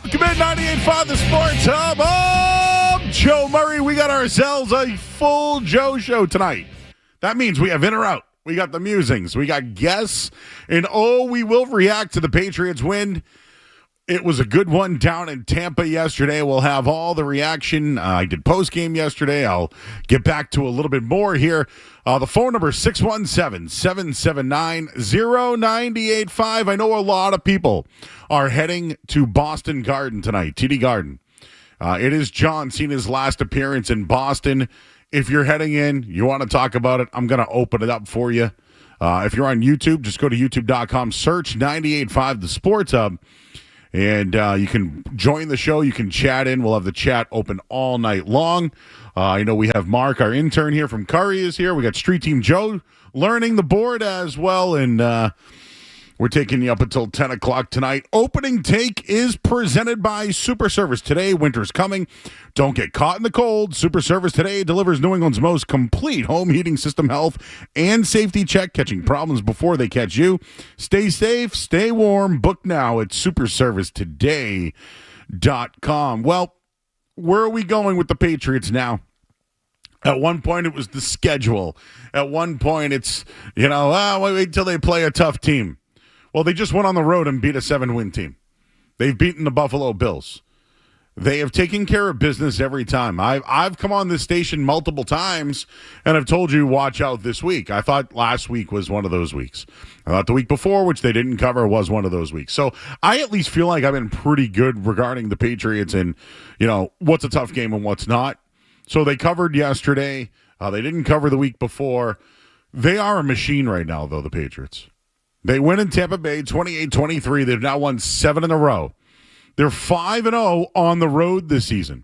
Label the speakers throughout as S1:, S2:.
S1: Welcome in 98.5 The Sports Hub. I'm Joe Murray. We got ourselves a full Joe show tonight. That means we have in or out. We got the musings. We got guests. And we will react to the Patriots win. It was a good one down in Tampa yesterday. We'll have all the reaction. I did postgame yesterday. I'll get back to a little bit more here. The phone number is 617-779-0985. I know a lot of people are heading to Boston Garden tonight, TD Garden. It is John Cena's last appearance in Boston. If you're heading in, you want to talk about it, I'm going to open it up for you. If you're on YouTube, just go to youtube.com, search 98.5 The Sports Hub. And you can join the show. You can chat in. We'll have the chat open all night long. I know we have Mark, our intern here from Curry, is here. We got Street Team Joe learning the board as well. And we're taking you up until 10 o'clock tonight. Opening Take is presented by Super Service Today. Winter's coming. Don't get caught in the cold. Super Service Today delivers New England's most complete home heating system health and safety check, catching problems before they catch you. Stay safe, stay warm. Book now at superservicetoday.com. Well, where are we going with the Patriots now? At one point, it was the schedule. At one point, it's, wait till they play a tough team. Well, they just went on the road and beat a 7-win team. They've beaten the Buffalo Bills. They have taken care of business every time. I've come on this station multiple times, and I've told you, watch out this week. I thought last week was one of those weeks. I thought the week before, which they didn't cover, was one of those weeks. So I at least feel like I've been pretty good regarding the Patriots and, what's a tough game and what's not. So they covered yesterday. They didn't cover the week before. They are a machine right now, though, the Patriots. They win in Tampa Bay 28-23. They've now won 7 in a row. They're 5-0 on the road this season.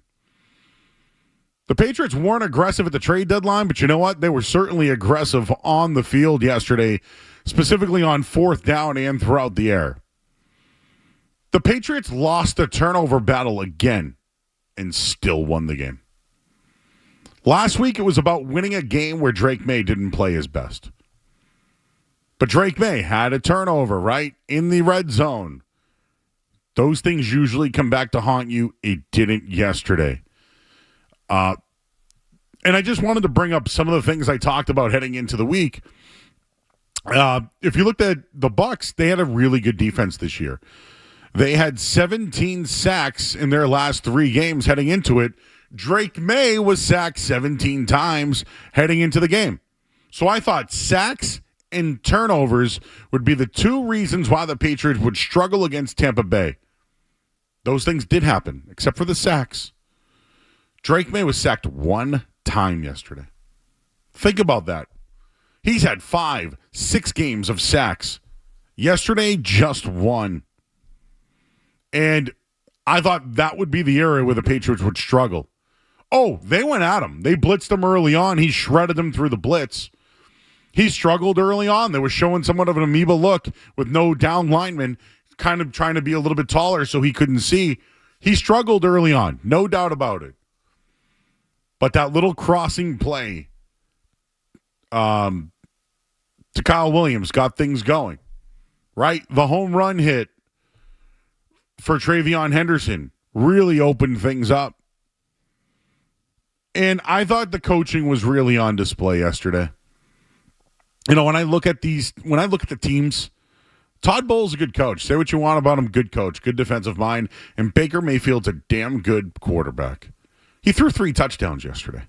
S1: The Patriots weren't aggressive at the trade deadline, but you know what? They were certainly aggressive on the field yesterday, specifically on fourth down and throughout the air. The Patriots lost the turnover battle again and still won the game. Last week, it was about winning a game where Drake May didn't play his best. But Drake May had a turnover, right, in the red zone. Those things usually come back to haunt you. It didn't yesterday. And I just wanted to bring up some of the things I talked about heading into the week. If you looked at the Bucs, they had a really good defense this year. They had 17 sacks in their last 3 games heading into it. Drake May was sacked 17 times heading into the game. So I thought sacks and turnovers would be the 2 reasons why the Patriots would struggle against Tampa Bay. Those things did happen, except for the sacks. Drake May was sacked 1 time yesterday. Think about that. He's had 5-6 games of sacks. Yesterday, just 1. And I thought that would be the area where the Patriots would struggle. Oh, they went at him. They blitzed him early on. He shredded them through the blitz. He struggled early on. They were showing somewhat of an amoeba look with no down lineman, kind of trying to be a little bit taller so he couldn't see. He struggled early on, no doubt about it. But that little crossing play to Kyle Williams got things going, right? The home run hit for Travion Henderson really opened things up. And I thought the coaching was really on display yesterday. When I look at the teams, Todd Bowles a good coach. Say what you want about him, good coach, good defensive mind, and Baker Mayfield's a damn good quarterback. He threw 3 touchdowns yesterday.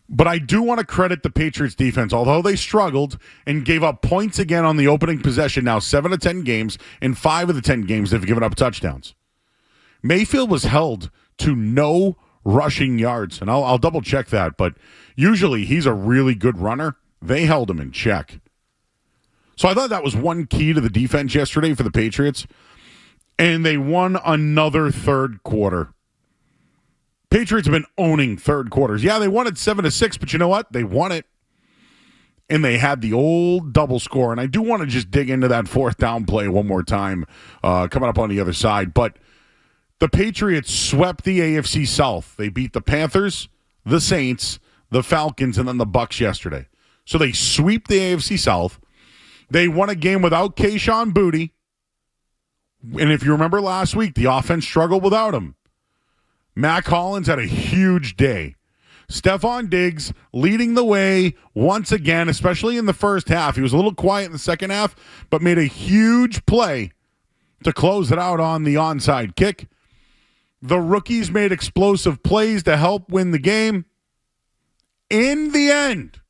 S1: But I do want to credit the Patriots defense, although they struggled and gave up points again on the opening possession, now 7 of 10 games, in 5 of the 10 games they've given up touchdowns. Mayfield was held to no rushing yards, and I'll double check that, but usually he's a really good runner. They held him in check. So I thought that was one key to the defense yesterday for the Patriots. And they won another third quarter. Patriots have been owning third quarters. Yeah, they won it 7-6, but you know what? They won it. And they had the old double score. And I do want to just dig into that fourth down play one more time coming up on the other side. But the Patriots swept the AFC South. They beat the Panthers, the Saints, the Falcons, and then the Bucs yesterday. So they sweep the AFC South. They won a game without Kayshon Boutte. And if you remember last week, the offense struggled without him. Mac Hollins had a huge day. Stephon Diggs leading the way once again, especially in the first half. He was a little quiet in the second half, but made a huge play to close it out on the onside kick. The rookies made explosive plays to help win the game. In the end,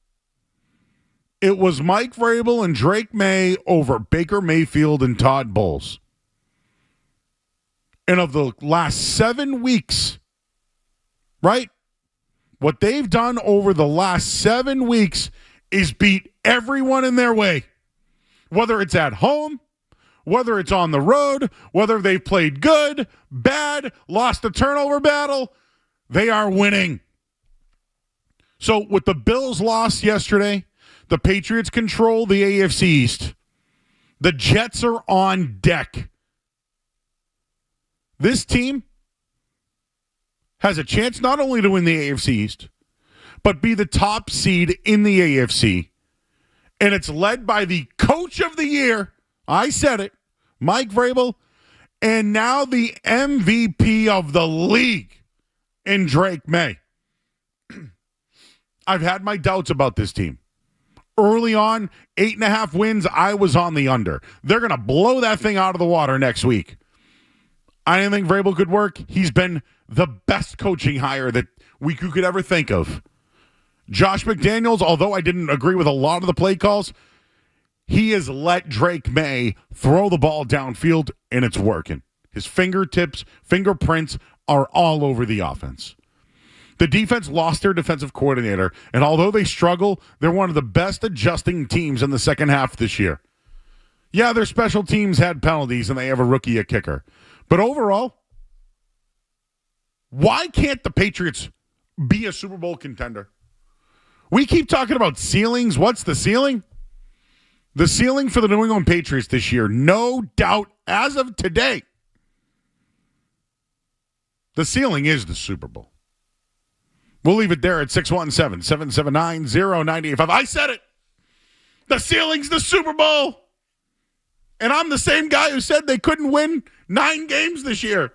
S1: it was Mike Vrabel and Drake May over Baker Mayfield and Todd Bowles. And of the last 7 weeks, right? What they've done over the last 7 weeks is beat everyone in their way. Whether it's at home, whether it's on the road, whether they've played good, bad, lost a turnover battle, they are winning. So with the Bills' loss yesterday, the Patriots control the AFC East. The Jets are on deck. This team has a chance not only to win the AFC East, but be the top seed in the AFC. And it's led by the coach of the year, I said it, Mike Vrabel, and now the MVP of the league in Drake May. I've had my doubts about this team. Early on, 8.5 wins, I was on the under. They're going to blow that thing out of the water next week. I didn't think Vrabel could work. He's been the best coaching hire that we could ever think of. Josh McDaniels, although I didn't agree with a lot of the play calls, he has let Drake May throw the ball downfield, and it's working. His fingerprints are all over the offense. The defense lost their defensive coordinator, and although they struggle, they're one of the best adjusting teams in the second half this year. Yeah, their special teams had penalties, and they have a rookie at kicker. But overall, why can't the Patriots be a Super Bowl contender? We keep talking about ceilings. What's the ceiling? The ceiling for the New England Patriots this year, no doubt, as of today, the ceiling is the Super Bowl. We'll leave it there at 617-779-0985. I said it. The ceiling's the Super Bowl. And I'm the same guy who said they couldn't win 9 games this year.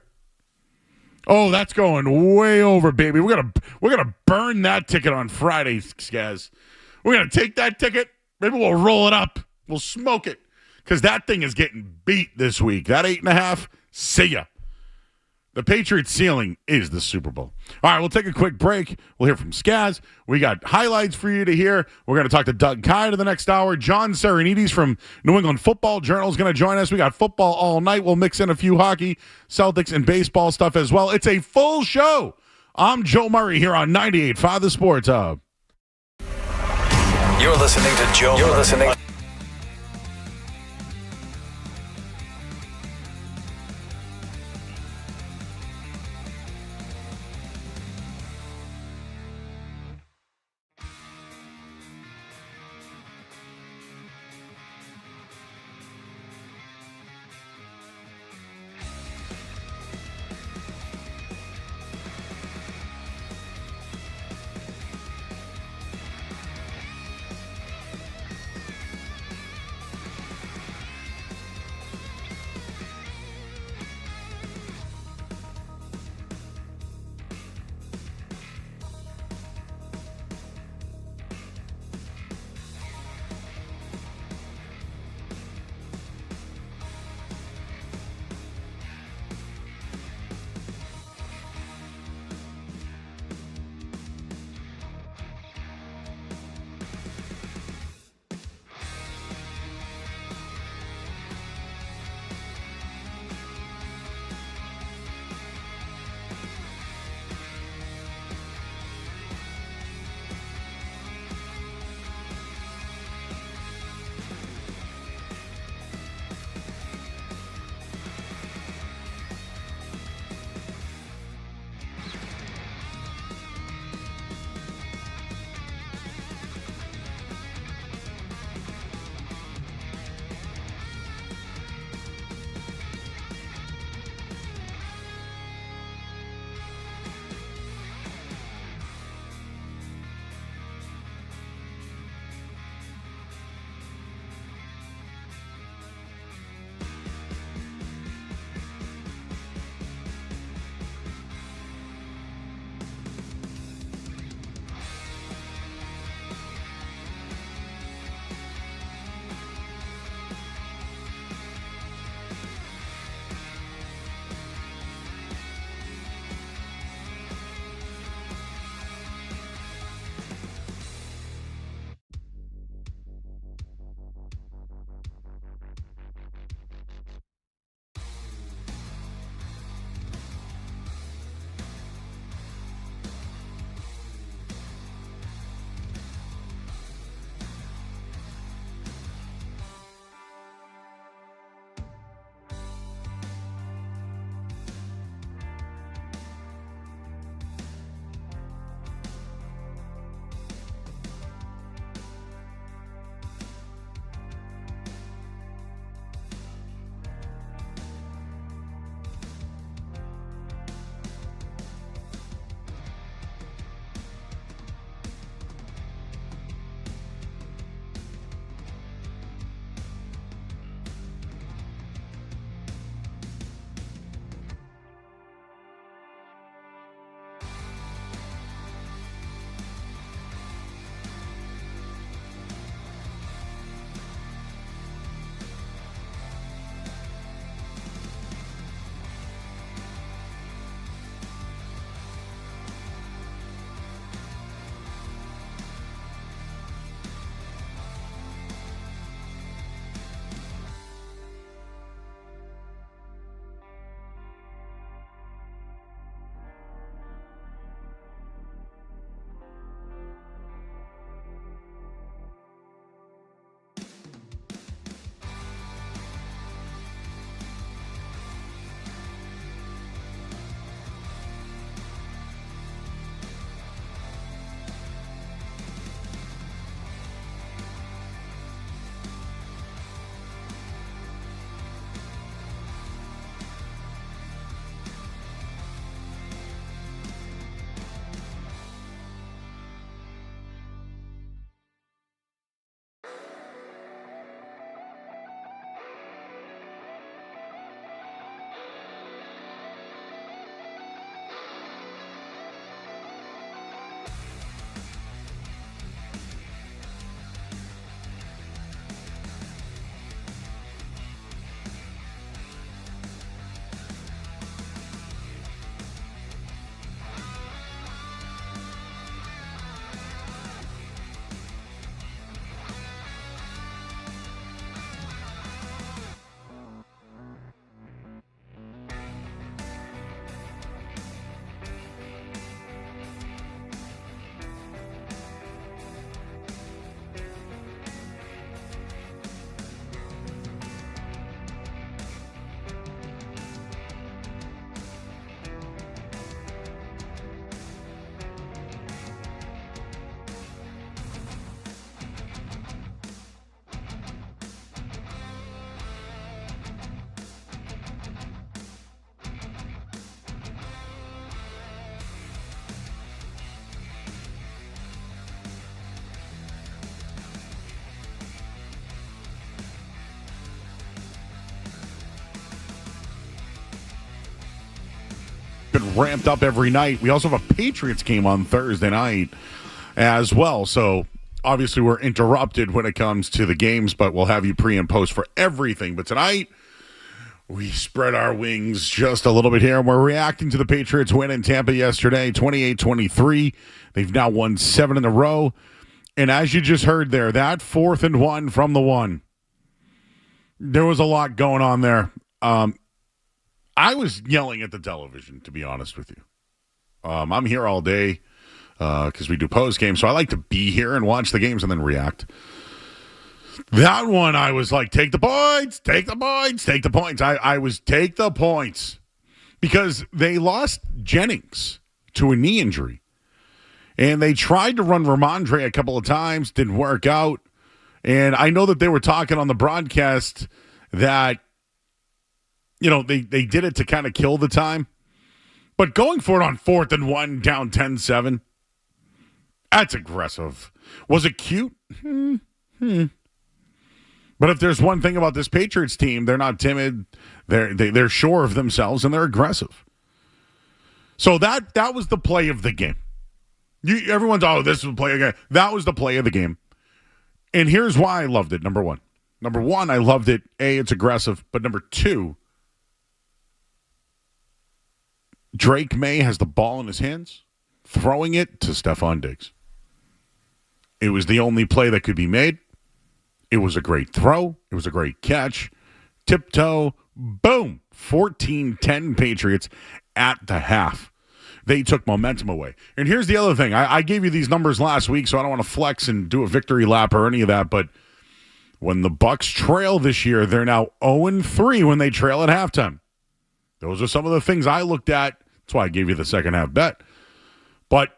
S1: Oh, that's going way over, baby. We're gonna burn that ticket on Friday, guys. We're gonna take that ticket. Maybe we'll roll it up. We'll smoke it. Because that thing is getting beat this week. That 8.5, see ya. The Patriots ceiling is the Super Bowl. All right, we'll take a quick break. We'll hear from Skaz. We got highlights for you to hear. We're going to talk to Doug Kyed in the next hour. John Serenites from New England Football Journal is going to join us. We got football all night. We'll mix in a few hockey, Celtics, and baseball stuff as well. It's a full show. I'm Joe Murray here on 98.5 The Sports Hub.
S2: You're listening to Joe. You're listening.
S1: ramped up every night. We also have a Patriots game on Thursday night as well. So obviously we're interrupted when it comes to the games, but we'll have you pre and post for everything. But tonight, we spread our wings just a little bit here, and we're reacting to the Patriots win in Tampa yesterday, 28-23. They've now won 7 in a row. And as you just heard there, that 4th and 1 from the 1, there was a lot going on there. I was yelling at the television, to be honest with you. I'm here all day because we do postgame, so I like to be here and watch the games and then react. That one, I was like, take the points, take the points, take the points. I was take the points because they lost Jennings to a knee injury. And they tried to run Ramondre a couple of times, didn't work out. And I know that they were talking on the broadcast that, you know, they did it to kind of kill the time. But going for it on 4th and 1, down 10-7, that's aggressive. Was it cute? But if there's one thing about this Patriots team, they're not timid. They're sure of themselves, and they're aggressive. So that was the play of the game. Everyone's, this was the play of the game. That was the play of the game. And here's why I loved it, number one. Number one, I loved it. A, it's aggressive. But number two, Drake May has the ball in his hands, throwing it to Stephon Diggs. It was the only play that could be made. It was a great throw. It was a great catch. Tiptoe, boom, 14-10 Patriots at the half. They took momentum away. And here's the other thing. I gave you these numbers last week, so I don't want to flex and do a victory lap or any of that, but when the Bucs trail this year, they're now 0-3 when they trail at halftime. Those are some of the things I looked at. That's why I gave you the second half bet. But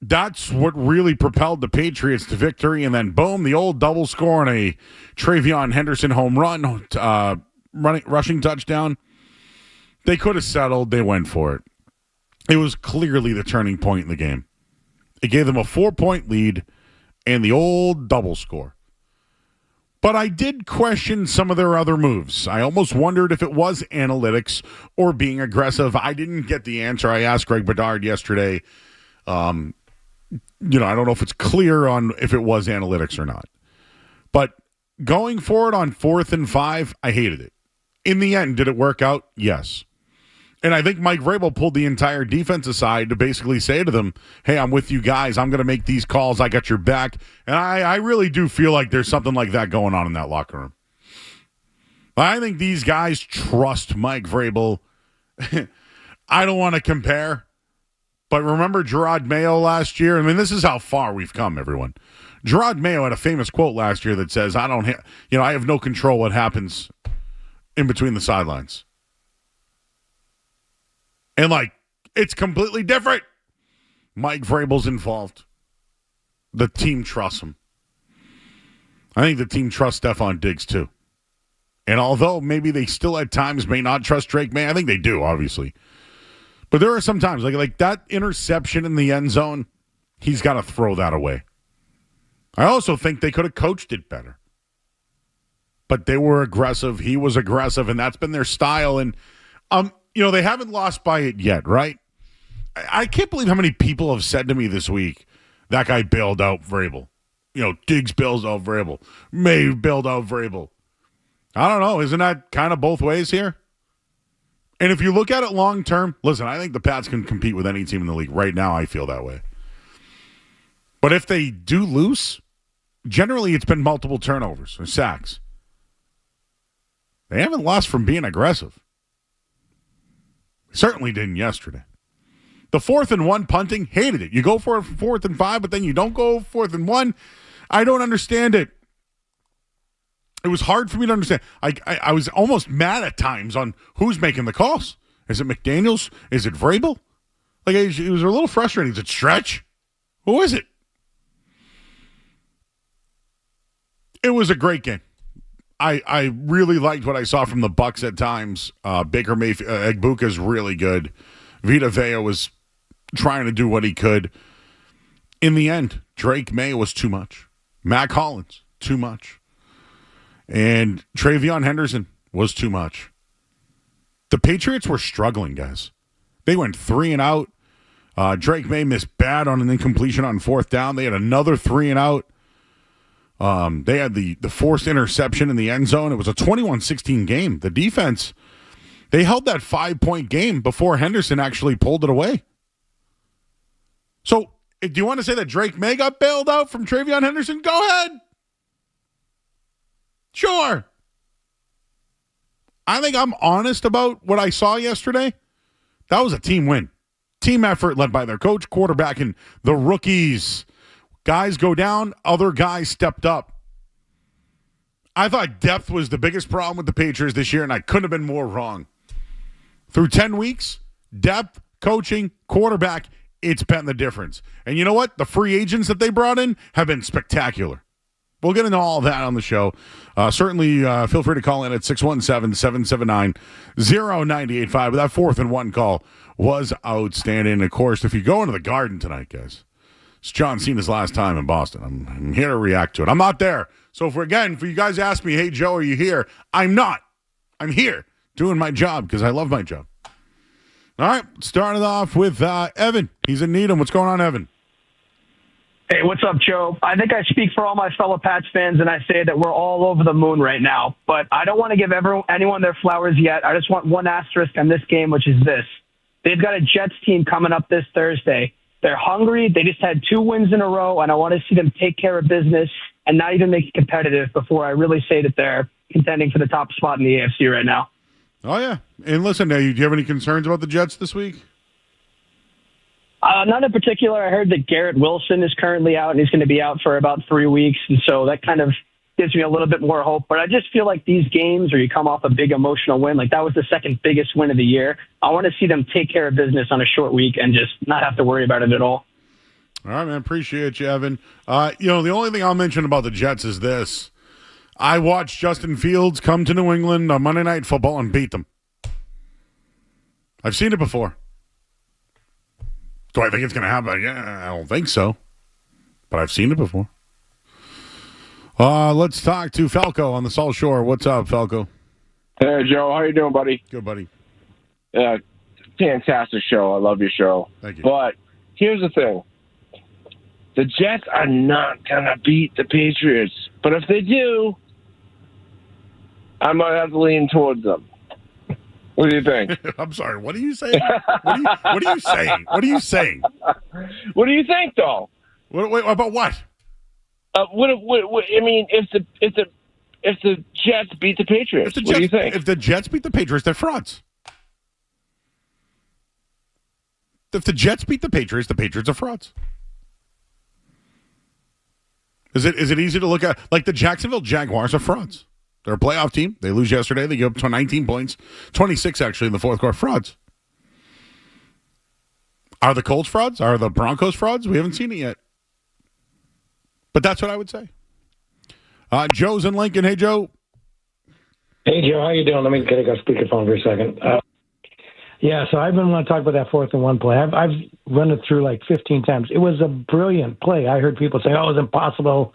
S1: that's what really propelled the Patriots to victory. And then, boom, the old double score on a Travion Henderson home run, rushing touchdown. They could have settled. They went for it. It was clearly the turning point in the game. It gave them a 4-point lead and the old double score. But I did question some of their other moves. I almost wondered if it was analytics or being aggressive. I didn't get the answer. I asked Greg Bedard yesterday. I don't know if it's clear on if it was analytics or not. But going for it on 4th and 5, I hated it. In the end, did it work out? Yes. And I think Mike Vrabel pulled the entire defense aside to basically say to them, hey, I'm with you guys. I'm going to make these calls. I got your back. And I really do feel like there's something like that going on in that locker room. I think these guys trust Mike Vrabel. I don't want to compare, but remember Gerard Mayo last year? I mean, this is how far we've come, everyone. Gerard Mayo had a famous quote last year that says, I have no control what happens in between the sidelines. And, it's completely different. Mike Vrabel's involved. The team trusts him. I think the team trusts Stephon Diggs, too. And although maybe they still at times may not trust Drake May, I think they do, obviously. But there are some times, like that interception in the end zone, he's got to throw that away. I also think they could have coached it better. But they were aggressive. He was aggressive, and that's been their style. And, they haven't lost by it yet, right? I can't believe how many people have said to me this week, that guy bailed out Vrabel. Diggs bails out Vrabel. May bailed out Vrabel. I don't know. Isn't that kind of both ways here? And if you look at it long term, listen, I think the Pats can compete with any team in the league. Right now, I feel that way. But if they do lose, generally it's been multiple turnovers or sacks. They haven't lost from being aggressive. Certainly didn't yesterday. The 4th and 1 punting, hated it. You go for it for 4th and 5, but then you don't go 4th and 1. I don't understand it. It was hard for me to understand. I was almost mad at times on who's making the calls. Is it McDaniels? Is it Vrabel? It was a little frustrating. Is it Stretch? Who is it? It was a great game. I really liked what I saw from the Bucs at times. Baker Mayfield, Egbuka's really good. Vita Vea was trying to do what he could. In the end, Drake May was too much. Mac Hollins, too much. And Travion Henderson was too much. The Patriots were struggling, guys. They went 3 and out. Drake May missed bad on an incompletion on 4th down. They had another 3 and out. They had the forced interception in the end zone. It was a 21-16 game. The defense, they held that 5-point game before Henderson actually pulled it away. So, do you want to say that Drake May got bailed out from Travion Henderson? Go ahead. Sure. I think I'm honest about what I saw yesterday. That was a team win. Team effort led by their coach, quarterback, and the rookies. Guys go down, other guys stepped up. I thought depth was the biggest problem with the Patriots this year, and I couldn't have been more wrong. Through 10 weeks, depth, coaching, quarterback, it's been the difference. And you know what? The free agents that they brought in have been spectacular. We'll get into all of that on the show. Certainly, feel free to call in at 617-779-0985. But that 4th and 1 call was outstanding. And, of course, if you go into the Garden tonight, guys, it's John Cena's last time in Boston. I'm here to react to it. I'm not there. So, for you guys ask me, hey, Joe, are you here? I'm not. I'm here doing my job because I love my job. All right, starting off with Evan. He's in Needham. What's going on, Evan?
S3: Hey, what's up, Joe? I think I speak for all my fellow Pats fans, and I say that we're all over the moon right now. But I don't want to give anyone their flowers yet. I just want one asterisk on this game, which is this. They've got a Jets team coming up this Thursday. They're hungry. They just had 2 wins in a row, and I want to see them take care of business and not even make it competitive before I really say that they're contending for the top spot in the AFC right now.
S1: Oh, yeah. And listen, do you have any concerns about the Jets this week?
S3: None in particular. I heard that Garrett Wilson is currently out, and he's going to be out for about 3 weeks, and so that kind of gives me a little bit more hope. But I just feel like these games where you come off a big emotional win, like that was the second biggest win of the year, I want to see them take care of business on a short week and just not have to worry about it at all.
S1: All right, man. Appreciate you, Evan. The only thing I'll mention about the Jets is this. I watched Justin Fields come to New England on Monday Night Football and beat them. I've seen it before. Do I think it's going to happen? Yeah, I don't think so. But I've seen it before. Let's talk to Falco on the Salt Shore. What's up, Falco?
S4: Hey, Joe. How you doing, buddy?
S1: Good, buddy.
S4: Fantastic show. I love your show.
S1: Thank you.
S4: But here's the thing. The Jets are not going to beat the Patriots. But if they do, I might have to lean towards them. What do you think?
S1: I'm sorry. What are you saying? What are you saying? What are you saying?
S4: What do you think, though?
S1: Wait, about what?
S4: I mean, if the Jets beat the Patriots, what do you think?
S1: If the Jets beat the Patriots, they're frauds. If the Jets beat the Patriots are frauds. Is it easy to look at? Like the Jacksonville Jaguars are frauds. They're a playoff team. They lose yesterday. They give up 19 points. 26, actually, in the fourth quarter. Frauds. Are the Colts frauds? Are the Broncos frauds? We haven't seen it yet. But that's what I would say. Joe's in Lincoln. Hey, Joe.
S5: Hey, Joe. How you doing? Let me get a speakerphone for a second. So I've been wanting to talk about that 4th and 1 play. I've run it through like 15 times. It was a brilliant play. I heard people say, it was impossible.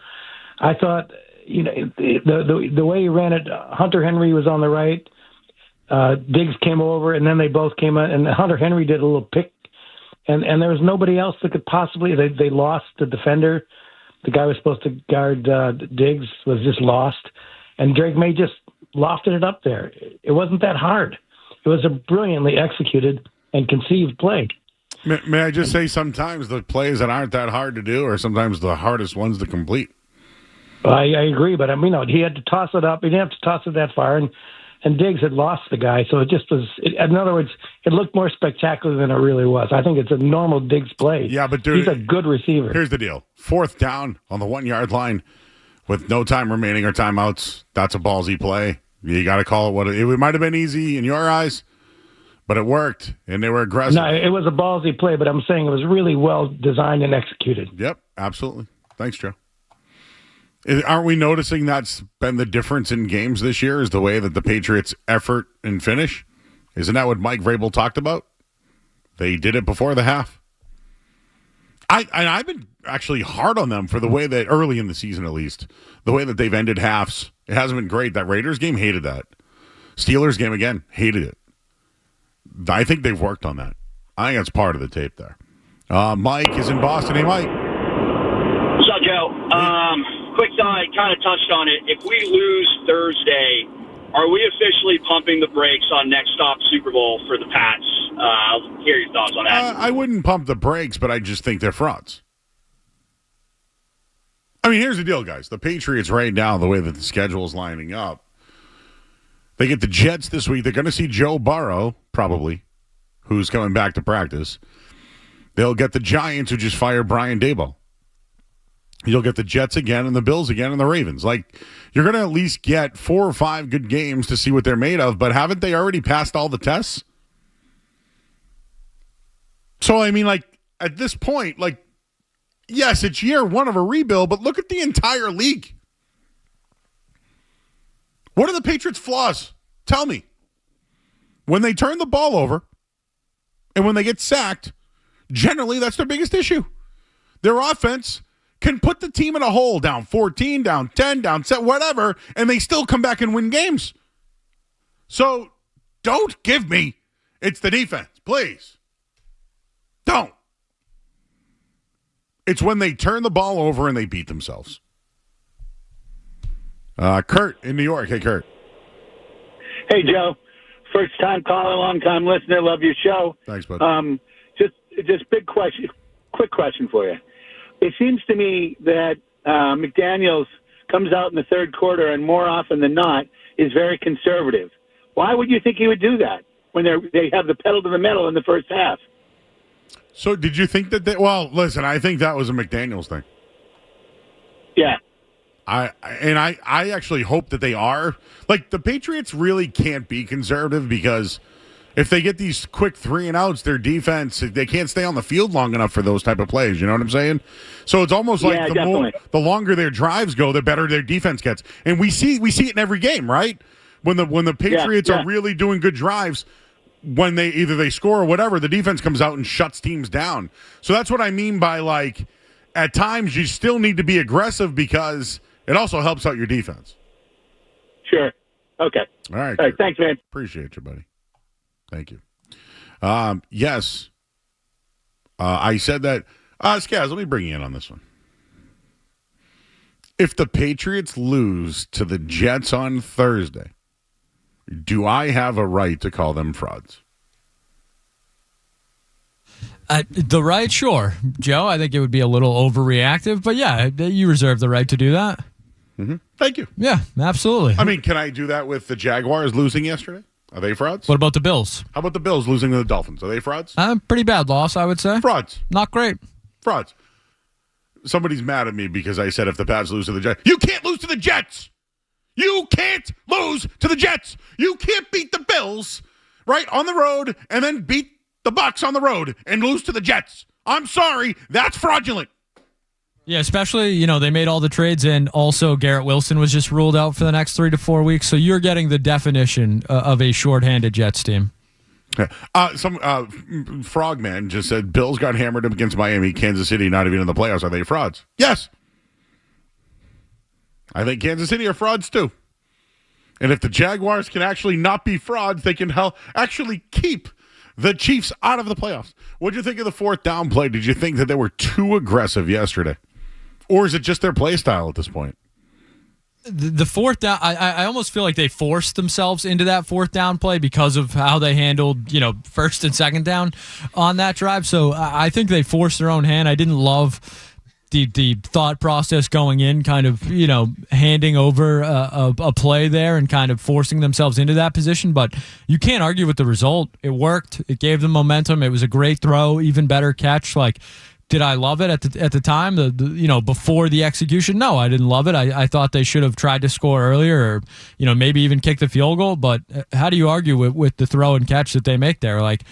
S5: I thought, the way he ran it, Hunter Henry was on the right. Diggs came over, and then they both came in, and Hunter Henry did a little pick, and there was nobody else that could possibly. They lost the defender. The guy who was supposed to guard Diggs was just lost, and Drake May just lofted it up there. It wasn't that hard. It was a brilliantly executed and conceived play.
S1: May I just say sometimes the plays that aren't that hard to do are sometimes the hardest ones to complete.
S5: I agree, but he had to toss it up. He didn't have to toss it that far, and Diggs had lost the guy, so it just was. In other words, it looked more spectacular than it really was. I think it's a normal Diggs play.
S1: Yeah, but dude,
S5: he's a good receiver.
S1: Here's the deal: 4th down on the 1-yard line with no time remaining or timeouts. That's a ballsy play. You got to call it what it might have been easy in your eyes, but it worked, and they were aggressive.
S5: No, it was a ballsy play, but I'm saying it was really well designed and executed.
S1: Yep, absolutely. Thanks, Joe. Aren't we noticing that's been the difference in games this year is the way that the Patriots effort and finish? Isn't that what Mike Vrabel talked about? They did it before the half. I've been actually hard on them for the way that, early in the season at least, the way that they've ended halves. It hasn't been great. That Raiders game, hated that. Steelers game, again, hated it. I think they've worked on that. I think that's part of the tape there. Mike is in Boston. Hey, Mike.
S6: What's up, Joe? Quick thought, kind of touched on it. If we lose Thursday, are we officially pumping the brakes on next stop Super Bowl for the Pats? I'll hear your thoughts on that.
S1: I wouldn't pump the brakes, but I just think they're frauds. I mean, here's the deal, guys. The Patriots right now, the way that the schedule is lining up, they get the Jets this week. They're going to see Joe Burrow, probably, who's coming back to practice. They'll get the Giants, who just fired Brian Daboll. You'll get the Jets again and the Bills again and the Ravens. Like, you're going to at least get 4 or 5 good games to see what they're made of, but haven't they already passed all the tests? So, I mean, like, at this point, like, yes, it's year one of a rebuild, but look at the entire league. What are the Patriots' flaws? Tell me. When they turn the ball over and when they get sacked, generally that's their biggest issue. Their offense can put the team in a hole, down 14, down 10, down 7, whatever, and they still come back and win games. So don't give me it's the defense, please. Don't. It's when they turn the ball over and they beat themselves. Kurt in New York. Hey, Kurt.
S7: Hey, Joe. First time caller, long time listener. Love your show.
S1: Thanks, bud.
S7: Just quick question for you. It seems to me that McDaniels comes out in the third quarter and more often than not is very conservative. Why would you think he would do that when they have the pedal to the metal in the first half?
S1: So did you think that well, listen, I think that was a McDaniels thing.
S7: Yeah.
S1: I actually hope that they are. Like, the Patriots really can't be conservative because if they get these quick 3-and-outs, their defense, they can't stay on the field long enough for those type of plays. You know what I'm saying? So it's almost like the longer their drives go, the better their defense gets. And we see it in every game, right? When the Patriots are really doing good drives, when they score or whatever, the defense comes out and shuts teams down. So that's what I mean by, like, at times you still need to be aggressive because it also helps out your defense.
S7: Sure. Okay.
S1: All right.
S7: All right. Thanks, man.
S1: Appreciate you, buddy. Thank you. Yes. I said that. Skaz, let me bring you in on this one. If the Patriots lose to the Jets on Thursday, do I have a right to call them frauds?
S8: The right, sure. Joe, I think it would be a little overreactive, but yeah, you reserve the right to do that.
S1: Mm-hmm. Thank you.
S8: Yeah, absolutely.
S1: I mean, can I do that with the Jaguars losing yesterday? Are they frauds?
S8: What about the Bills?
S1: How about the Bills losing to the Dolphins? Are they frauds?
S8: Pretty bad loss, I would say.
S1: Frauds.
S8: Not great.
S1: Frauds. Somebody's mad at me because I said if the Pats lose to the Jets. You can't lose to the Jets! You can't lose to the Jets! You can't beat the Bills, right, on the road, and then beat the Bucs on the road and lose to the Jets. I'm sorry, that's fraudulent.
S8: Yeah, especially, they made all the trades, and also Garrett Wilson was just ruled out for the next 3 to 4 weeks, so you're getting the definition of a shorthanded Jets team.
S1: Some Frogman just said, Bills got hammered up against Miami, Kansas City not even in the playoffs. Are they frauds? Yes. I think Kansas City are frauds too. And if the Jaguars can actually not be frauds, they can actually keep the Chiefs out of the playoffs. What did you think of the fourth down play? Did you think that they were too aggressive yesterday? Or is it just their play style at this point?
S8: The fourth down, I almost feel like they forced themselves into that fourth down play because of how they handled, first and second down on that drive. So I think they forced their own hand. I didn't love the thought process going in, kind of, handing over a play there and kind of forcing themselves into that position. But you can't argue with the result. It worked. It gave them momentum. It was a great throw, even better catch. Like, did I love it at the time? Before the execution? No, I didn't love it. I thought they should have tried to score earlier, or maybe even kick the field goal. But how do you argue with the throw and catch that they make there? Like,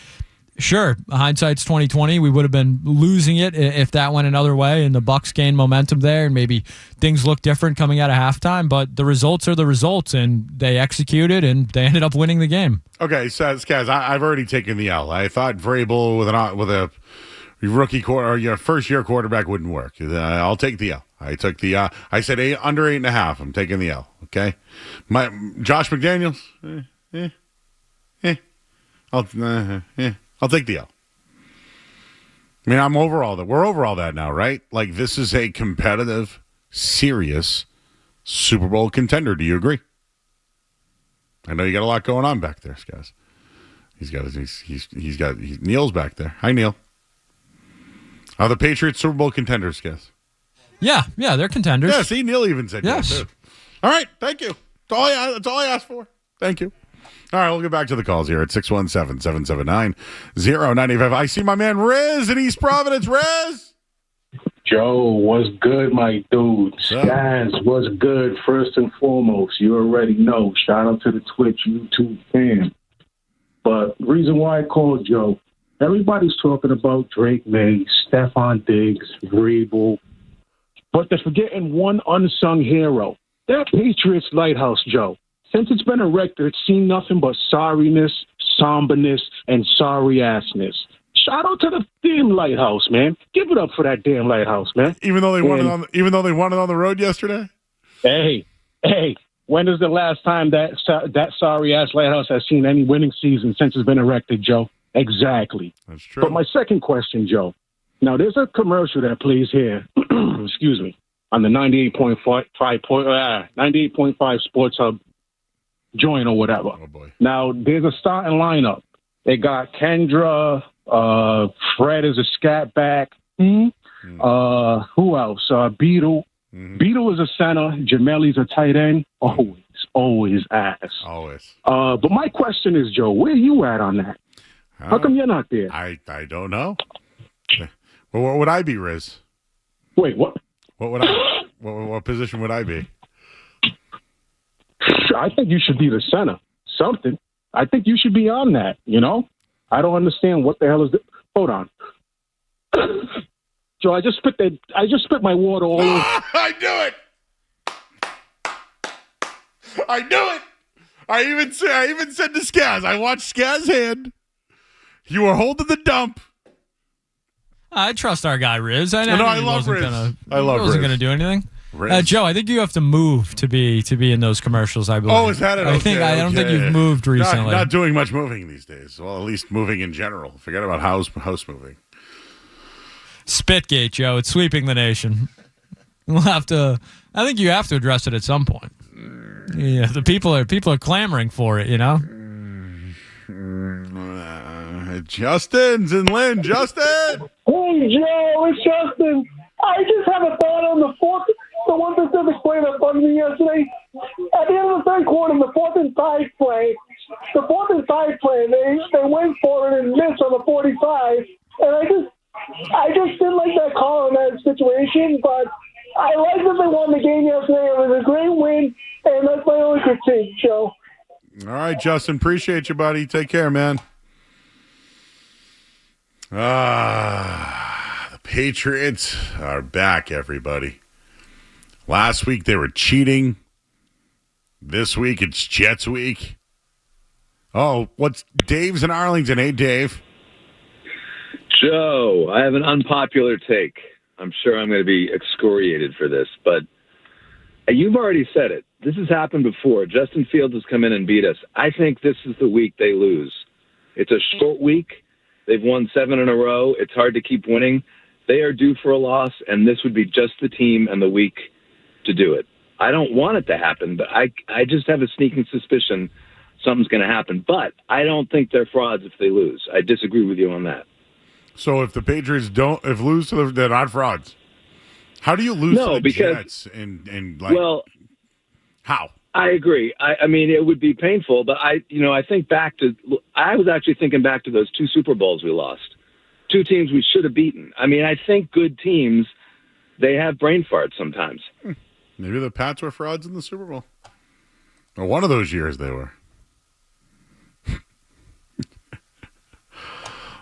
S8: sure, hindsight's 20/20. We would have been losing it if that went another way, and the Bucs gained momentum there, and maybe things look different coming out of halftime. But the results are the results, and they executed, and they ended up winning the game.
S1: Okay, so Skaz, I've already taken the L. I thought Vrabel with a rookie quarter or your first year quarterback wouldn't work. I'll take the L. I took the I said under 8.5. I'm taking the L. Okay, Josh McDaniels. I'll take the L. I mean, I'm over all that. We're over all that now, right? Like, this is a competitive, serious Super Bowl contender. Do you agree? I know you got a lot going on back there, guys. Neil's back there. Hi, Neil. Are the Patriots Super Bowl contenders, guys?
S8: Yeah, they're contenders.
S1: Yeah, see, Neil even said
S8: yes.
S1: Too. All right, thank you. That's all I asked for. Thank you. All right, we'll get back to the calls here at 617-779-0985. I see my man Riz in East Providence. Riz!
S9: Joe, what's good, my dude? Guys, what's good? First and foremost, you already know. Shout out to the Twitch YouTube fam. But the reason why I called Joe, everybody's talking about Drake May, Stephon Diggs, Vrabel, but they're forgetting one unsung hero. That Patriots lighthouse, Joe. Since it's been erected, it's seen nothing but sorriness, somberness, and sorry-assness. Shout out to the damn lighthouse, man. Give it up for that damn lighthouse, man.
S1: Even though they won it on the road yesterday?
S9: Hey, when is the last time that sorry-ass lighthouse has seen any winning season since it's been erected, Joe? Exactly.
S1: That's true.
S9: But my second question, Joe. Now, there's a commercial that plays here, excuse me, on the 98.5 Sports Hub joint or whatever.
S1: Oh, boy.
S9: Now, there's a starting lineup. They got Kendra, Fred is a scat back. Who else? Beetle.
S1: Mm-hmm.
S9: Beetle is a center. Jameli's a tight end. Always ass.
S1: Always.
S9: But my question is, Joe, where you at on that? How come you're not there?
S1: I don't know. Well, what would I be, Riz?
S9: Wait, what?
S1: What position would I be?
S9: I think you should be the center. Something. I think you should be on that, you know? I don't understand what the hell is Hold on. Joe, I just spit my water all over.
S1: I knew it. I knew it. I even said to Skaz, I watched Skaz's hand. You were holding the dump.
S8: I trust our guy Riz. I
S1: love Riz. I love Riz.
S8: Wasn't going to do anything. Joe, I think you have to move to be in those commercials. I believe.
S1: Oh, is that it?
S8: I don't think you've moved recently.
S1: Not doing much moving these days. Well, at least moving in general. Forget about house moving.
S8: Spitgate, Joe. It's sweeping the nation. We'll have to. I think you have to address it at some point. Yeah, the people are clamoring for it. You know.
S1: Justin's in Lynn. Justin.
S10: Hey, Joe, it's Justin. I just have a thought on the one specific play that bugged me yesterday. At the end of the third quarter, the 4th and 5 play, they went for it and missed on the 45. And I just didn't like that call in that situation, but I like that they won the game yesterday. It was a great win, and that's my only critique, Joe.
S1: All right, Justin. Appreciate you, buddy. Take care, man. The Patriots are back, everybody. Last week they were cheating. This week it's Jets week. Oh, what's Dave's in Arlington? Hey, Dave.
S11: Joe, I have an unpopular take. I'm sure I'm going to be excoriated for this, but you've already said it. This has happened before. Justin Fields has come in and beat us. I think this is the week they lose. It's a short week. They've won 7 in a row. It's hard to keep winning. They are due for a loss, and this would be just the team and the week to do it. I don't want it to happen, but I just have a sneaking suspicion something's going to happen. But I don't think they're frauds if they lose. I disagree with you on that.
S1: So if the Patriots lose to they're not frauds. How do you lose to the Jets? How?
S11: I agree. I mean, it would be painful, but I was actually thinking back to those 2 Super Bowls we lost. 2 teams we should have beaten. I mean, I think good teams, they have brain farts sometimes.
S1: Maybe the Pats were frauds in the Super Bowl. Or one of those years they were.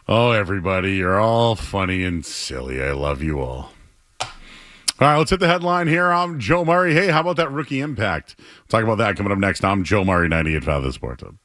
S1: Oh, everybody, you're all funny and silly. I love you all. All right, let's hit the headline here. I'm Joe Murray. Hey, how about that rookie impact? We'll talk about that coming up next. I'm Joe Murray, 98.5 The Sports Hub.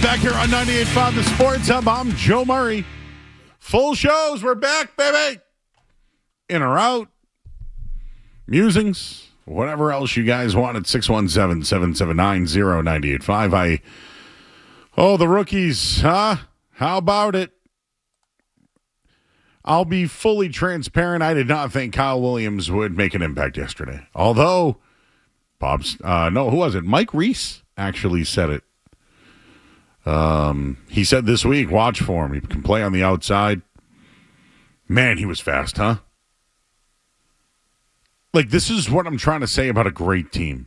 S1: back here on 98.5 The Sports Hub. I'm Joe Murray. Full shows. We're back, baby. In or out. Musings. Whatever else you guys want at 617-779-0985. The rookies, huh? How about it? I'll be fully transparent. I did not think Kyle Williams would make an impact yesterday. Although, who was it? Mike Reese actually said it. He said this week, watch for him. He can play on the outside. Man, he was fast, huh? Like, this is what I'm trying to say about a great team.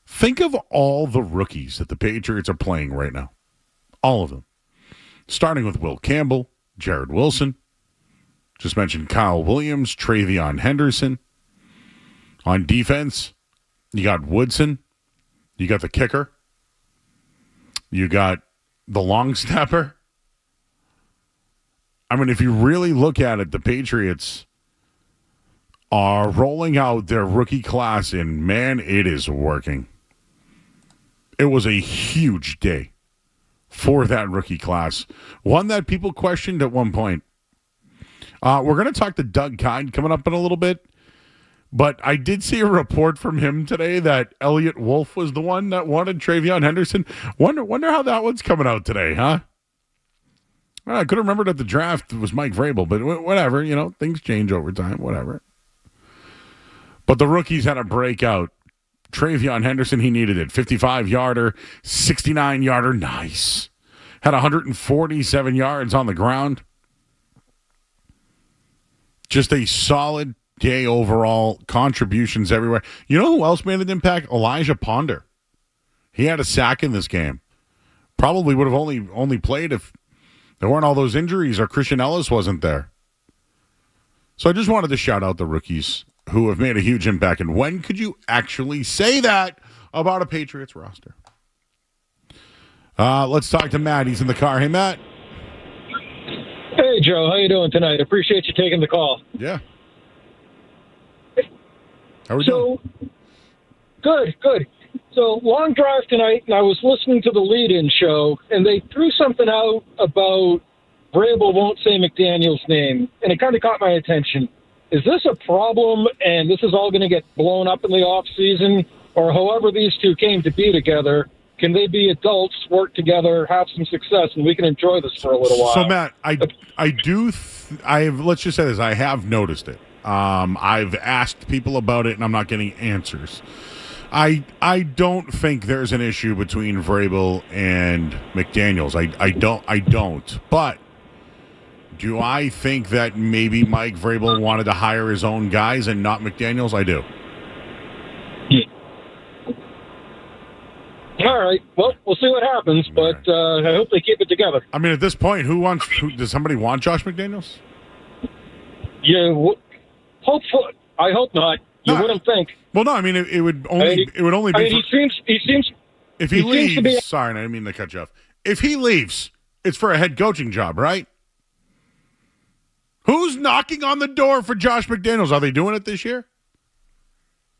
S1: Think of all the rookies that the Patriots are playing right now. All of them. Starting with Will Campbell, Jared Wilson. Just mentioned Kyle Williams, Travion Henderson. On defense, you got Woodson. You got the kicker. You got the long snapper. I mean, if you really look at it, the Patriots are rolling out their rookie class, and man, it is working. It was a huge day for that rookie class. One that people questioned at one point. We're going to talk to Doug Kyed coming up in a little bit, but I did see a report from him today that Elliott Wolf was the one that wanted Travion Henderson. Wonder how that one's coming out today, huh? I could have remembered at the draft it was Mike Vrabel, but whatever, things change over time, whatever. But the rookies had a breakout. Travion Henderson, he needed it. 55-yarder, 69-yarder, nice. Had 147 yards on the ground. Just a solid day overall. Contributions everywhere. You know who else made an impact? Elijah Ponder. He had a sack in this game. Probably would have only played if there weren't all those injuries or Christian Ellis wasn't there. So I just wanted to shout out the rookies who have made a huge impact. And when could you actually say that about a Patriots roster? Let's talk to Matt. He's in the car. Hey, Matt.
S12: Hey, Joe. How you doing tonight? Appreciate you taking the call.
S1: Yeah. How are we doing?
S12: Good. So, long drive tonight, and I was listening to the lead-in show, and they threw something out about Vrabel won't say McDaniel's name, and it kind of caught my attention. Is this a problem, and this is all going to get blown up in the off-season, or however these two came to be together? Can they be adults, work together, have some success, and we can enjoy this for a little while?
S1: So, Matt, let's just say this. I have noticed it. I've asked people about it, and I'm not getting answers. I don't think there's an issue between Vrabel and McDaniels. I don't. But do I think that maybe Mike Vrabel wanted to hire his own guys and not McDaniels? I do.
S12: All right. Well, we'll see what happens, but I hope they keep it together.
S1: I mean, at this point, does somebody want Josh McDaniels?
S12: Yeah, hopefully. I hope not. You wouldn't think.
S1: Well, no. I mean, it would only be.
S12: He seems.
S1: If he leaves, sorry, I didn't mean to cut you off. If he leaves, it's for a head coaching job, right? Who's knocking on the door for Josh McDaniels? Are they doing it this year?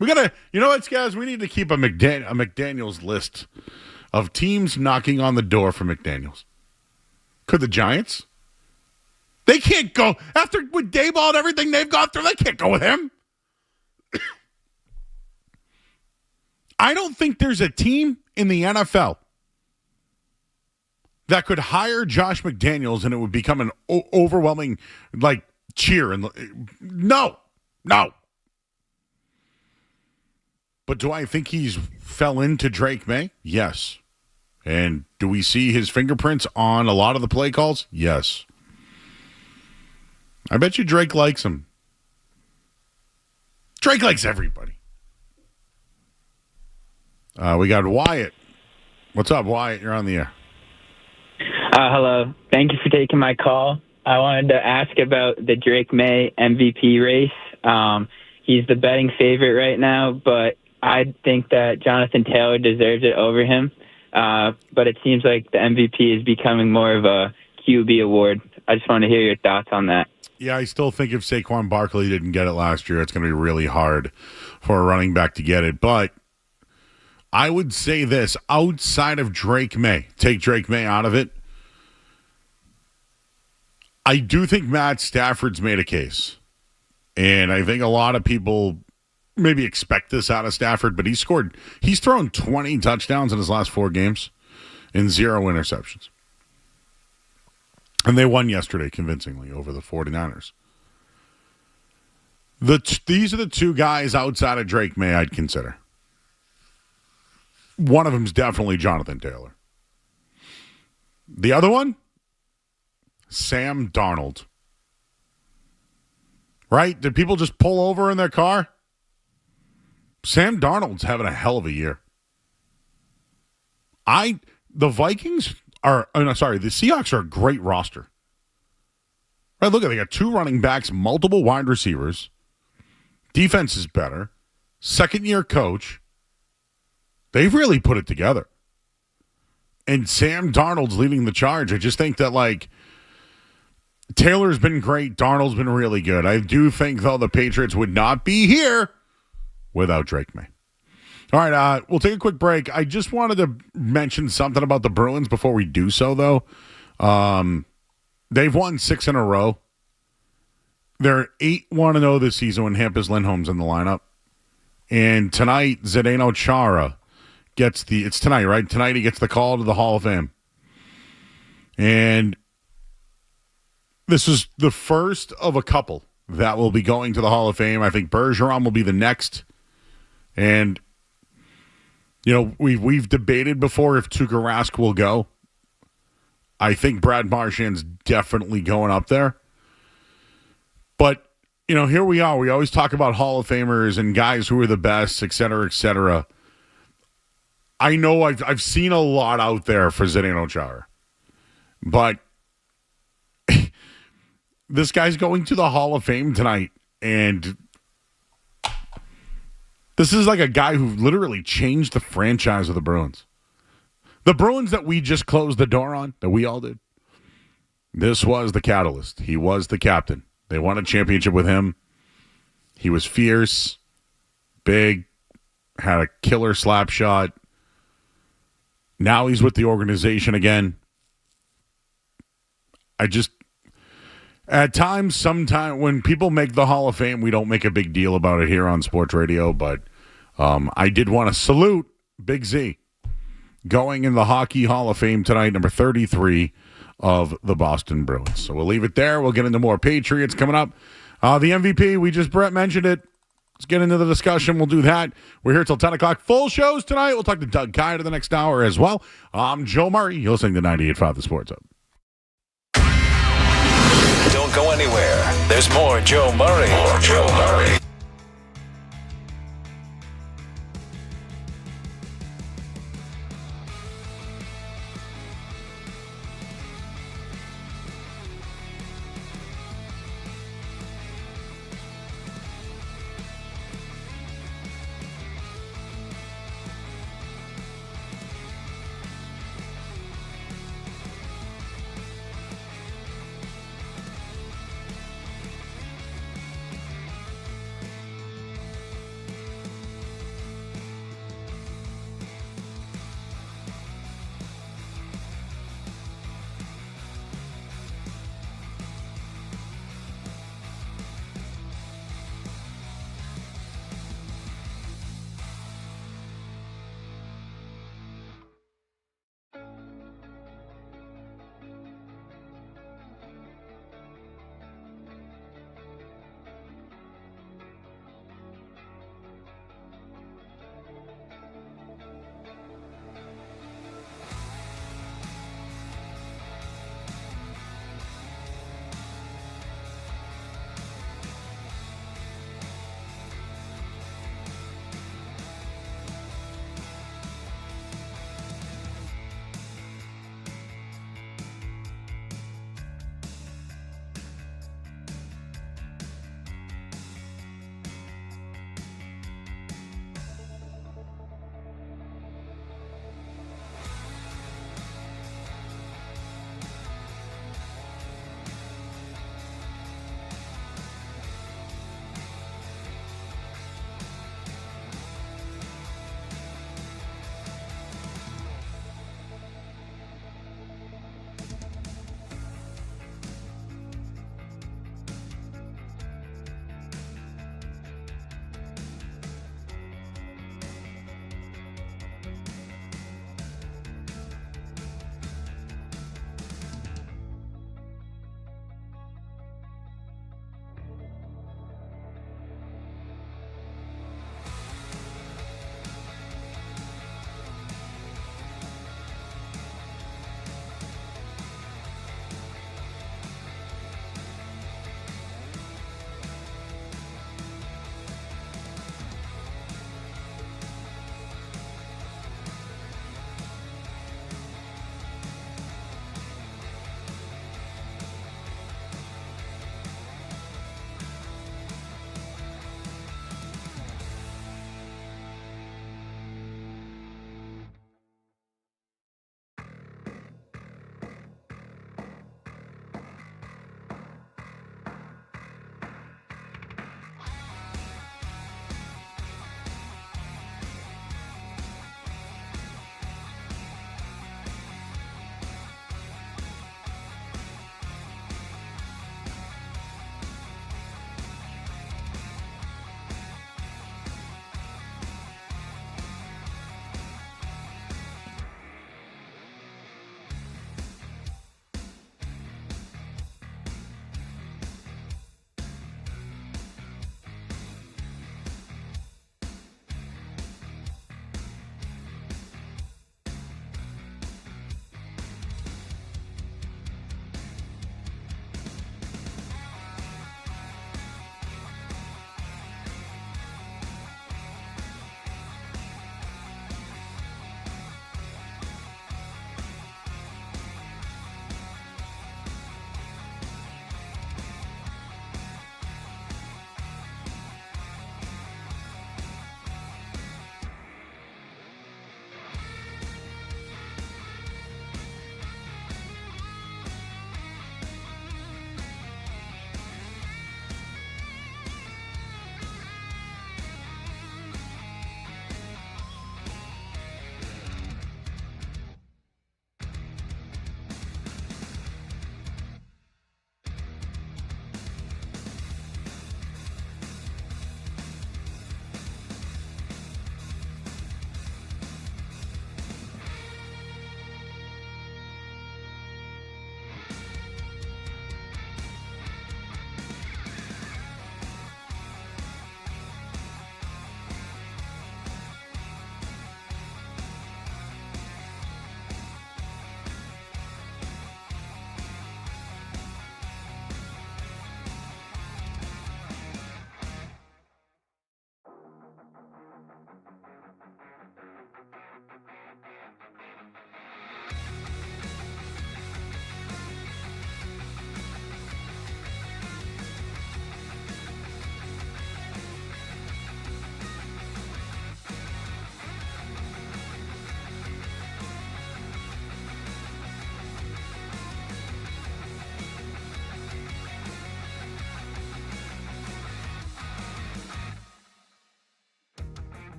S1: We gotta, you know what, guys? We need to keep a McDaniels list of teams knocking on the door for McDaniels. Could the Giants? They can't go after with Dayball and everything they've gone through. They can't go with him. I don't think there's a team in the NFL that could hire Josh McDaniels and it would become an overwhelming cheer. And no. But do I think he's fell into Drake May? Yes. And do we see his fingerprints on a lot of the play calls? Yes. I bet you Drake likes him. Drake likes everybody. We got Wyatt. What's up, Wyatt? You're on the air.
S13: Hello. Thank you for taking my call. I wanted to ask about the Drake May MVP race. He's the betting favorite right now, but I think that Jonathan Taylor deserves it over him. But it seems like the MVP is becoming more of a QB award. I just want to hear your thoughts on that.
S1: Yeah, I still think if Saquon Barkley didn't get it last year, it's going to be really hard for a running back to get it. But I would say this, outside of Drake May, take Drake May out of it, I do think Matt Stafford's made a case. And I think a lot of people maybe expect this out of Stafford, but he's thrown 20 touchdowns in his last 4 games and 0 interceptions. And they won yesterday convincingly over the 49ers. These are the 2 guys outside of Drake May I'd consider. One of them is definitely Jonathan Taylor. The other one, Sam Darnold. Right? Did people just pull over in their car? Sam Darnold's having a hell of a year. The Seahawks are a great roster. Right, look, they got 2 running backs, multiple wide receivers. Defense is better. Second-year coach. They've really put it together. And Sam Darnold's leading the charge. I just think that, Taylor's been great. Darnold's been really good. I do think, though, the Patriots would not be here without Drake May. All right, we'll take a quick break. I just wanted to mention something about the Bruins before we do so, though. They've won 6 in a row. They're 8-1-0 this season when Hampus Lindholm's in the lineup. And tonight, Zdeno Chara it's tonight, right? Tonight he gets the call to the Hall of Fame. And this is the first of a couple that will be going to the Hall of Fame. I think Bergeron will be the next. And, we've debated before if Tuukka Rask will go. I think Brad Marchand's definitely going up there. But, here we are. We always talk about Hall of Famers and guys who are the best, et cetera, et cetera. I know I've seen a lot out there for Zdeno Chara. But this guy's going to the Hall of Fame tonight. And this is like a guy who literally changed the franchise of the Bruins. The Bruins that we just closed the door on, that we all did. This was the catalyst. He was the captain. They won a championship with him. He was fierce, big, had a killer slap shot. Now he's with the organization again. At times, sometimes, when people make the Hall of Fame, we don't make a big deal about it here on Sports Radio, but I did want to salute Big Z going in the Hockey Hall of Fame tonight, number 33 of the Boston Bruins. So we'll leave it there. We'll get into more Patriots coming up. The MVP, Brett mentioned it. Let's get into the discussion. We'll do that. We're here till 10 o'clock. Full shows tonight. We'll talk to Doug Kyed in the next hour as well. I'm Joe Murray. You're listening to 98.5 The Sports Hub.
S2: Don't go anywhere. There's more Joe Murray. More Joe Murray.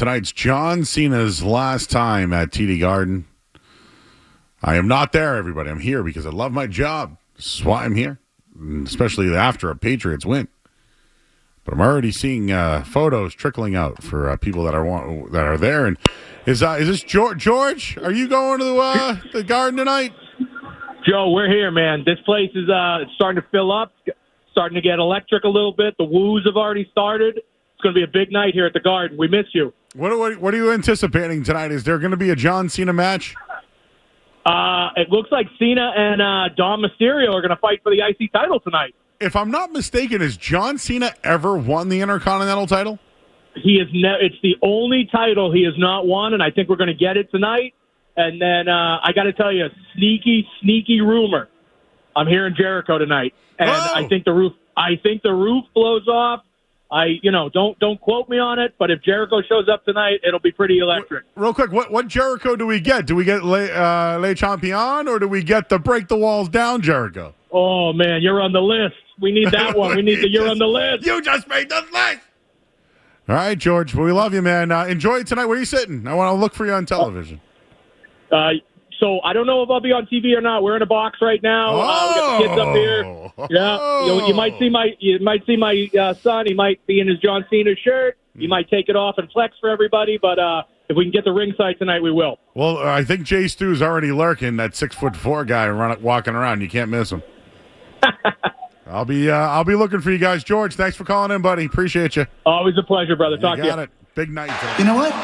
S1: tonight's John Cena's last time at TD Garden. I am not there, everybody. I'm here because I love my job. This is why I'm here, especially after a Patriots win. But I'm already seeing photos trickling out for people that are there. And is this George? Are you going to the Garden tonight?
S14: Joe, we're here, man. This place is starting to fill up, starting to get electric a little bit. The woos have already started. It's going to be a big night here at the Garden. We miss you.
S1: What are you anticipating tonight? Is there going to be a John Cena match?
S14: It looks like Cena and Dom Mysterio are going to fight for the IC title tonight.
S1: If I'm not mistaken, has John Cena ever won the Intercontinental title?
S14: He is. It's the only title he has not won, and I think we're going to get it tonight. And then I got to tell you, sneaky rumor. I'm hearing Jericho tonight, and I think the roof blows off. Don't quote me on it, but if Jericho shows up tonight, it'll be pretty electric.
S1: Real quick, what Jericho do we get? Do we get Le Champion, or do we get the break the walls down Jericho?
S14: Oh man, you're on the list. We need that one. We need the you're on the list.
S1: You just made the list. All right, George. Well, we love you, man. Enjoy it tonight. Where are you sitting? I want to look for you on television.
S14: So I don't know if I'll be on TV or not. We're in a box right now. We got the kids up here. Yeah, you might see my son. He might be in his John Cena shirt. He might take it off and flex for everybody. But if we can get the ringside tonight, we will.
S1: Well, I think Jay Stu's already lurking. That 6'4" guy walking around. You can't miss him. I'll be looking for you guys, George. Thanks for calling in, buddy. Appreciate you.
S14: Always a pleasure, brother. Talk to you.
S1: Got it. Big night.
S15: You know what?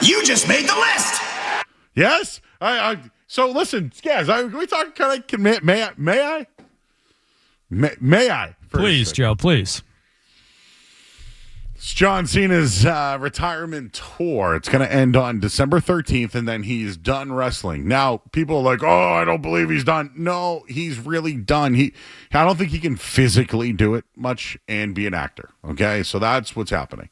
S15: You just made the list.
S1: Yes. So listen, Skaz. Can we talk? May I? May I?
S8: Please, Joe. Please.
S1: It's John Cena's retirement tour. It's going to end on December 13th, and then he's done wrestling. Now, people are like, "Oh, I don't believe he's done." No, he's really done. I don't think he can physically do it much and be an actor. Okay, so that's what's happening.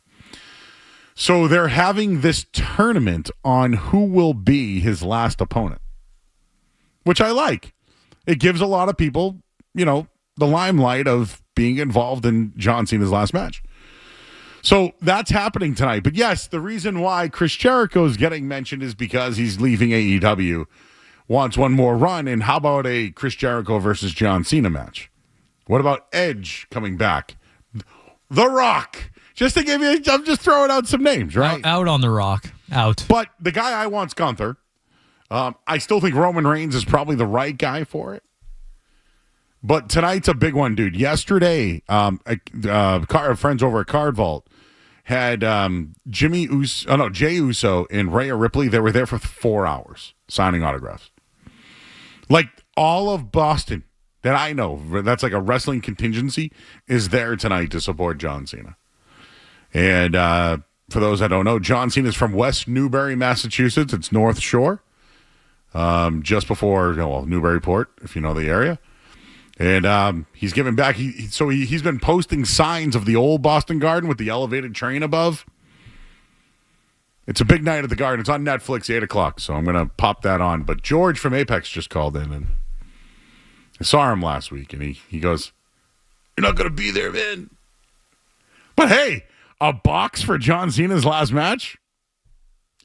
S1: So they're having this tournament on who will be his last opponent, which I like. It gives a lot of people, the limelight of being involved in John Cena's last match. So that's happening tonight. But yes, the reason why Chris Jericho is getting mentioned is because he's leaving AEW, wants one more run. And how about a Chris Jericho versus John Cena match? What about Edge coming back? The Rock. Just to give you, I'm just throwing out some names, right?
S8: Out on the Rock. Out.
S1: But the guy I want's Gunther. I still think Roman Reigns is probably the right guy for it. But tonight's a big one, dude. Yesterday, friends over at Card Vault had Jay Uso and Rhea Ripley. They were there for 4 hours signing autographs. Like all of Boston that I know, that's like a wrestling contingency, is there tonight to support John Cena. And for those that don't know, John Cena is from West Newbury, Massachusetts. It's North Shore, just before Newburyport, if you know the area. And he's giving back. He's been posting signs of the old Boston Garden with the elevated train above. It's a big night at the Garden. It's on Netflix, 8 o'clock, so I'm going to pop that on. But George from Apex just called in, and I saw him last week, and he goes, "You're not going to be there, man." But hey, a box for John Cena's last match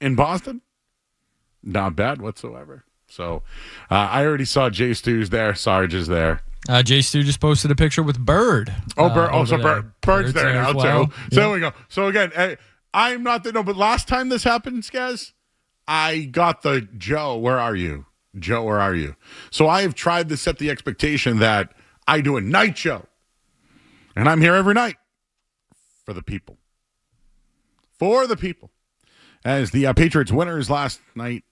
S1: in Boston? Not bad whatsoever. So I already saw Jay Stu's there. Sarge is there.
S8: Jay Stu just posted a picture with Bird.
S1: Bird's there now,
S8: well.
S1: too. So there we go. So again, I'm not but last time this happened, Skaz, I got the Joe, where are you? Joe, where are you? So I have tried to set the expectation that I do a night show. And I'm here every night for the people. For the people. As the Patriots winners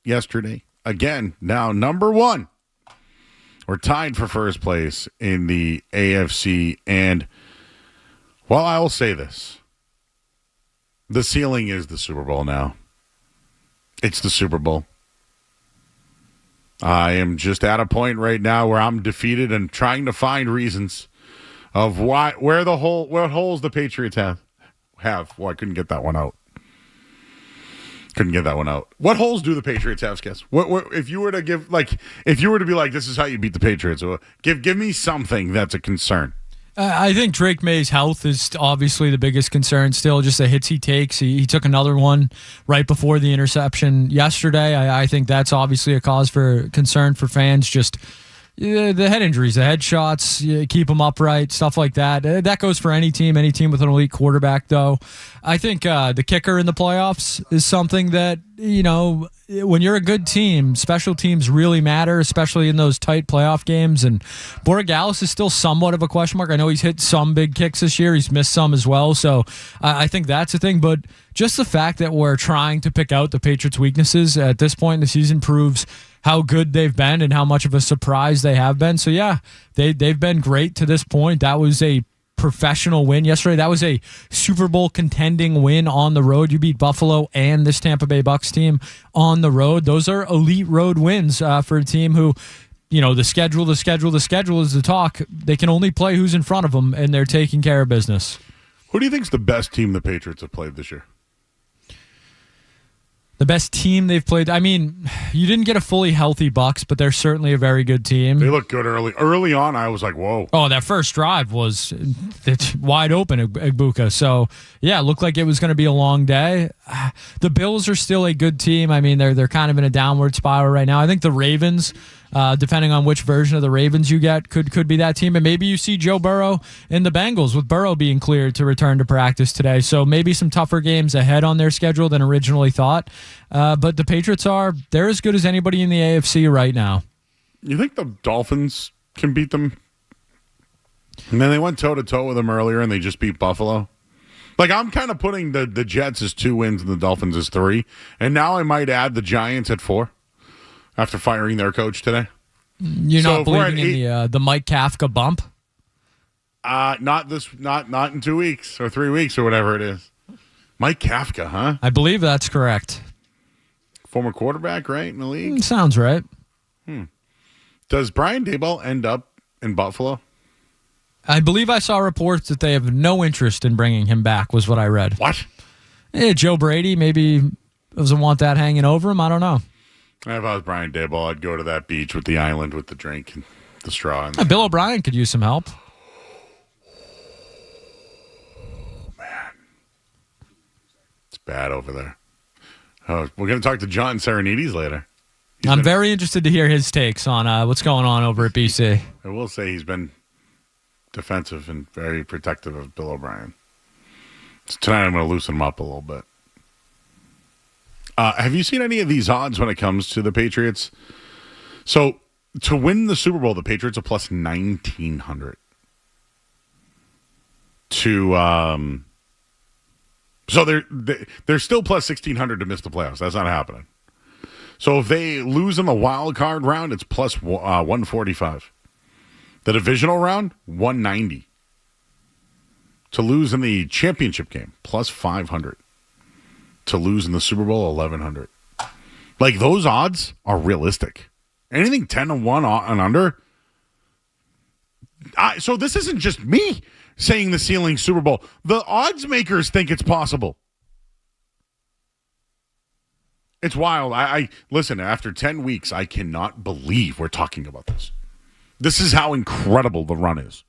S1: yesterday. Again, now number one. We're tied for first place in the AFC. And, well, I will say this. The ceiling is the Super Bowl now. It's the Super Bowl. I am just at a point right now where I'm defeated and trying to find reasons of what holes the Patriots have. Well, I couldn't get that one out. What holes do the Patriots have, Skess? What if you were to give, if you were to be like, this is how you beat the Patriots, give me something that's a concern.
S8: I think Drake May's health is obviously the biggest concern still, just the hits he takes. He took another one right before the interception yesterday. I think that's obviously a cause for concern for fans. Just the head injuries, the head shots, keep them upright, stuff like that. That goes for any team with an elite quarterback, though. I think the kicker in the playoffs is something that, when you're a good team, special teams really matter, especially in those tight playoff games. And Borregales is still somewhat of a question mark. I know he's hit some big kicks this year. He's missed some as well. So I think that's a thing. But just the fact that we're trying to pick out the Patriots' weaknesses at this point in the season proves how good they've been and how much of a surprise they have been. So, yeah, they've been great to this point. That was a professional win yesterday. That was a Super Bowl contending win on the road. You beat Buffalo and this Tampa Bay Bucs team on the road. Those are elite road wins for a team who, the schedule is the talk. They can only play who's in front of them, and they're taking care of business.
S1: Who do you think's the best team the Patriots have played this year?
S8: The best team they've played. I mean, you didn't get a fully healthy Bucs, but they're certainly a very good team.
S1: They look good early. Early on, I was like, whoa.
S8: Oh, that first drive was wide open, Igbuka. So, yeah, it looked like it was going to be a long day. The Bills are still a good team. I mean, they're kind of in a downward spiral right now. I think the Ravens, depending on which version of the Ravens you get, could be that team. And maybe you see Joe Burrow and the Bengals, with Burrow being cleared to return to practice today. So maybe some tougher games ahead on their schedule than originally thought. But the Patriots they're as good as anybody in the AFC right now.
S1: You think the Dolphins can beat them? And then they went toe-to-toe with them earlier, and they just beat Buffalo. Like, I'm kind of putting the Jets as 2 wins and the Dolphins as 3. And now I might add the Giants at 4 after firing their coach today.
S8: You're not believing in the Mike Kafka bump?
S1: Not in 2 weeks or 3 weeks or whatever it is. Mike Kafka, huh?
S8: I believe that's correct.
S1: Former quarterback, right, in the league?
S8: Sounds right.
S1: Does Brian Daboll end up in Buffalo?
S8: I believe I saw reports that they have no interest in bringing him back, was what I read.
S1: What?
S8: Joe Brady maybe doesn't want that hanging over him. I don't know.
S1: If I was Brian Daboll, I'd go to that beach with the island with the drink and the straw.
S8: Bill O'Brien could use some help.
S1: Oh, man. It's bad over there. Oh, we're going to talk to John Serenites later.
S8: I'm very interested to hear his takes on what's going on over at BC.
S1: I will say he's been defensive and very protective of Bill O'Brien. So tonight I'm going to loosen him up a little bit. Have you seen any of these odds when it comes to the Patriots? So to win the Super Bowl, the Patriots are plus 1,900. So they're still plus 1,600 to miss the playoffs. That's not happening. So if they lose in the wild card round, it's plus 145. The divisional round, 190. To lose in the championship game, plus 500. To lose in the Super Bowl, 1,100. Like, those odds are realistic. Anything 10-1 and under. So this isn't just me saying the ceiling Super Bowl. The odds makers think it's possible. It's wild. I listen, after 10 weeks, I cannot believe we're talking about this. This is how incredible the run is.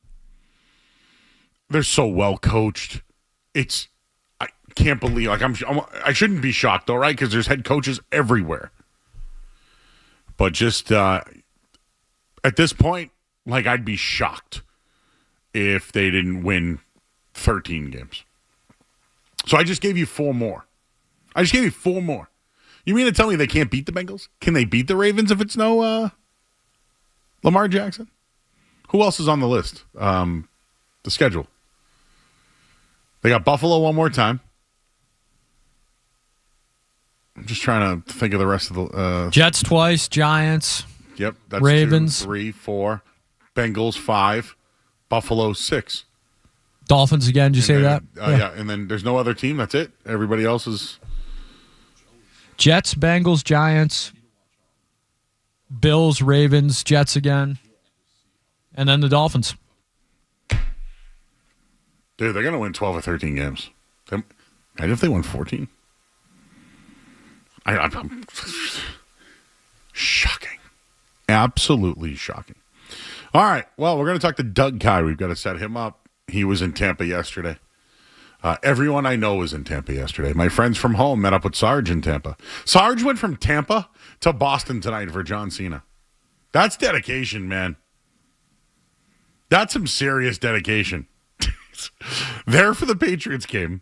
S1: They're so well coached. I can't believe, I shouldn't be shocked though, right? Because there's head coaches everywhere. But just at this point, I'd be shocked if they didn't win 13 games. So I just gave you 4 more. You mean to tell me they can't beat the Bengals? Can they beat the Ravens if it's no Lamar Jackson? Who else is on the list? The schedule. They got Buffalo one more time. I'm just trying to think of the rest of the...
S8: Jets twice, Giants.
S1: Yep. That's
S8: Ravens.
S1: 2, 3, 4. Bengals 5. Buffalo 6.
S8: Dolphins again, did you say that?
S1: Yeah, and then there's no other team. That's it. Everybody else is...
S8: Jets, Bengals, Giants, Bills, Ravens, Jets again, and then the Dolphins.
S1: Dude, they're going to win 12 or 13 games. Imagine if they won 14. I'm shocking. Absolutely shocking. All right. Well, we're going to talk to Doug Kyed. We've got to set him up. He was in Tampa yesterday. Everyone I know was in Tampa yesterday. My friends from home met up with Sarge in Tampa. Sarge went from Tampa to Boston tonight for John Cena. That's dedication, man. That's some serious dedication. There for the Patriots game.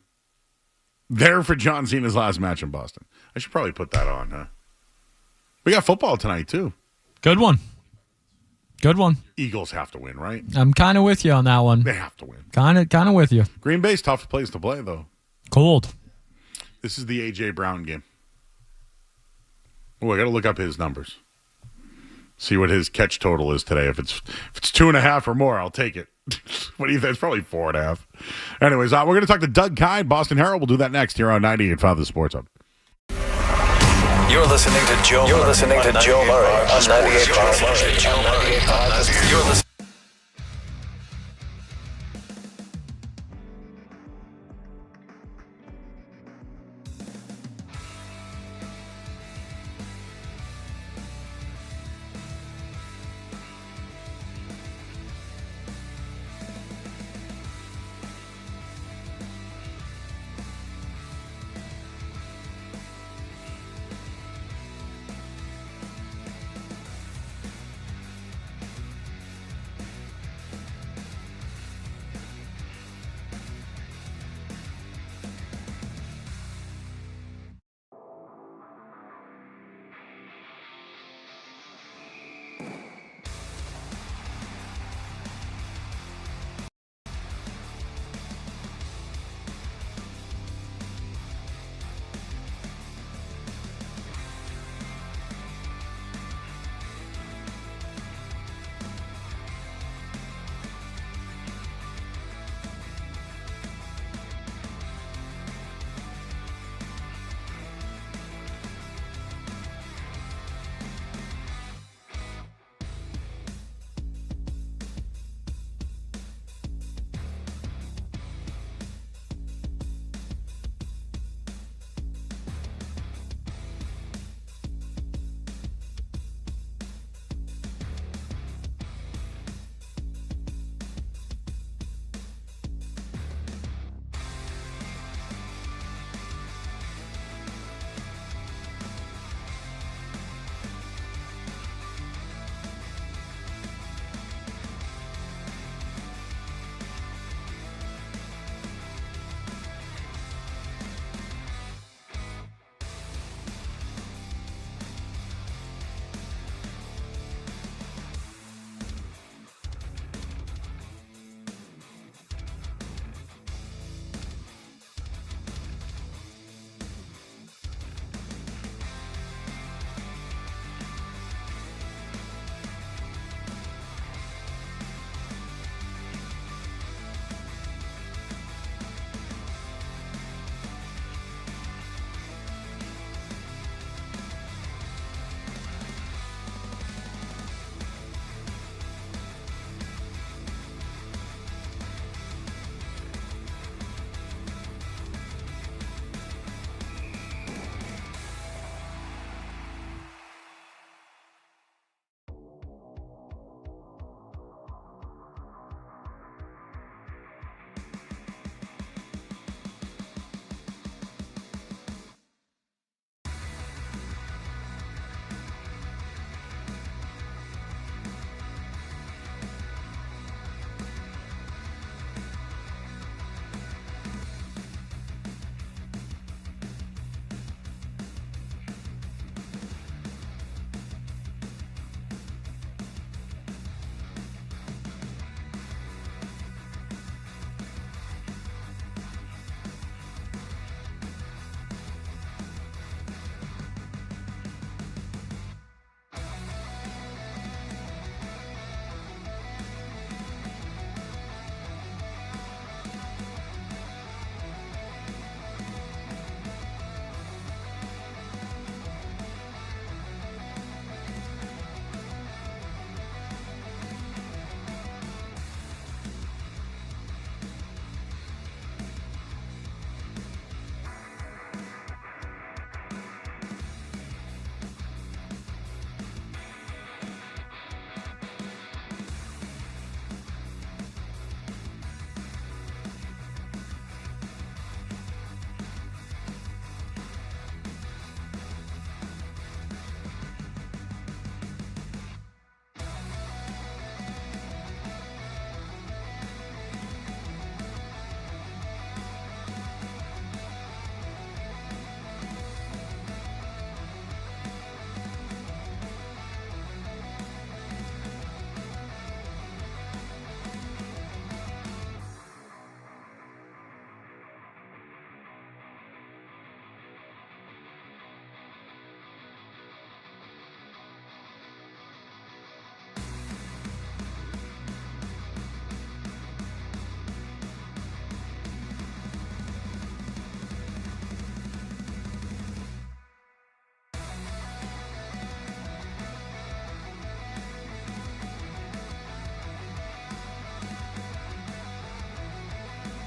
S1: There for John Cena's last match in Boston. I should probably put that on, huh? We got football tonight, too.
S8: Good one. Good one.
S1: Eagles have to win, right?
S8: I'm kind of with you on that one.
S1: They have to win.
S8: Kind of with you.
S1: Green Bay's tough place to play, though.
S8: Cold.
S1: This is the A.J. Brown game. Oh, I got to look up his numbers. See what his catch total is today. If it's 2.5 or more, I'll take it. What do you think? It's probably 4.5. Anyways, we're going to talk to Doug Kyed, Boston Herald. We'll do that next here on 98.5 The Sports Hub.
S2: You're listening to Joe. You're listening to Joe Murray on 98.5. You're listening.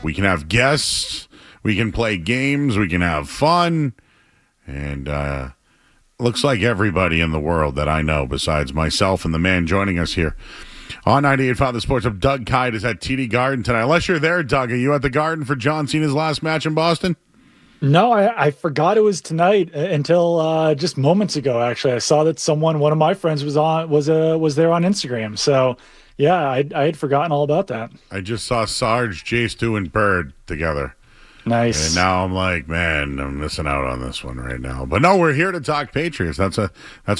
S1: We can have guests. We can play games. We can have fun. And looks like everybody in the world that I know besides myself and the man joining us here on 98.5 The Sports of Doug Kyed is at TD Garden tonight. Unless you're there, Doug, are you at the Garden for John Cena's last match in Boston?
S16: No, I forgot it was tonight until just moments ago. Actually, I saw that one of my friends was there on Instagram. So, yeah, I had forgotten all about that.
S1: I just saw Sarge, J. Stu, and Bird together.
S16: Nice.
S1: And now I'm like, man, I'm missing out on this one right now. But no, we're here to talk Patriots. That's what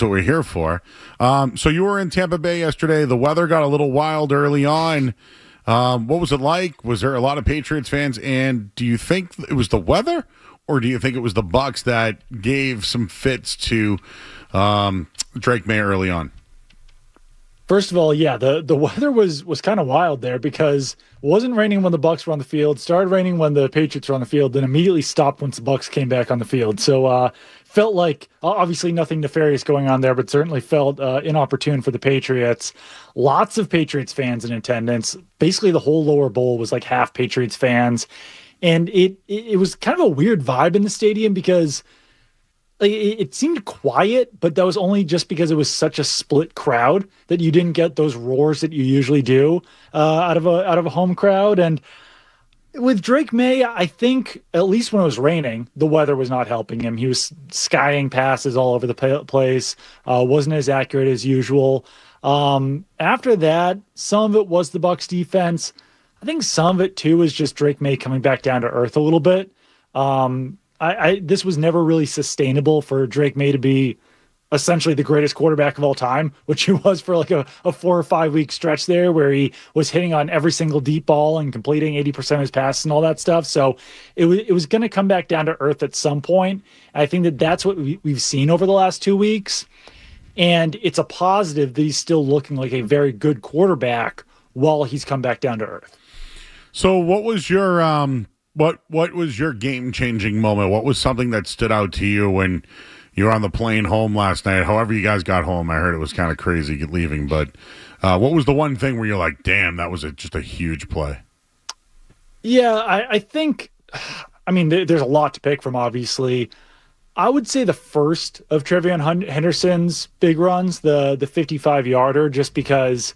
S1: we're here for. So you were in Tampa Bay yesterday. The weather got a little wild early on. What was it like? Was there a lot of Patriots fans? And do you think it was the weather? Or do you think it was the Bucs that gave some fits to Drake May early on?
S16: First of all, yeah, the weather was kind of wild there because it wasn't raining when the Bucs were on the field. Started raining when the Patriots were on the field, then immediately stopped once the Bucs came back on the field. So felt like obviously nothing nefarious going on there, but certainly felt inopportune for the Patriots. Lots of Patriots fans in attendance. Basically, the whole lower bowl was like half Patriots fans. And it was kind of a weird vibe in the stadium because it seemed quiet, but that was only just because it was such a split crowd that you didn't get those roars that you usually do out of a home crowd. And with Drake May, I think at least when it was raining, the weather was not helping him. He was skying passes all over the place, wasn't as accurate as usual. After that, some of it was the Bucs defense. I think some of it, too, is just Drake May coming back down to earth a little bit. This was never really sustainable for Drake May to be essentially the greatest quarterback of all time, which he was for like a 4 or 5 week stretch there where he was hitting on every single deep ball and completing 80% of his passes and all that stuff. So it was going to come back down to earth at some point. I think that's what we've seen over the last 2 weeks. And it's a positive that he's still looking like a very good quarterback while he's come back down to earth.
S1: So what was your what was your game-changing moment? What was something that stood out to you when you were on the plane home last night? However you guys got home, I heard it was kind of crazy leaving, but what was the one thing where you're like, damn, that was just a huge play?
S16: Yeah, I think, I mean, there's a lot to pick from, obviously. I would say the first of Trevion Henderson's big runs, the 55-yarder, just because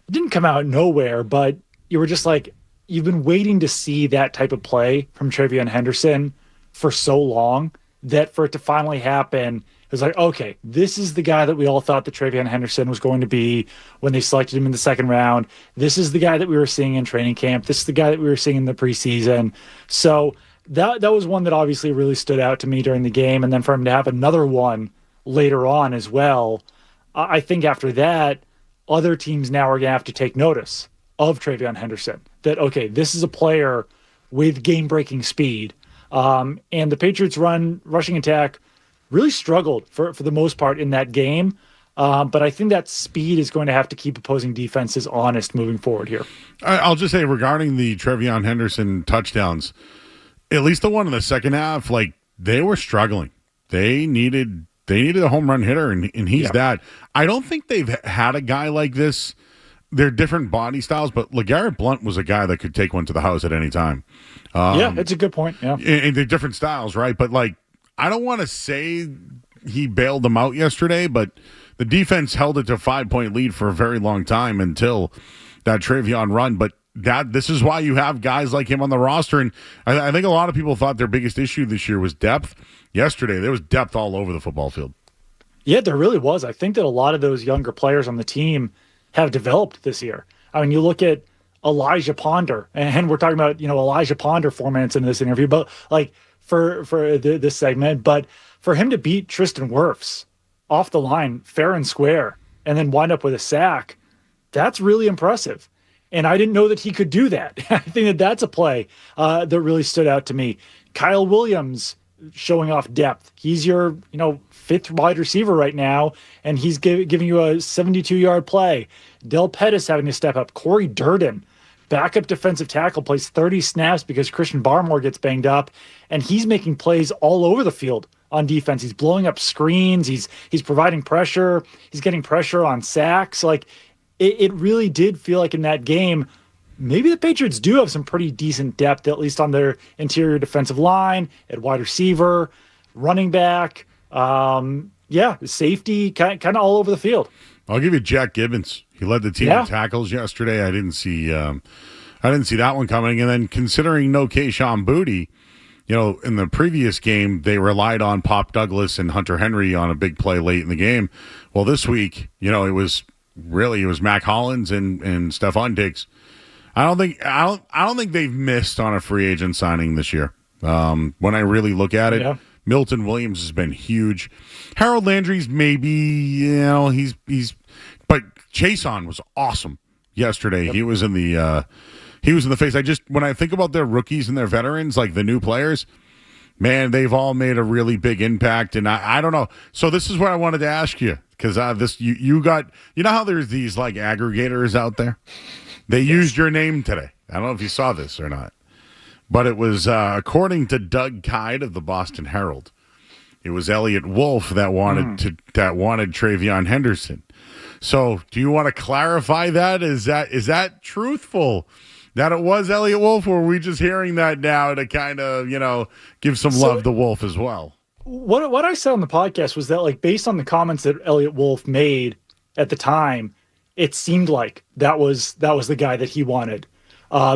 S16: it didn't come out of nowhere, but you were just like, you've been waiting to see that type of play from Trevion Henderson for so long that for it to finally happen, it was like, okay, this is the guy that we all thought that Trevion Henderson was going to be when they selected him in the second round. This is the guy that we were seeing in training camp. This is the guy that we were seeing in the preseason. So that was one that obviously really stood out to me during the game. And then for him to have another one later on as well, I think after that, other teams now are going to have to take notice of Trevion Henderson, that, okay, this is a player with game-breaking speed. And the Patriots' rushing attack really struggled for the most part in that game. But I think that speed is going to have to keep opposing defenses honest moving forward here.
S1: I'll just say regarding the Trevion Henderson touchdowns, at least the one in the second half, like they were struggling. They needed a home run hitter, and he's that. I don't think they've had a guy like this. They're different body styles, but LeGarrette Blount was a guy that could take one to the house at any time.
S16: Yeah, that's a good point. Yeah,
S1: and they're different styles, right? But like, I don't want to say he bailed them out yesterday, but the defense held it to a 5-point lead for a very long time until that Trevion run. But this is why you have guys like him on the roster, and I think a lot of people thought their biggest issue this year was depth. Yesterday, there was depth all over the football field. Yeah,
S16: there really was. I think that a lot of those younger players on the team have developed this year. I mean, you look at Elijah Ponder, and we're talking about, Elijah Ponder 4 minutes into this interview, but like for this segment, but for him to beat Tristan Wirfs off the line, fair and square, and then wind up with a sack, that's really impressive. And I didn't know that he could do that. I think that's a play that really stood out to me. Kyle Williams showing off depth. He's your, fifth wide receiver right now, and he's giving you a 72-yard play. Del Pettis having to step up. Corey Durden, backup defensive tackle, plays 30 snaps because Christian Barmore gets banged up, and he's making plays all over the field on defense. He's blowing up screens. He's providing pressure. He's getting pressure on sacks. Like, it really did feel like in that game, maybe the Patriots do have some pretty decent depth, at least on their interior defensive line, at wide receiver, running back, safety, kind of all over the field.
S1: I'll give you Jack Gibbons. He led the team in tackles yesterday. I didn't see that one coming. And then considering no Kayshon Boutte, in the previous game, they relied on Pop Douglas and Hunter Henry on a big play late in the game. Well, this week, it was Mac Hollins and Stephon Diggs. I don't think they've missed on a free agent signing this year. When I really look at it, Milton Williams has been huge. Harold Landry's maybe, but Chason was awesome yesterday. Yep. He was in the face. When I think about their rookies and their veterans, like the new players, man, they've all made a really big impact. And I don't know. So this is what I wanted to ask you, because you got, how there's these like aggregators out there. They used your name today. I don't know if you saw this or not, but it was according to Doug Kyed of the Boston Herald. It was Elliot Wolf that wanted Travion Henderson. So, do you want to clarify that? Is that truthful that it was Elliot Wolf, or are we just hearing that now to kind of give some love to Wolf as well?
S16: What I said on the podcast was that, like, based on the comments that Elliot Wolf made at the time, it seemed like that was the guy that he wanted,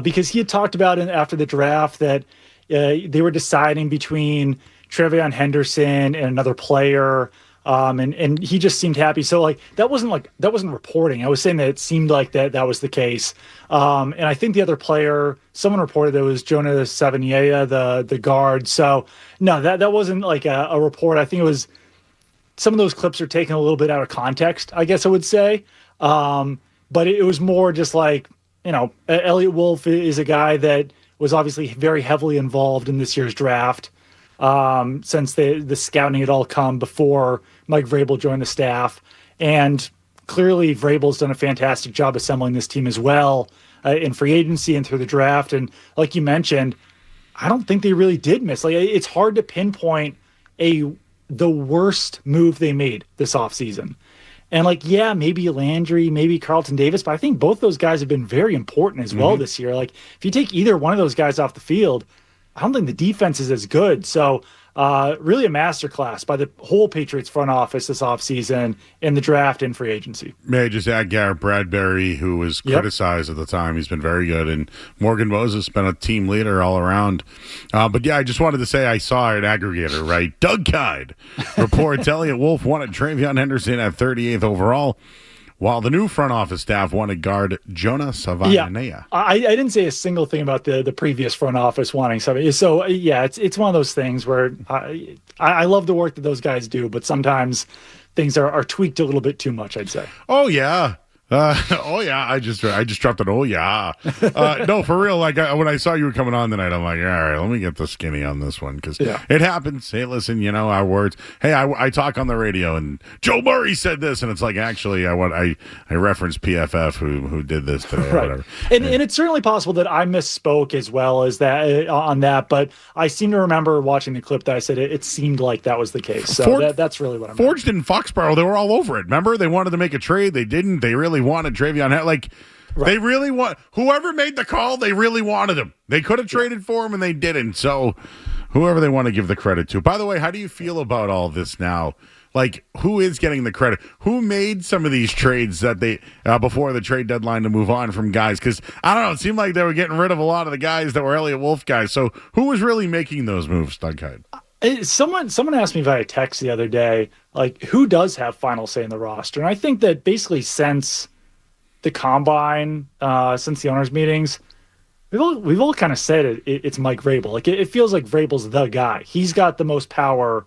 S16: because he had talked about it after the draft that they were deciding between Travion Henderson and another player, and he just seemed happy. So that wasn't reporting. I was saying that it seemed like that was the case, and I think the other player, someone reported that it was Jonah Savanier, the guard. So no, that wasn't like a report. I think it was some of those clips are taken a little bit out of context, I guess I would say. But it was more just like, Elliot Wolf is a guy that was obviously very heavily involved in this year's draft, since the scouting had all come before Mike Vrabel joined the staff. And clearly Vrabel's done a fantastic job assembling this team as well, in free agency and through the draft. And like you mentioned, I don't think they really did miss. Like, it's hard to pinpoint the worst move they made this offseason. And maybe Landry, maybe Carlton Davis, but I think both those guys have been very important as well this year. Like, if you take either one of those guys off the field, I don't think the defense is as good. So really a masterclass by the whole Patriots front office this offseason in the draft and free agency.
S1: May I just add Garrett Bradbury, who was criticized at the time. He's been very good. And Morgan Moses been a team leader all around. But I just wanted to say I saw an aggregator, right? Doug Kyed reports Elliot Wolf wanted Travion Henderson at 38th overall, while the new front office staff wanted guard Jonah Savanier.
S16: Yeah, I didn't say a single thing about the previous front office wanting something. So, it's one of those things where I love the work that those guys do, but sometimes things are tweaked a little bit too much, I'd say.
S1: Oh, yeah. I just dropped an no, for real. When I saw you were coming on tonight, I'm like, all right, let me get the skinny on this one, because it happens. Hey, listen, our words. Hey, I talk on the radio, and Joe Murray said this, and it's like, actually, I referenced PFF who did this today, or whatever.
S16: And it's certainly possible that I misspoke as well as that on that, but I seem to remember watching the clip that I said it seemed like that was the case. So that's really what I'm.
S1: Forged in Foxborough, they were all over it. Remember, they wanted to make a trade, they didn't. They really wanted Travion. They really want whoever made the call. They really wanted him. They could have traded for him, and they didn't. So, whoever they want to give the credit to. By the way, how do you feel about all this now? Like, who is getting the credit? Who made some of these trades that they before the trade deadline to move on from guys? Because I don't know. It seemed like they were getting rid of a lot of the guys that were Elliot Wolf guys. So, who was really making those moves, Doug Kyed?
S16: Someone asked me via text the other day, like, who does have final say in the roster? And I think that basically since the combine, since the owners' meetings, we've all kind of said it's Mike Vrabel. Like, it feels like Vrabel's the guy. He's got the most power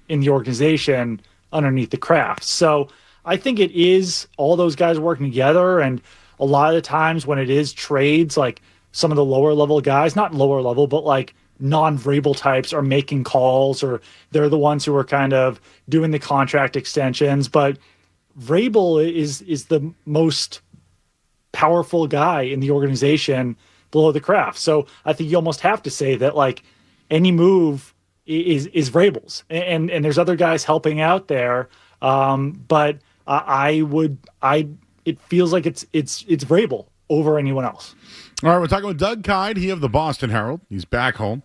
S16: in the organization underneath the craft. So I think it is all those guys working together. And a lot of the times when it is trades, like some of the lower level guys, not lower level, but like non-Vrabel types are making calls, or they're the ones who are kind of doing the contract extensions. But Vrabel is the most powerful guy in the organization below the craft. So I think you almost have to say that, like, any move is Vrabel's, and there's other guys helping out there. But it feels like it's Vrabel over anyone else.
S1: All right, we're talking with Doug Kyed, he of the Boston Herald. He's back home.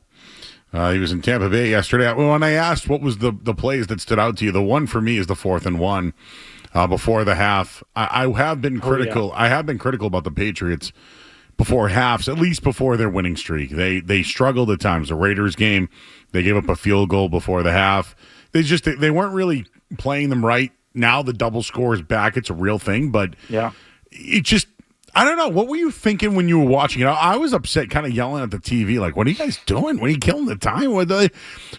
S1: He was in Tampa Bay yesterday. When I asked what was the plays that stood out to you, the one for me is the 4th and 1 before the half. I have been critical. I have been critical about the Patriots before halves, at least before their winning streak. They struggled at times. The Raiders game, they gave up a field goal before the half. They weren't really playing them right. Now the double score is back. It's a real thing, but it just, I don't know. What were you thinking when you were watching it? I was upset, kind of yelling at the TV, like, what are you guys doing? What are you killing the time?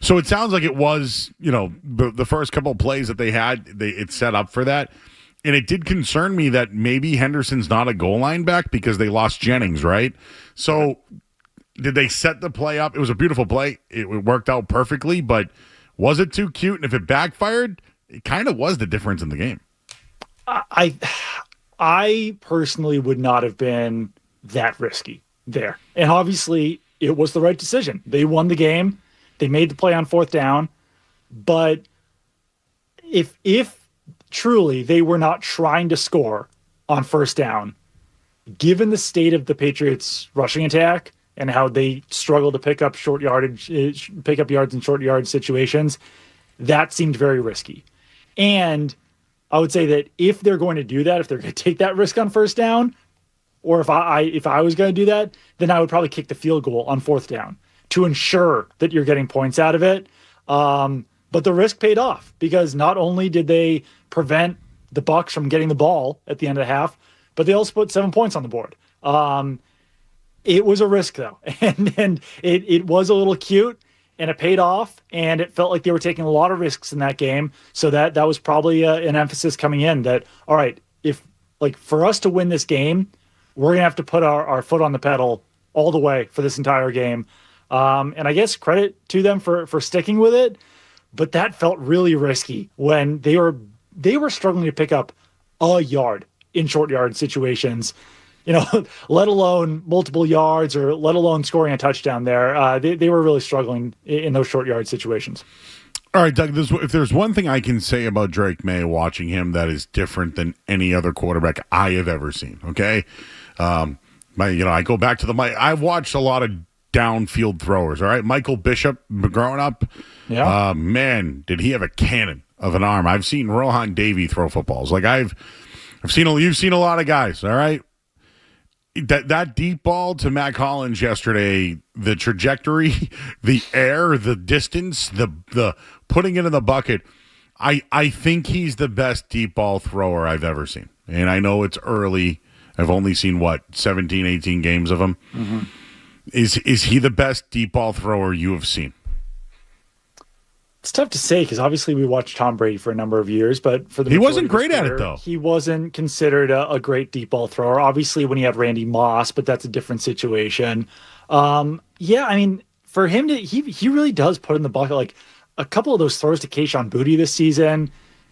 S1: So it sounds like it was, the first couple of plays that they had, it set up for that. And it did concern me that maybe Henderson's not a goal line back because they lost Jennings, right? So did they set the play up? It was a beautiful play. It worked out perfectly, but was it too cute? And if it backfired, it kind of was the difference in the game.
S16: I personally would not have been that risky there. And obviously, it was the right decision. They won the game. They made the play on 4th down. But if truly they were not trying to score on 1st down, given the state of the Patriots' rushing attack and how they struggle to pick up yards in short yardage situations, that seemed very risky. And I would say that if they're going to do that, if they're going to take that risk on 1st down, or if I was going to do that, then I would probably kick the field goal on 4th down to ensure that you're getting points out of it. But the risk paid off because not only did they prevent the Bucs from getting the ball at the end of the half, but they also put 7 points on the board. It was a risk though, and it was a little cute. And it paid off, and it felt like they were taking a lot of risks in that game. So that was probably an emphasis coming in that, all right, for us to win this game, we're going to have to put our foot on the pedal all the way for this entire game. And I guess credit to them for sticking with it, but that felt really risky when they were struggling to pick up a yard in short yard situations. Let alone multiple yards or let alone scoring a touchdown there. They were really struggling in those short yard situations.
S1: All right, Doug, if there's one thing I can say about Drake May watching him that is different than any other quarterback I have ever seen, okay? I go back to I've watched a lot of downfield throwers, all right? Michael Bishop, growing up, man, did he have a cannon of an arm. I've seen Rohan Davey throw footballs. You've seen a lot of guys, all right? That deep ball to Mac Hollins yesterday, the trajectory, the air, the distance, the putting it in the bucket, I think he's the best deep ball thrower I've ever seen. And I know it's early. I've only seen, 17, 18 games of him. Mm-hmm. Is he the best deep ball thrower you have seen?
S16: It's tough to say because obviously we watched Tom Brady for a number of years, but for the
S1: he wasn't great at it though.
S16: He wasn't considered a great deep ball thrower. Obviously, when he had Randy Moss, but that's a different situation. For him he really does put in the bucket like a couple of those throws to Kayshon Boutte this season,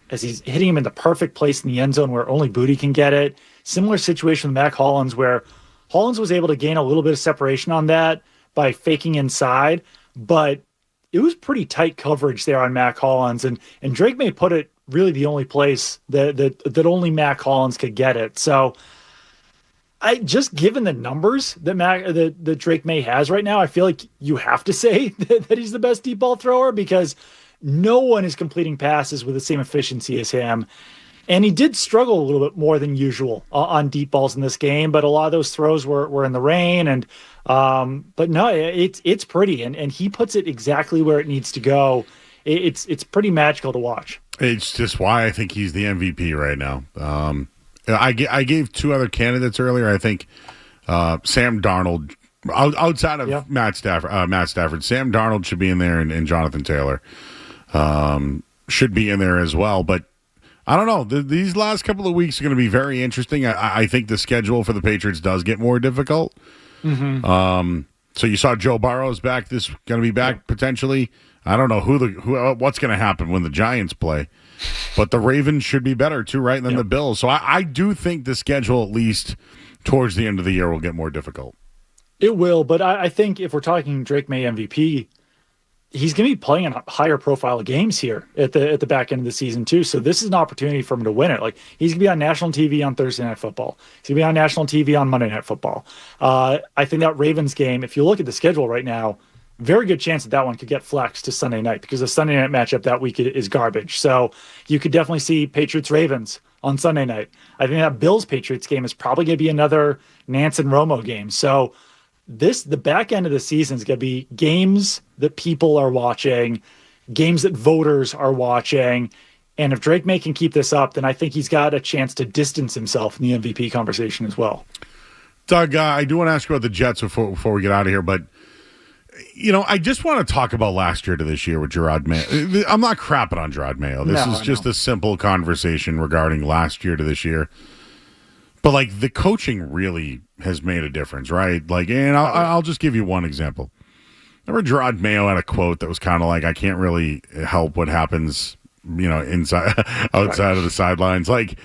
S16: as he's hitting him in the perfect place in the end zone where only Boutte can get it. Similar situation with Mac Hollins, where Hollins was able to gain a little bit of separation on that by faking inside, but it was pretty tight coverage there on Mac Hollins, and Drake May put it really the only place that only Mac Hollins could get it. So, given the numbers that Drake May has right now, I feel like you have to say that he's the best deep ball thrower because no one is completing passes with the same efficiency as him. And he did struggle a little bit more than usual on deep balls in this game, but a lot of those throws were in the rain. And but no, it's pretty, and he puts it exactly where it needs to go. It's pretty magical to watch.
S1: It's just why I think he's the MVP right now. I gave 2 other candidates earlier. I think Sam Darnold, outside of Matt Stafford, Sam Darnold should be in there, and Jonathan Taylor should be in there as well. But I don't know. These last couple of weeks are going to be very interesting. I think the schedule for the Patriots does get more difficult. Mm-hmm. So you saw Joe Burrow's back. This going to be back potentially. I don't know what's going to happen when the Giants play, but the Ravens should be better too, right? Than the Bills. So I do think the schedule, at least towards the end of the year, will get more difficult.
S16: It will, but I think if we're talking Drake May MVP, he's going to be playing in higher profile games here at the back end of the season too. So this is an opportunity for him to win it. Like, he's going to be on national TV on Thursday Night Football. He's going to be on national TV on Monday Night Football. I think that Ravens game, if you look at the schedule right now, very good chance that one could get flexed to Sunday night, because the Sunday night matchup that week is garbage. So you could definitely see Patriots-Ravens on Sunday night. I think that Bills-Patriots game is probably going to be another Nance and Romo game. So the back end of the season is going to be games that people are watching, games that voters are watching. And if Drake May can keep this up, then I think he's got a chance to distance himself in the MVP conversation as well.
S1: Doug, I do want to ask you about the Jets before we get out of here, but I just want to talk about last year to this year with Gerard Mayo. I'm not crapping on Gerard Mayo. This is just a simple conversation regarding last year to this year. But, like, the coaching really has made a difference, right? Like, and I'll just give you one example. Remember Gerard Mayo had a quote that was kind of like, I can't really help what happens, outside of the sidelines. Like,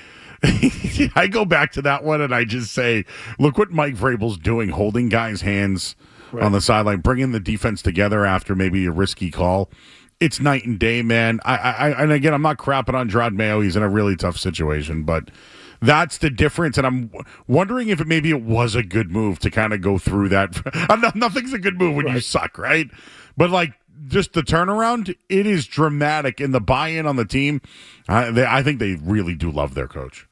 S1: I go back to that one and I just say, look what Mike Vrabel's doing, holding guys' hands on the sideline, bringing the defense together after maybe a risky call. It's night and day, man. And again, I'm not crapping on Gerard Mayo. He's in a really tough situation, but that's the difference. And I'm wondering if maybe it was a good move to kind of go through that. Nothing's a good move when you suck, right? But, like, just the turnaround, it is dramatic. And the buy-in on the team, I think they really do love their coach.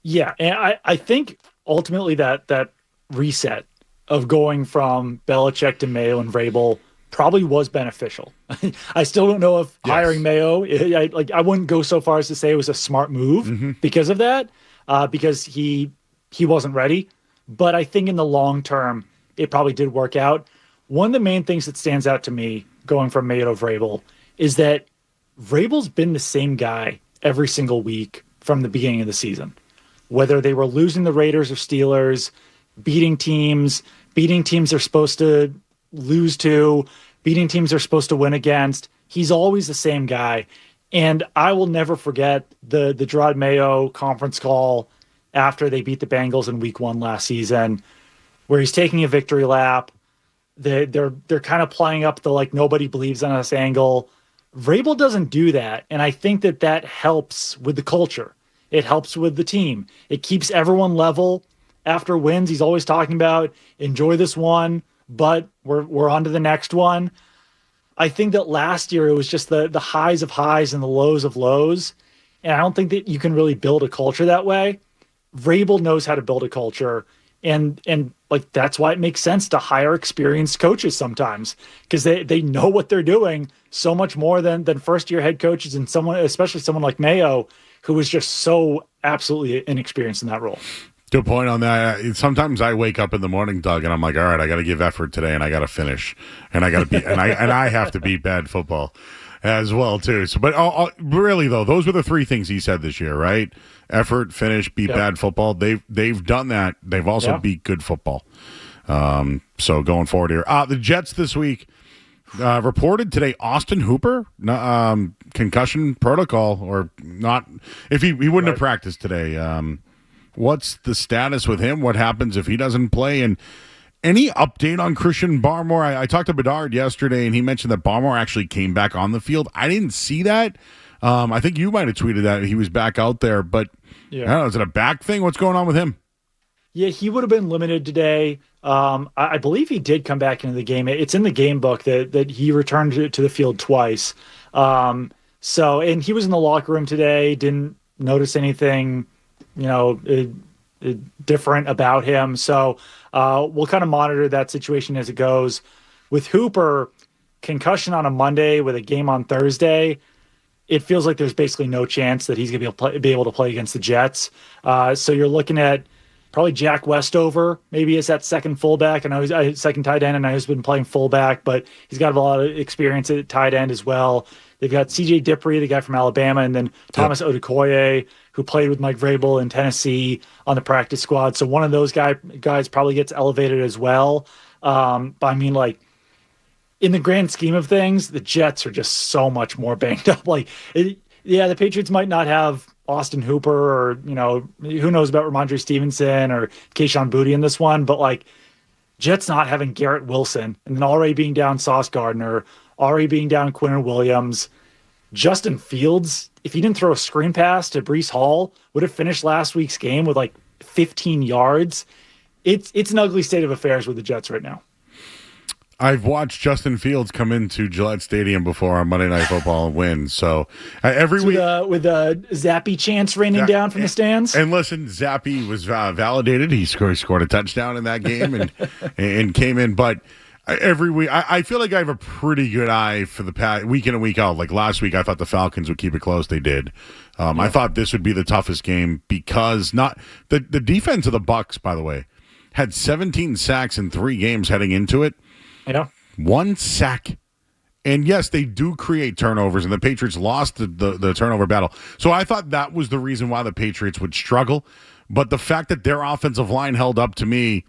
S16: Yeah, and I think ultimately that reset of going from Belichick to Mayo and Vrabel probably was beneficial. I still don't know if hiring Mayo, I wouldn't go so far as to say it was a smart move because of that, because he wasn't ready. But I think in the long term, it probably did work out. One of the main things that stands out to me going from Mayo to Vrabel is that Vrabel's been the same guy every single week from the beginning of the season. Whether they were losing the Raiders or Steelers, beating teams they're supposed to lose to, beating teams they're supposed to win against. He's always the same guy. And I will never forget the Gerard Mayo conference call after they beat the Bengals in week 1 last season, where he's taking a victory lap. They're kind of playing up the, like, nobody believes in us angle. Vrabel doesn't do that. And I think that helps with the culture. It helps with the team. It keeps everyone level after wins. He's always talking about, enjoy this one, but we're on to the next one. I think that last year it was just the highs of highs and the lows of lows. And I don't think that you can really build a culture that way. Vrabel knows how to build a culture. And like, that's why it makes sense to hire experienced coaches sometimes, because they know what they're doing so much more than first-year head coaches, and especially someone like Mayo, who was just so absolutely inexperienced in that role.
S1: Good point on that. Sometimes I wake up in the morning, Doug, and I'm like, all right, I got to give effort today, and I got to finish, and I got to beat, and I have to beat bad football as well too. So, but really though, those were the 3 things he said this year, right? Effort, finish, beat bad football. They've done that. They've also beat good football. So going forward here, the Jets this week reported today Austin Hooper concussion protocol, or not. If he wouldn't have practiced today. What's the status with him? What happens if he doesn't play? And any update on Christian Barmore? I talked to Bedard yesterday, and he mentioned that Barmore actually came back on the field. I didn't see that. I think you might have tweeted that he was back out there, but I don't know, is it a back thing? What's going on with him?
S16: Yeah, he would have been limited today. I believe he did come back into the game. It's in the game book that he returned to the field twice. And he was in the locker room today, didn't notice anything different about him. So we'll kind of monitor that situation as it goes. With Hooper, concussion on a Monday with a game on Thursday, it feels like there's basically no chance that he's going to be able to play against the Jets. So you're looking at probably Jack Westover, maybe as that second fullback. I know he's second tight end, and I know he's been playing fullback, but he's got a lot of experience at tight end as well. They've got C.J. Dippre, the guy from Alabama, and then Thomas Odukoye, who played with Mike Vrabel in Tennessee on the practice squad. So one of those guys probably gets elevated as well. But I mean, like, in the grand scheme of things, the Jets are just so much more banged up. The Patriots might not have Austin Hooper, or, who knows about Ramondre Stevenson or Kayshon Boutte in this one, but, like, Jets not having Garrett Wilson and then already being down Sauce Gardner, already being down Quinn Williams. Justin Fields, if he didn't throw a screen pass to Breece Hall, would have finished last week's game with like 15 yards. It's an ugly state of affairs with the Jets right now.
S1: I've watched Justin Fields come into Gillette Stadium before on Monday Night Football and win. So every week
S16: with Zappy chants raining down from the stands.
S1: And listen, Zappy was validated. He scored a touchdown in that game and came in. But every week, I feel like I have a pretty good eye for the past week in and week out. Like last week, I thought the Falcons would keep it close. They did. I thought this would be the toughest game because the defense of the Bucs, by the way, had 17 sacks in 3 games heading into it.
S16: Yeah.
S1: 1 sack. And yes, they do create turnovers, and the Patriots lost the turnover battle. So I thought that was the reason why the Patriots would struggle. But the fact that their offensive line held up to me,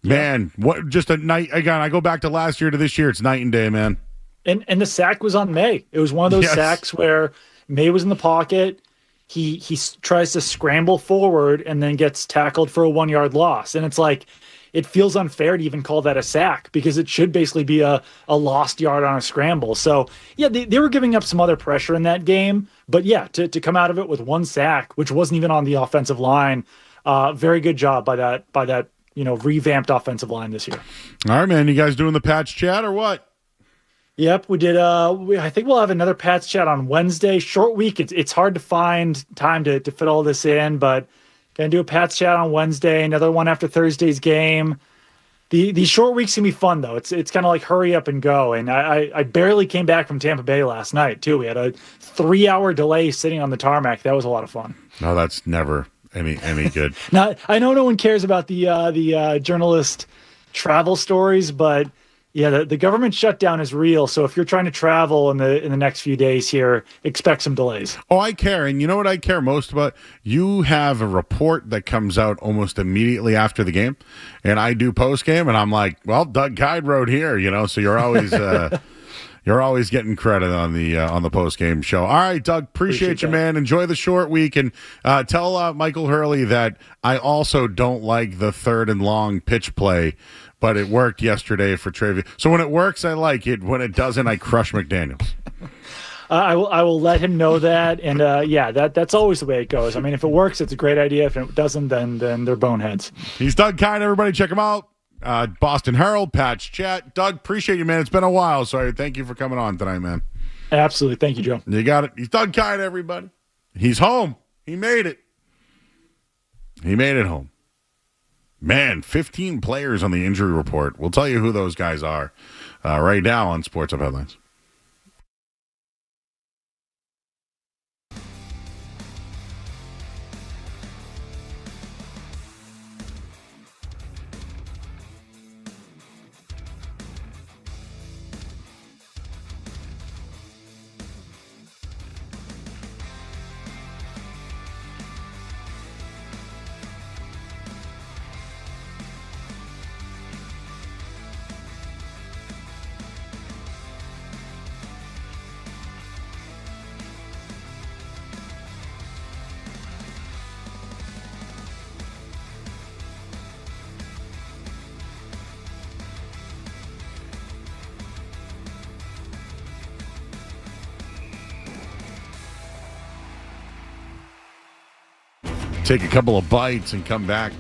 S1: man, what just a night. Again, I go back to last year to this year. It's night and day, man.
S16: And the sack was on May. It was one of those sacks where May was in the pocket. He tries to scramble forward and then gets tackled for a 1-yard loss. And it's like, it feels unfair to even call that a sack because it should basically be a lost yard on a scramble. So, yeah, they were giving up some other pressure in that game. But, yeah, to come out of it with 1 sack, which wasn't even on the offensive line, very good job by that revamped offensive line this year.
S1: All right, man. You guys doing the Patch chat or what?
S16: Yep, we did. I think we'll have another Pats chat on Wednesday. Short week. It's hard to find time to fit all this in, but gonna do a Pats chat on Wednesday. Another one after Thursday's game. These short weeks can be fun though. It's kind of like hurry up and go. And I barely came back from Tampa Bay last night too. We had a 3-hour delay sitting on the tarmac. That was a lot of fun.
S1: No, that's never any good.
S16: Now I know no one cares about the journalist travel stories, but. Yeah, the government shutdown is real. So if you're trying to travel in the next few days here, expect some delays.
S1: Oh, I care. And you know what I care most about? You have a report that comes out almost immediately after the game. And I do postgame, and I'm like, well, Doug Kyed wrote here, so you're always you're always getting credit on the postgame show. All right, Doug, appreciate you, man. Enjoy the short week. And tell Michael Hurley that I also don't like the 3rd and long pitch play. But it worked yesterday for trivia. So when it works, I like it. When it doesn't, I crush McDaniels.
S16: I will let him know that. And that's always the way it goes. I mean, if it works, it's a great idea. If it doesn't, then they're boneheads.
S1: He's Doug Kyed. Everybody check him out. Boston Herald, Patch Chat. Doug, appreciate you, man. It's been a while. So thank you for coming on tonight, man.
S16: Absolutely. Thank you, Joe.
S1: You got it. He's Doug Kyed, everybody. He's home. He made it. He made it home. Man, 15 players on the injury report. We'll tell you who those guys are right now on Sports Up Headlines. Take a couple of bites and come back.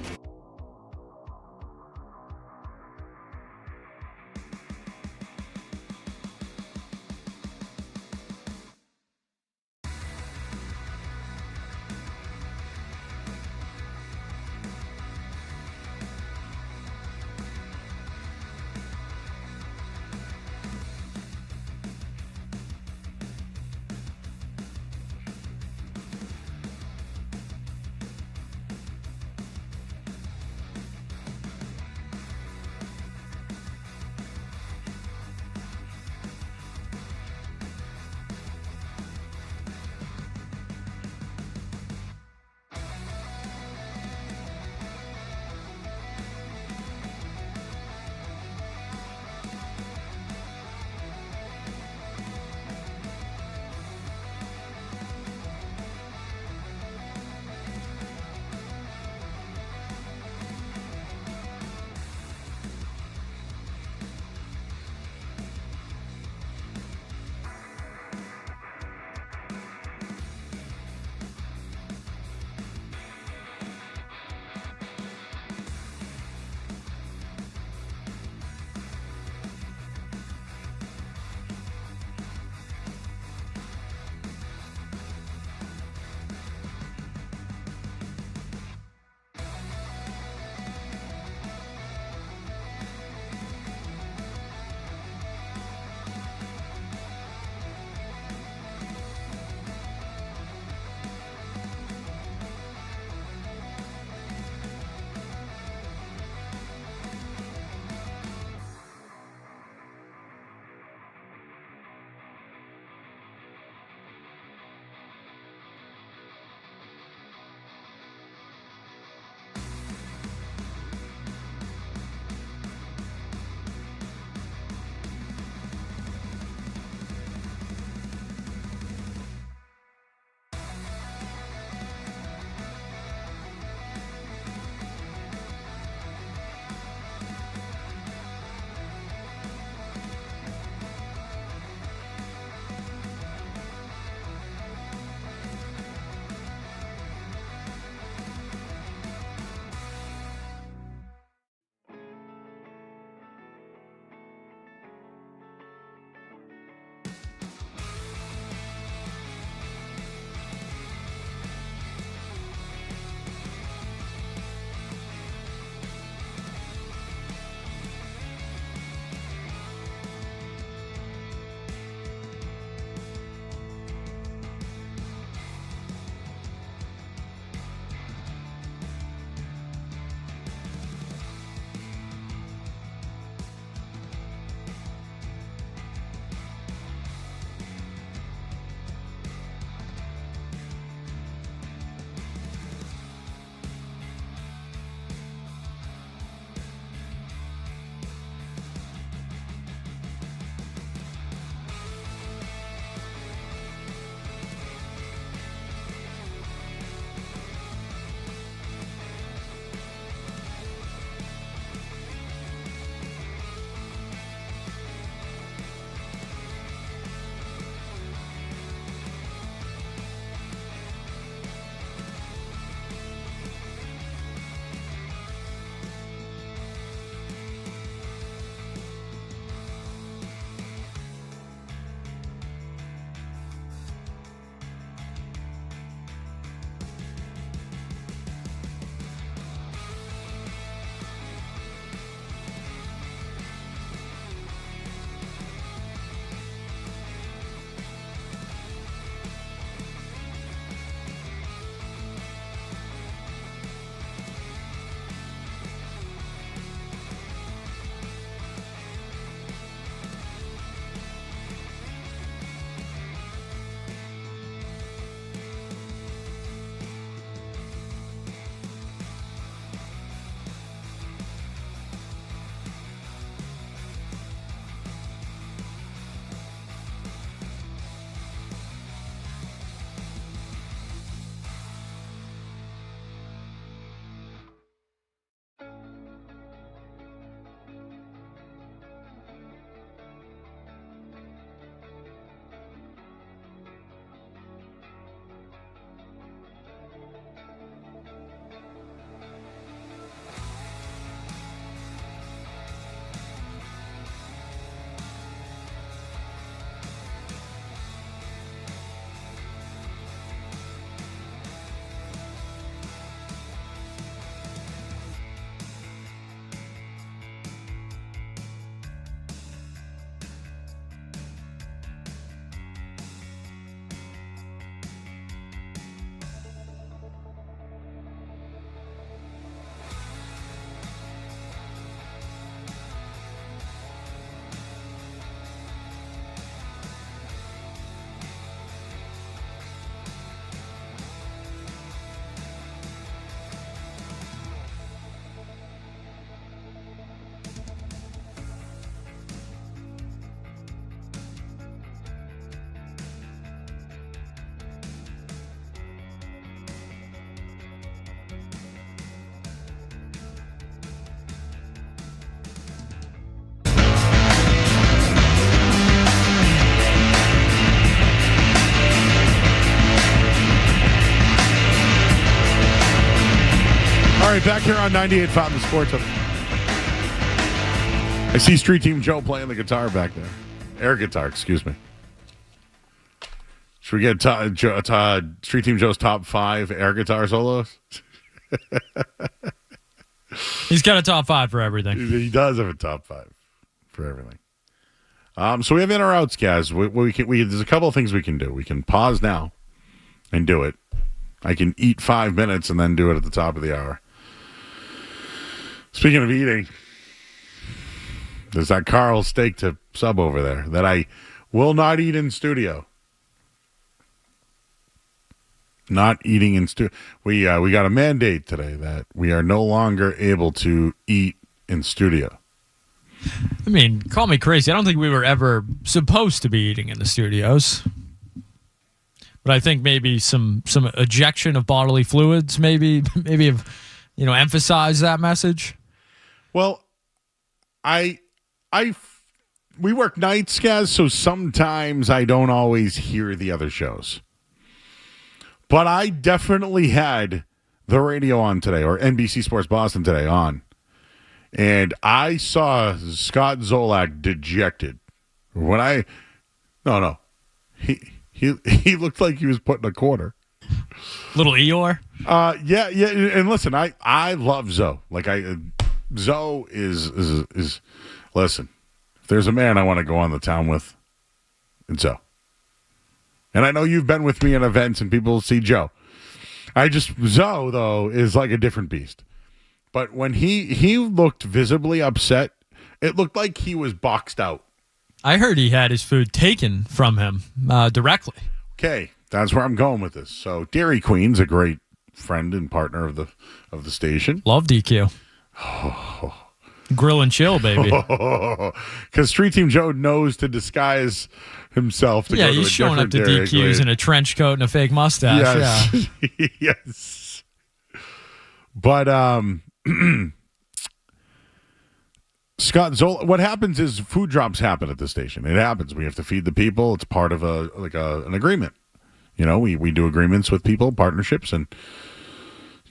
S1: All right, back here on 98.5 The Sports Hub. I see Street Team Joe playing the guitar back there. Air guitar, excuse me. Should we get Street Team Joe's top 5 air guitar solos?
S8: He's got a top 5 for everything.
S1: He does have a top 5 for everything. So we have in or outs, guys. There's a couple of things we can do. We can pause now and do it. I can eat 5 minutes and then do it at the top of the hour. Speaking of eating, there's that Carl's steak to sub over there that I will not eat in studio. Not eating in studio. We got a mandate today that we are no longer able to eat in studio.
S8: I mean, call me crazy. I don't think we were ever supposed to be eating in the studios. But I think maybe some ejection of bodily fluids maybe have, emphasized that message.
S1: Well, we work nights, guys, so sometimes I don't always hear the other shows. But I definitely had the radio on today, or NBC Sports Boston today on. And I saw Scott Zolak dejected. He looked like he was putting a quarter.
S8: Little Eeyore?
S1: Yeah. And listen, I love Zoe. Zoe is listen, if there's a man I want to go on the town with, it's Zoe. And I know you've been with me in events and people see Joe. Zoe, though, is like a different beast. But when he looked visibly upset, it looked like he was boxed out.
S8: I heard he had his food taken from him directly.
S1: Okay, that's where I'm going with this. So Dairy Queen's a great friend and partner of the station.
S8: Love DQ. Grill and chill, baby.
S1: Because Street Team Joe knows to disguise himself to go to a
S8: he's showing up to
S1: Dairy
S8: DQs
S1: Queen.
S8: in a trench coat and a fake mustache.
S1: Yes.
S8: Yeah.
S1: Yes. But Scott Zola, what happens is food drops happen at the station. It happens. We have to feed the people. It's part of an agreement. We do agreements with people, partnerships, and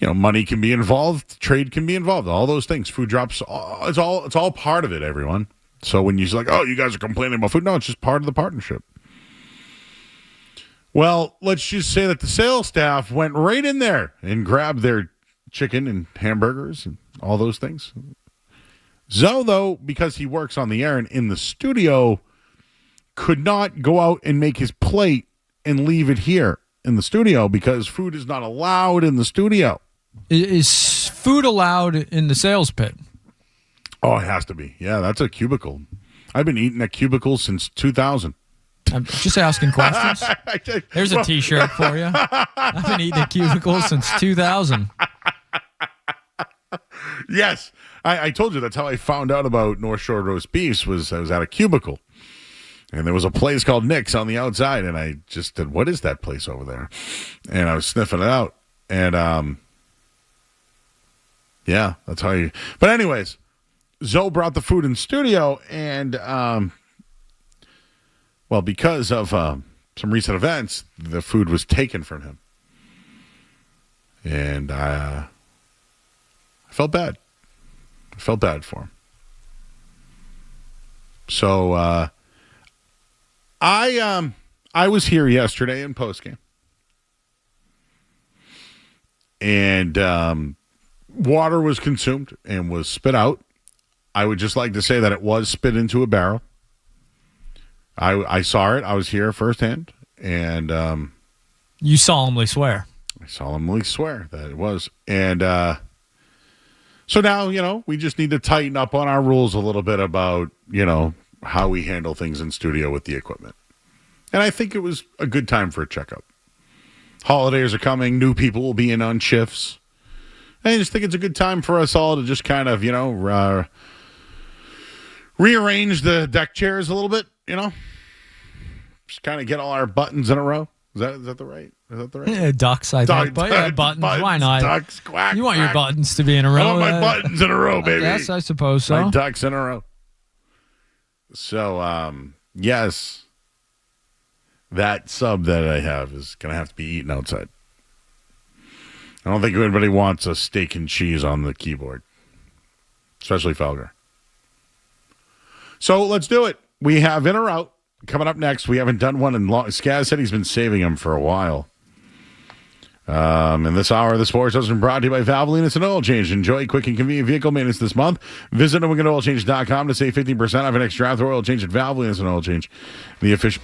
S1: money can be involved, trade can be involved, all those things. Food drops, it's all part of it, everyone. So when you're like, oh, you guys are complaining about food, no, it's just part of the partnership. Well, let's just say that the sales staff went right in there and grabbed their chicken and hamburgers and all those things. Zoe, though, because he works on the air and in the studio, could not go out and make his plate and leave it here in the studio because food is not allowed in the studio.
S8: Is food allowed in the sales pit?
S1: Oh, it has to be. Yeah, that's a cubicle. I've been eating at cubicles since 2000.
S8: I'm just asking questions. There's a T-shirt for you. I've been eating at cubicles since 2000.
S1: Yes. I told you that's how I found out about North Shore roast beefs. I was at a cubicle. And there was a place called Nick's on the outside, and I just said, what is that place over there? And I was sniffing it out. And, yeah, that's how you... But anyways, Zoe brought the food in studio, and, because of some recent events, the food was taken from him. And I felt bad. I felt bad for him. So, I was here yesterday in postgame, and water was consumed and was spit out. I would just like to say that it was spit into a barrel. I saw it. I was here firsthand, and
S8: you solemnly swear.
S1: I solemnly swear that it was, and so now we just need to tighten up on our rules a little bit about how we handle things in studio with the equipment. And I think it was a good time for a checkup. Holidays are coming. New people will be in on shifts. And I just think it's a good time for us all to just kind of, rearrange the deck chairs a little bit, Just kind of get all our buttons in a row. Is that the right?
S8: Yeah, ducks, I think. But yeah, buttons. Why not?
S1: Ducks, quack,
S8: you want
S1: quack.
S8: your buttons to be in a row.
S1: I want my buttons in a row, baby.
S8: Yes, I suppose so.
S1: My ducks in a row. So, yes, that sub that I have is going to have to be eaten outside. I don't think anybody wants a steak and cheese on the keyboard, especially Felger. So let's do it. We have in or out coming up next. We haven't done one in long. Skaz said he's been saving them for a while. In this hour of the sports has been brought to you by Valvoline. It's an oil change. Enjoy quick and convenient vehicle maintenance this month. Visit WickedOilChange.com to save 15% off an extra draft oil change at Valvoline. It's an oil change. The official.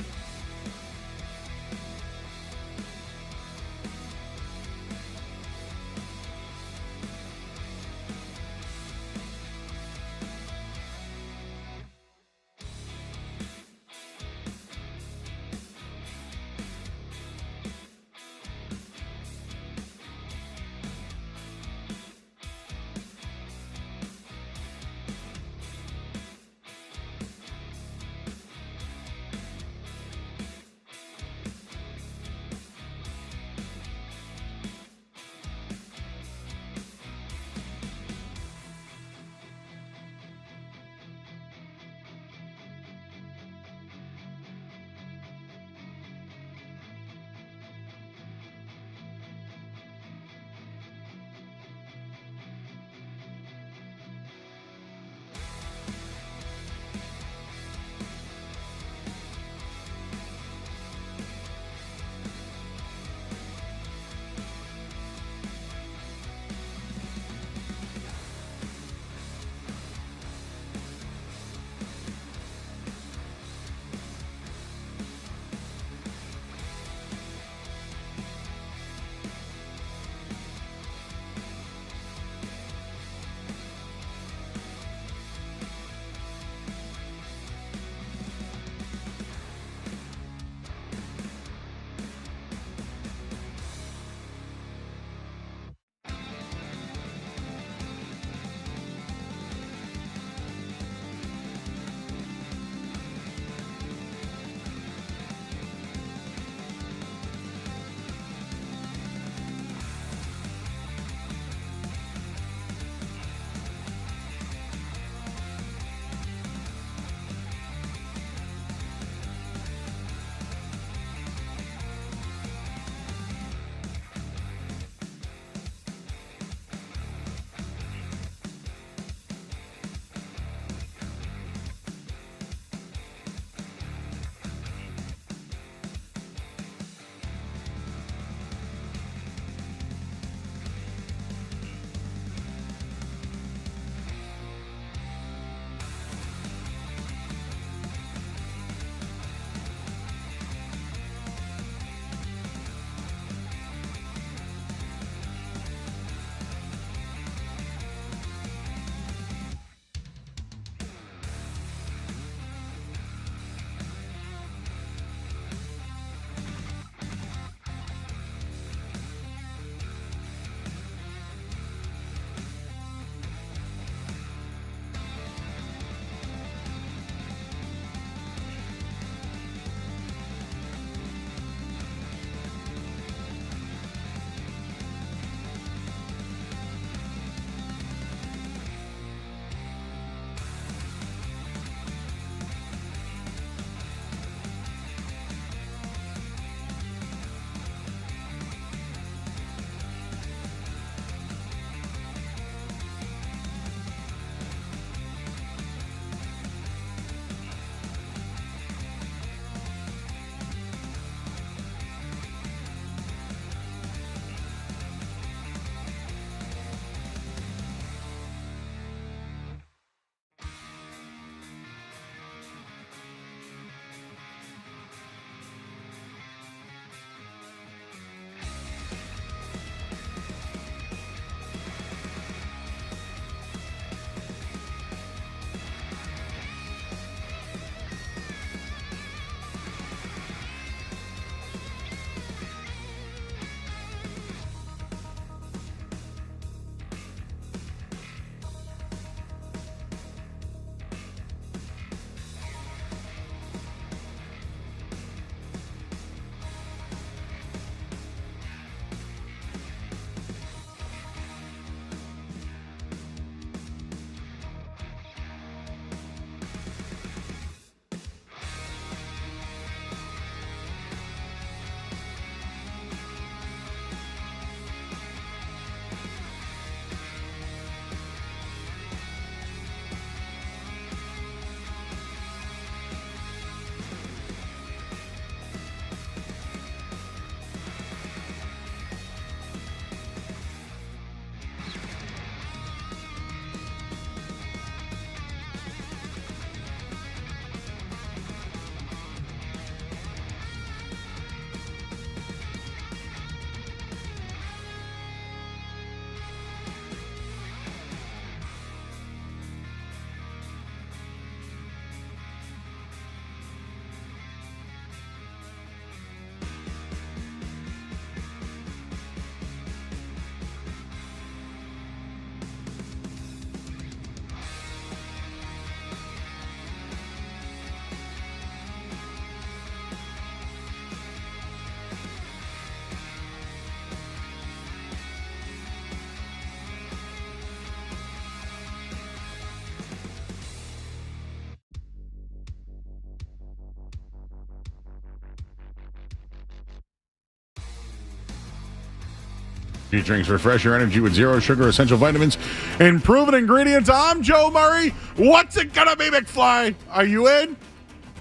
S1: These drinks refresh your energy with zero sugar, essential vitamins, and proven ingredients. I'm Joe Murray. What's it gonna be, McFly? Are you in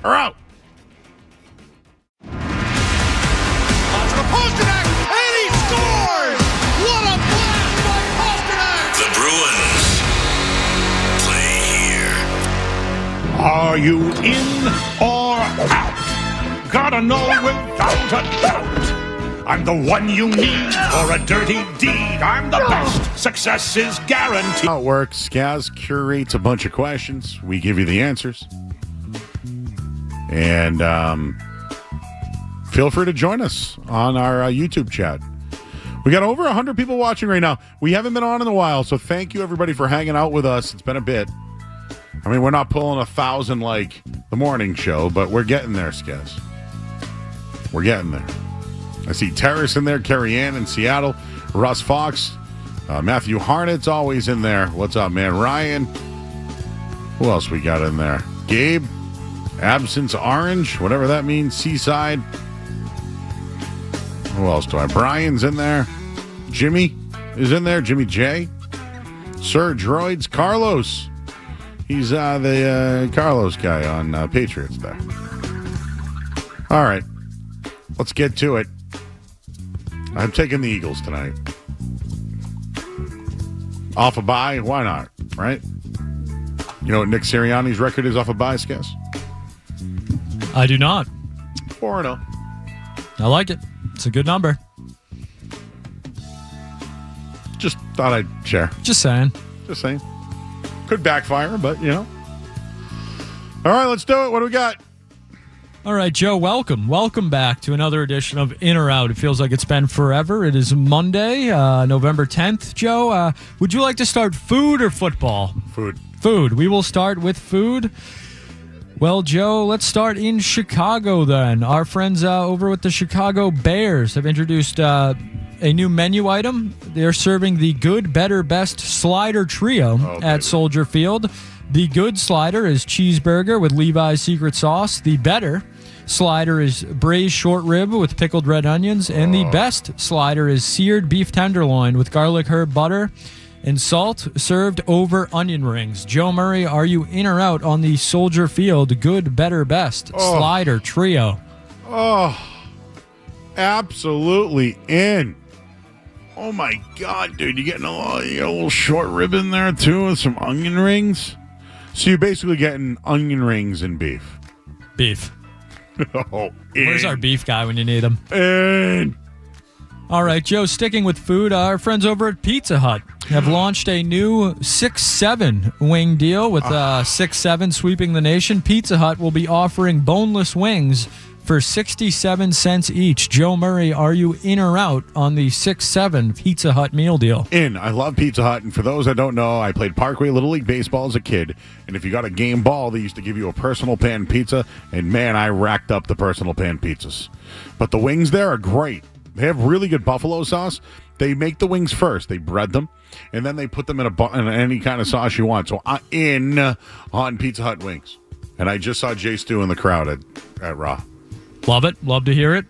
S1: or out?
S15: Onto the Pastrnak, and he scores! What a blast by Pastrnak!
S2: The Bruins play here.
S17: Are you in or out? Gotta know without a doubt. I'm the one you need for a dirty deed. I'm the best. Success is guaranteed.
S1: How it works, Skaz curates a bunch of questions. We give you the answers. And feel free to join us on our YouTube chat. We got over 100 people watching right now. We haven't been on in a while, so thank you, everybody, for hanging out with us. It's been a bit. I mean, we're not pulling 1,000 like the morning show, but we're getting there, Skaz. We're getting there. I see Terrace in there, Carrie Ann in Seattle, Russ Fox, Matthew Harnett's always in there. What's up, man? Ryan. Who else we got in there? Gabe, Absence Orange, whatever that means, Seaside. Who else do I? Brian's in there. Jimmy is in there. Jimmy J. Sir Droids. Carlos. He's the Carlos guy on Patriots there. All right. Let's get to it. I'm taking the Eagles tonight. Off a bye? Why not? Right? You know what Nick Sirianni's record is off a bye, Skess?
S8: I do not.
S1: 4-0.
S8: I like it. It's a good number.
S1: Just thought I'd share.
S8: Just saying.
S1: Just saying. Could backfire, but, you know. All right, let's do it. What do we got?
S8: All right, Joe, welcome. Welcome back to another edition of In or Out. It feels like it's been forever. It is Monday, November 10th. Joe, would you like to start food or football?
S1: Food.
S8: Food. We will start with food. Well, Joe, let's start in Chicago then. Our friends over with the Chicago Bears have introduced a new menu item. They're serving the Good, Better, Best Slider Trio at Soldier Field. The good slider is cheeseburger with Levi's secret sauce. The better slider is braised short rib with pickled red onions. And the best slider is seared beef tenderloin with garlic herb butter and salt served over onion rings. Joe Murray, are you in or out on the Soldier Field Good, Better, Best Slider Trio?
S1: Oh, absolutely in. Oh, my God, dude. You got a little short rib in there, too, with some onion rings? So you're basically getting onion rings and beef.
S8: Beef.
S1: Oh,
S8: where's our beef guy when you need him?
S1: In.
S8: All right, Joe, sticking with food, our friends over at Pizza Hut have launched a new 6-7 wing deal with 6-7 sweeping the nation. Pizza Hut will be offering boneless wings for 67 cents each. Joe Murray, are you in or out on the 6-7 Pizza Hut meal deal?
S1: In. I love Pizza Hut, and for those that don't know, I played Parkway Little League Baseball as a kid, and if you got a game ball, they used to give you a personal pan pizza, and man, I racked up the personal pan pizzas. But the wings there are great. They have really good buffalo sauce. They make the wings first. They bread them, and then they put them in any kind of sauce you want. So I'm in on Pizza Hut wings. And I just saw Jay Stu in the crowd at Raw.
S8: Love it. Love to hear it.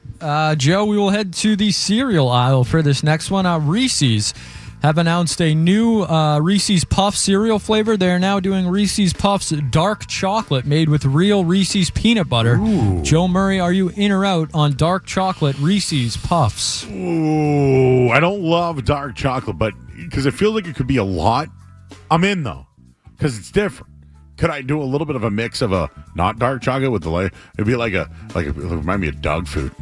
S8: Joe, we will head to the cereal aisle for this next one. Reese's have announced a new Reese's Puff cereal flavor. They're now doing Reese's Puffs dark chocolate made with real Reese's peanut butter.
S1: Ooh.
S8: Joe Murray, are you in or out on dark chocolate Reese's Puffs?
S1: Ooh, I don't love dark chocolate, but because it feels like it could be a lot, I'm in, though, because it's different. Could I do a little bit of a mix of a not dark chocolate with the layer? It'd be like it remind me of dog food.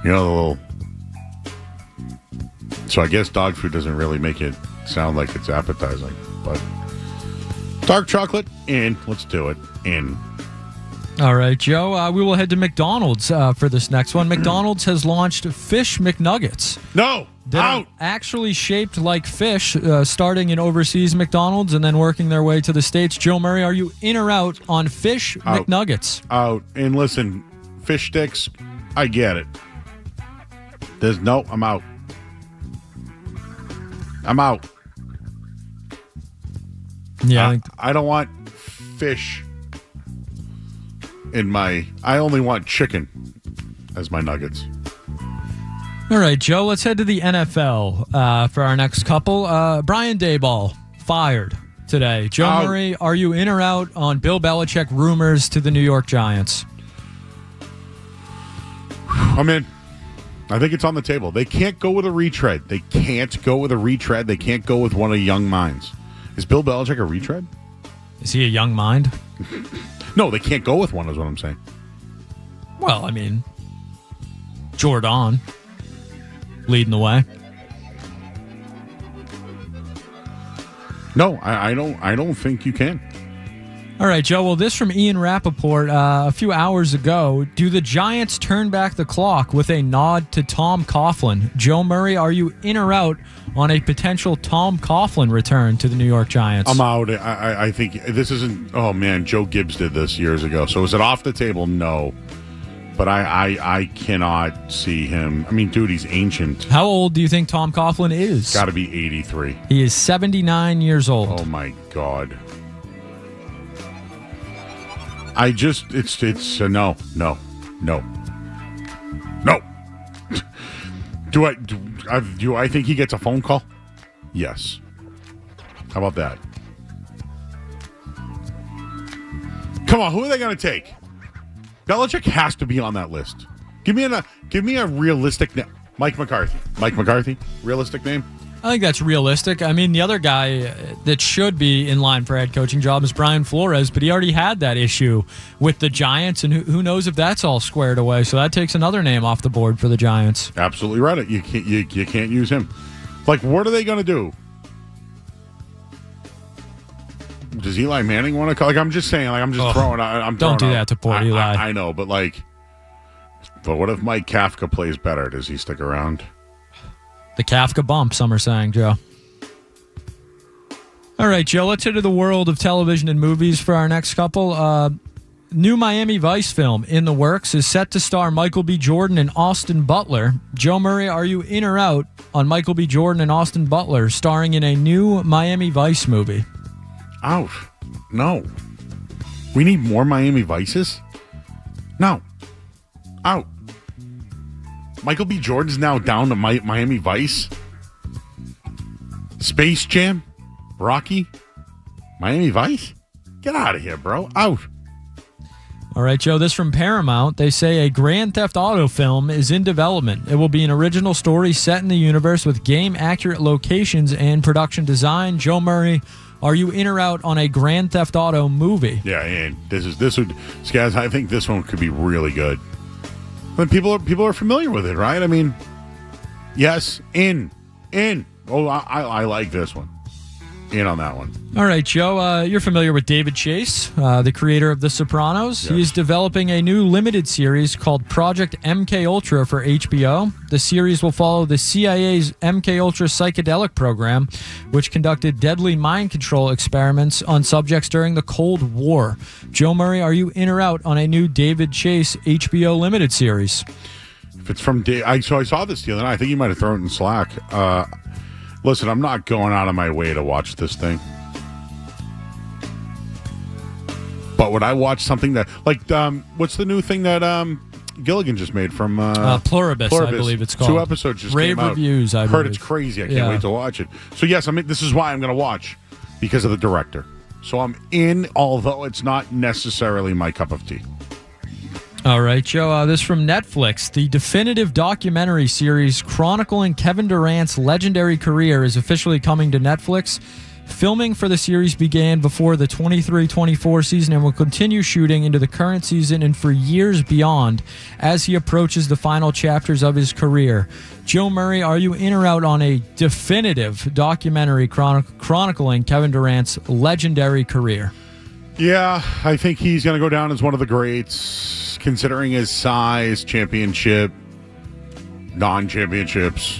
S1: You know, the little. So I guess dog food doesn't really make it sound like it's appetizing, but dark chocolate in. Let's do it in.
S8: All right, Joe. We will head to McDonald's for this next one. McDonald's has launched Fish McNuggets.
S1: No.
S8: They're actually shaped like fish, starting in overseas McDonald's and then working their way to the States. Joe Murray, are you in or out on Fish McNuggets?
S1: Out. And listen, fish sticks, I get it. I'm out. I'm out.
S8: Yeah.
S1: I don't want fish I only want chicken as my nuggets.
S8: All right, Joe, let's head to the NFL for our next couple. Brian Daboll, fired today. Joe Murray, are you in or out on Bill Belichick rumors to the New York Giants?
S1: I'm in. I think it's on the table. They can't go with a retread. They can't go with one of young minds. Is Bill Belichick a retread?
S8: Is he a young mind?
S1: No, they can't go with one is what I'm saying.
S8: Well, I mean, Jordan leading the way.
S1: No, I don't think you can.
S8: All right, Joe. Well, this from Ian Rappaport a few hours ago. Do the Giants turn back the clock with a nod to Tom Coughlin? Joe Murray, are you in or out on a potential Tom Coughlin return to the New York Giants?
S1: I'm out. I think this isn't. Oh man, Joe Gibbs did this years ago. So is it off the table? No. But I cannot see him. I mean, dude, he's ancient.
S8: How old do you think Tom Coughlin is?
S1: Got to be 83.
S8: He is 79 years old.
S1: Oh my God. It's a no. Do I think he gets a phone call? Yes. How about that? Come on, who are they going to take? Belichick has to be on that list. Give me a realistic name. Mike McCarthy. Mike McCarthy, realistic name?
S8: I think that's realistic. I mean, the other guy that should be in line for head coaching job is Brian Flores, but he already had that issue with the Giants, and who knows if that's all squared away. So that takes another name off the board for the Giants.
S1: Absolutely right. You can't use him. Like, what are they going to do? Does Eli Manning want to call? Like, I'm just saying. Like, I'm just throwing.
S8: Don't do that to poor Eli.
S1: I know, but what if Mike Kafka plays better? Does he stick around?
S8: The Kafka bump, some are saying, Joe. All right, Joe, let's head to the world of television and movies for our next couple. New Miami Vice film in the works is set to star Michael B. Jordan and Austin Butler. Joe Murray, are you in or out on Michael B. Jordan and Austin Butler starring in a new Miami Vice movie?
S1: Out. No. We need more Miami Vices? No. Out. Michael B. Jordan's now down to Miami Vice. Space Jam. Rocky. Miami Vice? Get out of here, bro. Out.
S8: All right, Joe, this from Paramount. They say a Grand Theft Auto film is in development. It will be an original story set in the universe with game-accurate locations and production design. Joe Murray, are you in or out on a Grand Theft Auto movie?
S1: Yeah, and guys, I think this one could be really good. But people are familiar with it, right? I mean, yes, in. Oh, I like this one. In on that one.
S8: All right, Joe, you're familiar with David Chase, the creator of The Sopranos. Yes. He is developing a new limited series called Project MK Ultra for HBO. The series will follow the CIA's MK Ultra psychedelic program, which conducted deadly mind control experiments on subjects during the Cold War. Joe Murray, are you in or out on a new David Chase HBO limited series?
S1: If it's from I saw this the other night. I think you might have thrown it in Slack. Listen, I'm not going out of my way to watch this thing. But would I watch something that, what's the new thing that Gilligan just made from
S8: Pluribus, I believe it's called.
S1: 2 episodes just
S8: Rave
S1: came out.
S8: Reviews, I
S1: heard
S8: believe.
S1: it's crazy. I can't wait to watch it. So yes, this is why I'm going to watch, because of the director. So I'm in, although it's not necessarily my cup of tea.
S8: All right, Joe, this from Netflix. The definitive documentary series chronicling Kevin Durant's legendary career is officially coming to Netflix. Filming for the series began before the 23-24 season and will continue shooting into the current season and for years beyond as he approaches the final chapters of his career. Joe Murray, are you in or out on a definitive documentary chronicling Kevin Durant's legendary career?
S1: Yeah, I think he's going to go down as one of the greats, considering his size, championship, non-championships,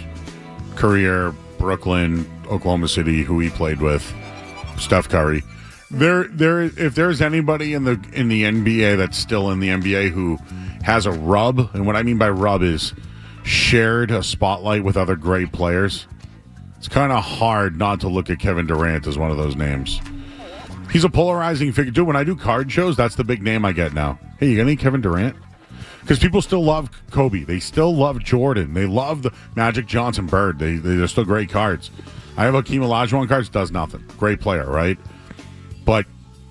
S1: career, Brooklyn, Oklahoma City, who he played with, Steph Curry. If there's anybody in the NBA that's still in the NBA who has a rub, and what I mean by rub is shared a spotlight with other great players, it's kind of hard not to look at Kevin Durant as one of those names. He's a polarizing figure. Dude, when I do card shows, that's the big name I get now. Hey, you got any Kevin Durant? Because people still love Kobe. They still love Jordan. They love the Magic Johnson Bird. They're still great cards. I have Hakeem Olajuwon cards. Does nothing. Great player, right? But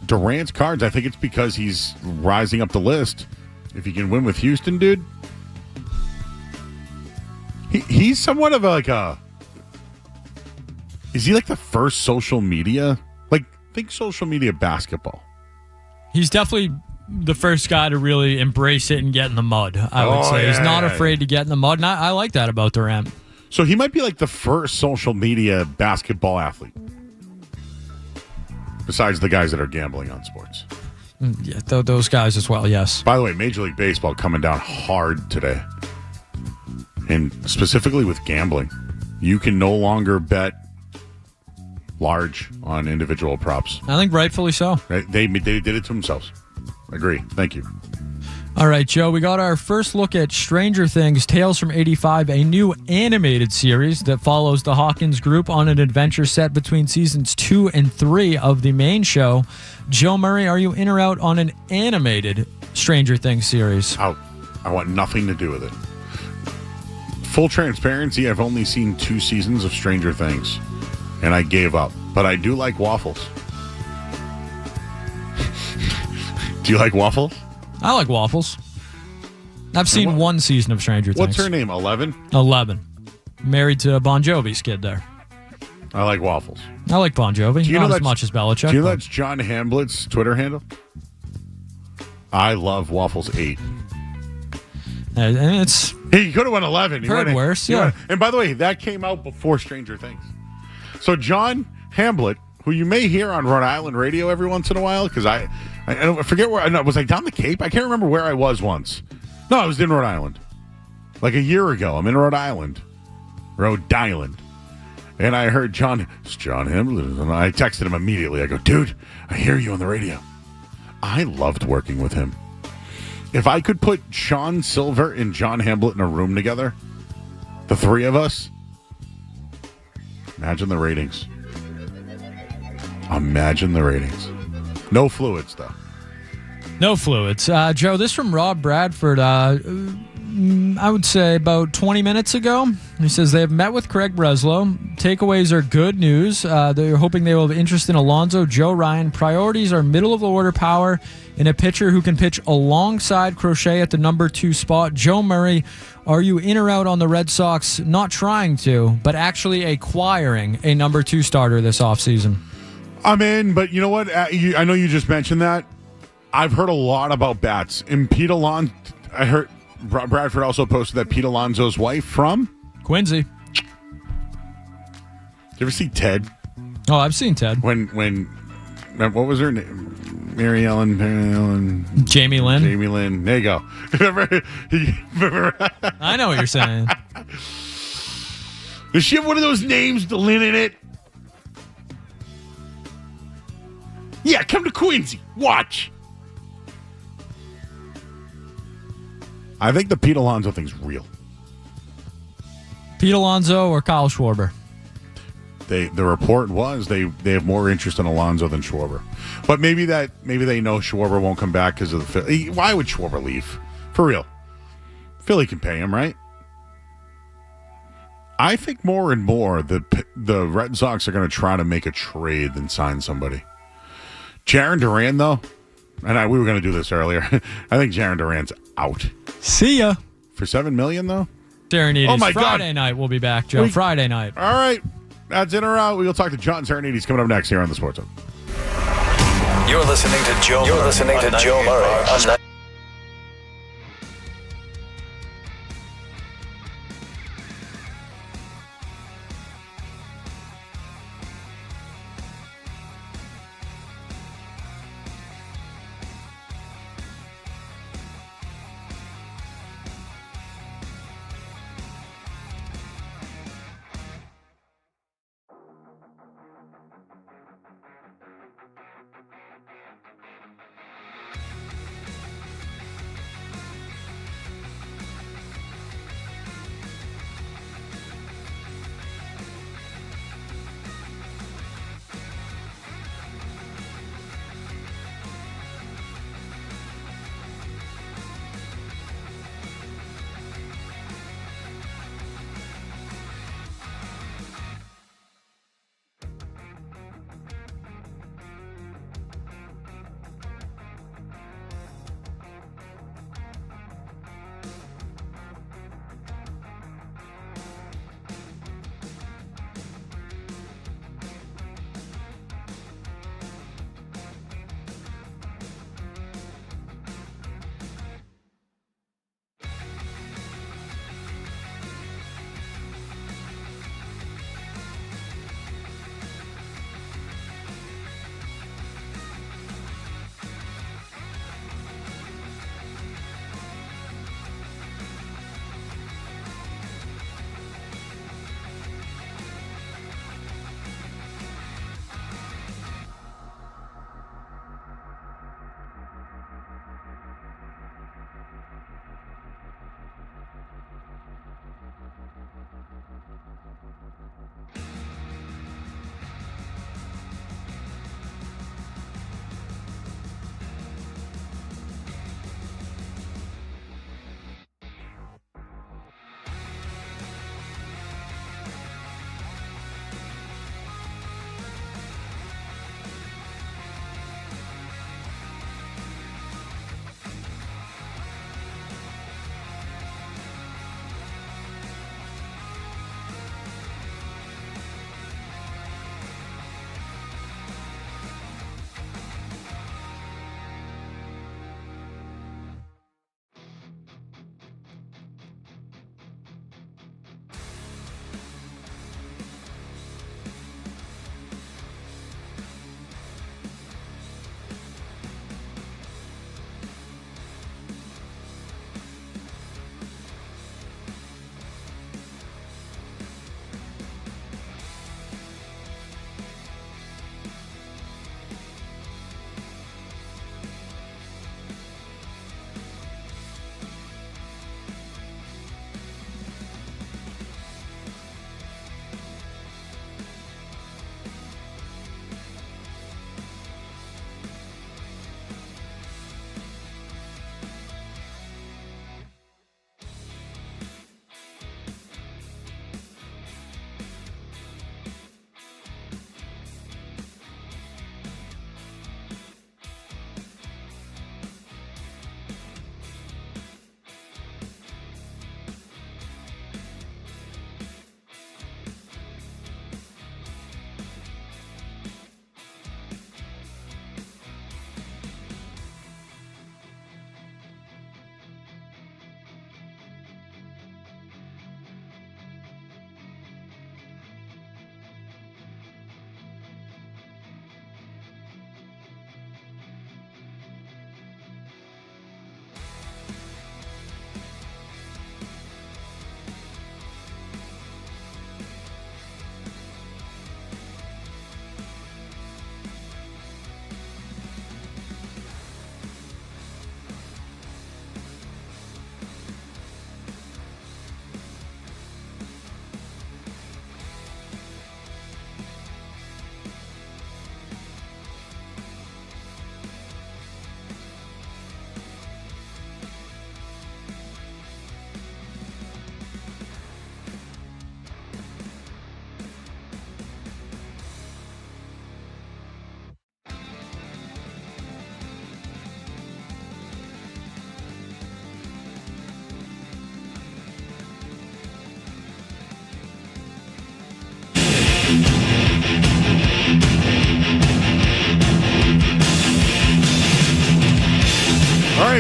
S1: Durant's cards, I think it's because he's rising up the list. If he can win with Houston, dude, he's somewhat of is he like the first social media? Like, think social media basketball.
S8: He's definitely the first guy to really embrace it and get in the mud, I would say. He's not afraid to get in the mud, and I like that about Durant.
S1: So he might be like the first social media basketball athlete, besides the guys that are gambling on sports.
S8: Yeah, those guys as well, yes.
S1: By the way, Major League Baseball coming down hard today. And specifically with gambling. You can no longer bet large on individual props.
S8: I think rightfully so.
S1: They did it to themselves. Agree. Thank you.
S8: All right, Joe, we got our first look at Stranger Things Tales from 85, a new animated series that follows the Hawkins group on an adventure set between seasons 2 and 3 of the main show. Joe Murray, are you in or out on an animated Stranger Things series?
S1: Out. I want nothing to do with it. Full transparency, I've only seen 2 seasons of Stranger Things, and I gave up. But I do like waffles. Do you like waffles?
S8: I like waffles. I've seen 1 season of Stranger Things.
S1: What's her name, 11?
S8: 11. Married to Bon Jovi's kid there.
S1: I like waffles.
S8: I like Bon Jovi.
S1: Do you
S8: Not
S1: know
S8: as much as Belichick.
S1: Do you know that's John Hamlet's Twitter handle? I love Waffles 8.
S8: And it's...
S1: He could have won 11.
S8: Heard worse, yeah.
S1: And by the way, that came out before Stranger Things. So John Hamlet, who you may hear on Rhode Island radio every once in a while, because I forget where, was I down the Cape? I can't remember where I was once. No, I was in Rhode Island. Like a year ago, I'm in Rhode Island. And I heard John Hamlet, and I texted him immediately. I go, dude, I hear you on the radio. I loved working with him. If I could put Sean Silver and John Hamlet in a room together, the 3 of us, imagine the ratings. Imagine the ratings. No fluids, though.
S8: No fluids. Joe, this from Rob Bradford, I would say about 20 minutes ago. He says they have met with Craig Breslow. Takeaways are good news. They're hoping they will have interest in Alonso, Joe Ryan. Priorities are middle-of-the-order power and a pitcher who can pitch alongside Crochet at the number 2 spot. Joe Murray, are you in or out on the Red Sox not trying to, but actually acquiring a number 2 starter this offseason?
S1: I'm in, but you know what? I know you just mentioned that. I've heard a lot about bats. And Pete Alonso, I heard Bradford also posted that Pete Alonso's wife from
S8: Quincy.
S1: You ever see Ted?
S8: Oh, I've seen Ted.
S1: When what was her name? Mary Ellen.
S8: Jamie
S1: Lynn. There you go. Remember?
S8: I know what you're saying.
S1: Does she have one of those names, the Lynn in it? Yeah, come to Quincy. Watch. I think the Pete Alonso thing's real.
S8: Pete Alonso or Kyle Schwarber?
S1: The report was they have more interest in Alonso than Schwarber. But maybe they know Schwarber won't come back because of the Philly. Why would Schwarber leave? For real. Philly can pay him, right? I think more and more the Red Sox are going to try to make a trade than sign somebody. Jarren Duran, though, and we were going to do this earlier. I think Jarren Duran's out.
S8: See ya.
S1: For $7 million, though?
S8: Serenites.
S1: Oh, my
S8: Friday
S1: God.
S8: night we'll be back, Joe. Friday night.
S1: All right. That's in or out. We'll talk to John Serenites coming up next here on the Sports Hub.
S2: You're listening to Joe Murray on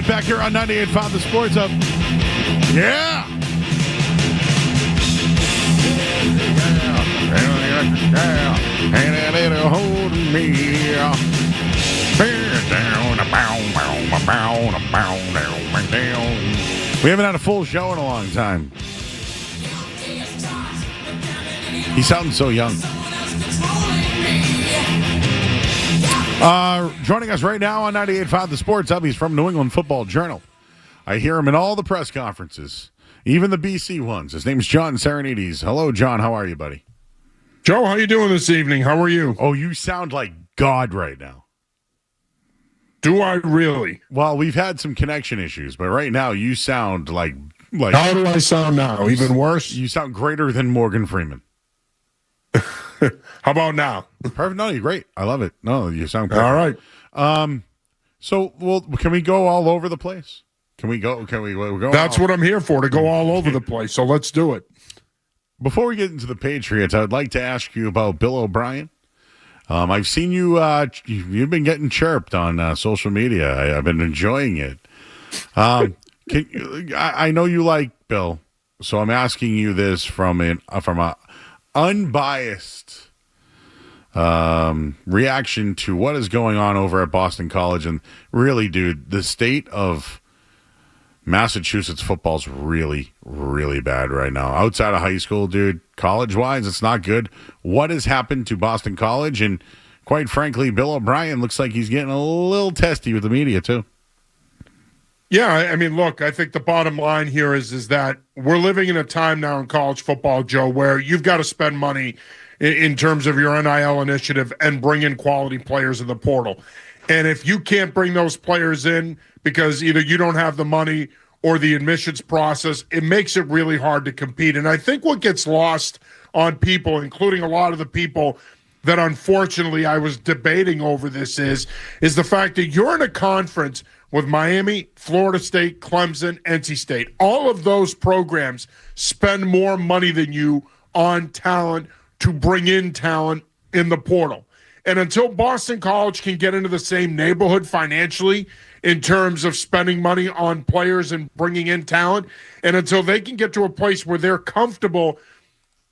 S1: right, back here on 98.5 The Sports Hub. Yeah. And it'll hold me down. We haven't had a full show in a long time. He sounds so young. Joining us right now on 98.5 The Sports Hub, he's from New England Football Journal. I hear him in all the press conferences, even the BC ones. His name's John Serenites. Hello, John. How are you, buddy?
S18: Joe, how you doing this evening? How are you?
S1: Oh, you sound like God right now.
S18: Do I really?
S1: Well, we've had some connection issues, but right now you sound like
S18: How do I sound now? Even worse?
S1: You sound greater than Morgan Freeman.
S18: How about now?
S1: Perfect. No, you're great. I love it. No, you sound perfect.
S18: All right.
S1: So, well, can we go all over the place? Can we go?
S18: That's what I'm here for, to go all over the place. So let's do it.
S1: Before we get into the Patriots, I would like to ask you about Bill O'Brien. I've seen you. You've been getting chirped on social media. I've been enjoying it. I know you like Bill, so I'm asking you this from a unbiased reaction to what is going on over at Boston College. And really, dude, the state of Massachusetts football is really, really bad right now. Outside of high school, dude, college-wise, it's not good. What has happened to Boston College? And quite frankly, Bill O'Brien looks like he's getting a little testy with the media, too.
S18: Yeah, I mean, look, I think the bottom line here is that we're living in a time now in college football, Joe, where you've got to spend money in terms of your NIL initiative and bring in quality players in the portal. And if you can't bring those players in because either you don't have the money or the admissions process, it makes it really hard to compete. And I think what gets lost on people, including a lot of the people that unfortunately I was debating over this, is the fact that you're in a conference with Miami, Florida State, Clemson, NC State. All of those programs spend more money than you on talent to bring in talent in the portal. And until Boston College can get into the same neighborhood financially in terms of spending money on players and bringing in talent, and until they can get to a place where they're comfortable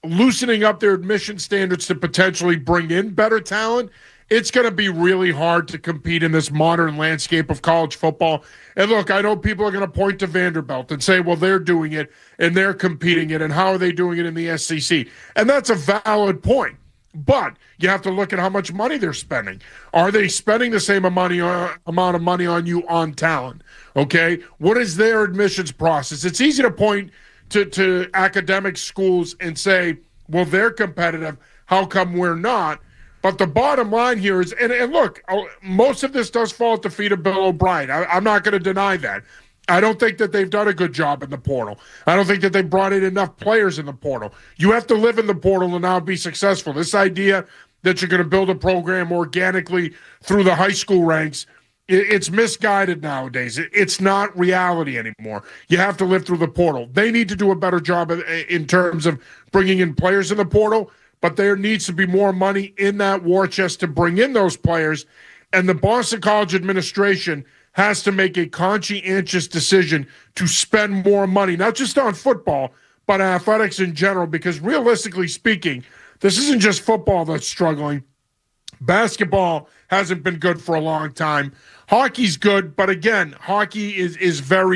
S18: loosening up their admission standards to potentially bring in better talent, it's going to be really hard to compete in this modern landscape of college football. And look, I know people are going to point to Vanderbilt and say, well, they're doing it and they're competing it, and how are they doing it in the SEC? And that's a valid point. But you have to look at how much money they're spending. Are they spending the same amount of money on you on talent? Okay? What is their admissions process? It's easy to point to academic schools and say, well, they're competitive. How come we're not? But the bottom line here is, and look, most of this does fall at the feet of Bill O'Brien. I'm not going to deny that. I don't think that they've done a good job in the portal. I don't think that they brought in enough players in the portal. You have to live in the portal and now be successful. This idea that you're going to build a program organically through the high school ranks, it's misguided nowadays. It's not reality anymore. You have to live through the portal. They need to do a better job in terms of bringing in players in the portal, but there needs to be more money in that war chest to bring in those players. And the Boston College administration has to make a conscientious decision to spend more money, not just on football, but athletics in general, because realistically speaking, this isn't just football that's struggling. Basketball hasn't been good for a long time. Hockey's good, but again, hockey is a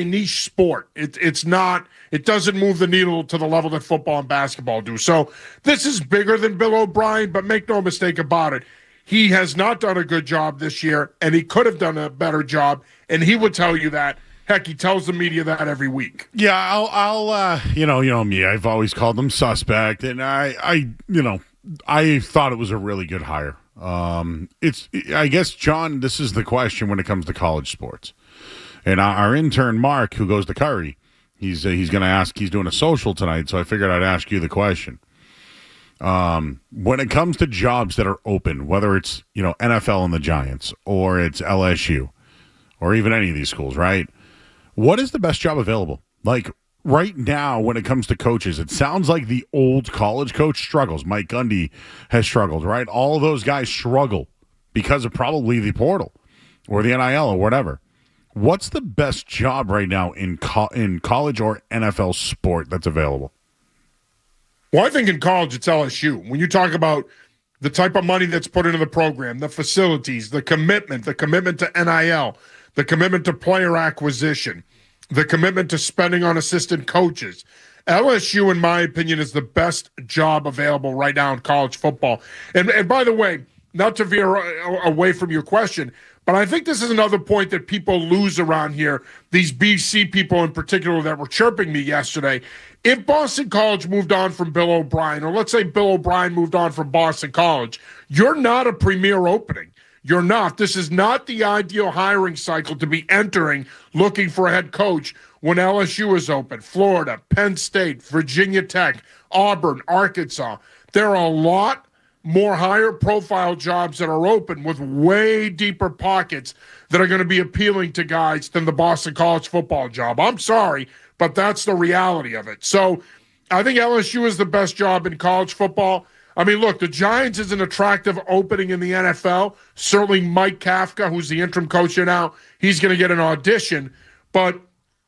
S18: niche sport. It doesn't move the needle to the level that football and basketball do. So this is bigger than Bill O'Brien, but make no mistake about it. He has not done a good job this year, and he could have done a better job, and he would tell you that. Heck, he tells the media that every week.
S1: Yeah, I'll you know me, I've always called him suspect, and I thought it was a really good hire. I guess, John, this is the question when it comes to college sports. And our intern, Mark, who goes to Curry, he's going to ask, he's doing a social tonight, so I figured I'd ask you the question. When it comes to jobs that are open, whether it's, NFL and the Giants, or it's LSU, or even any of these schools, right? What is the best job available? Like, right now, when it comes to coaches, it sounds like the old college coach struggles. Mike Gundy has struggled, right? All of those guys struggle because of probably the portal. or the NIL or whatever. What's the best job right now in college or NFL sport that's available?
S18: Well, I think in college it's LSU. When you talk about the type of money that's put into the program, the facilities, the commitment to NIL, the commitment to player acquisition, the commitment to spending on assistant coaches, LSU, in my opinion, is the best job available right now in college football. And by the way, not to veer away from your question, but I think this is another point that people lose around here, these BC people in particular that were chirping me yesterday. If Boston College moved on from Bill O'Brien, or let's say Bill O'Brien moved on from Boston College, you're not a premier opening. You're not. This is not the ideal hiring cycle to be entering looking for a head coach when LSU is open. Florida, Penn State, Virginia Tech, Auburn, Arkansas. There are a lot more higher profile jobs that are open with way deeper pockets that are going to be appealing to guys than the Boston College football job. I'm sorry, but that's the reality of it. So I think LSU is the best job in college football. I mean, look, the Giants is an attractive opening in the NFL. Certainly Mike Kafka, who's the interim coach here now, he's going to get an audition. But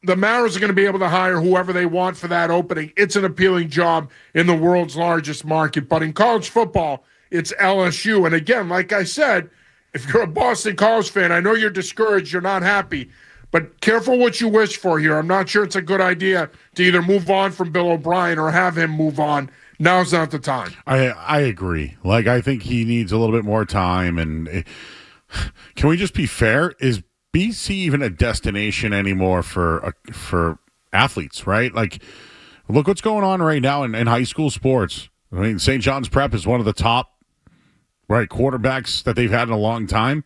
S18: the Mariners are going to be able to hire whoever they want for that opening. It's an appealing job in the world's largest market. But in college football, it's LSU. And again, like I said, if you're a Boston College fan, I know you're discouraged, you're not happy, but careful what you wish for here. I'm not sure it's a good idea to either move on from Bill O'Brien or have him move on. Now's not the time.
S1: I agree. Like, I think he needs a little bit more time. And can we just be fair? Is BC even a destination anymore for athletes, right? Like, look what's going on right now in high school sports. I mean, St. John's Prep is one of the top quarterbacks that they've had in a long time.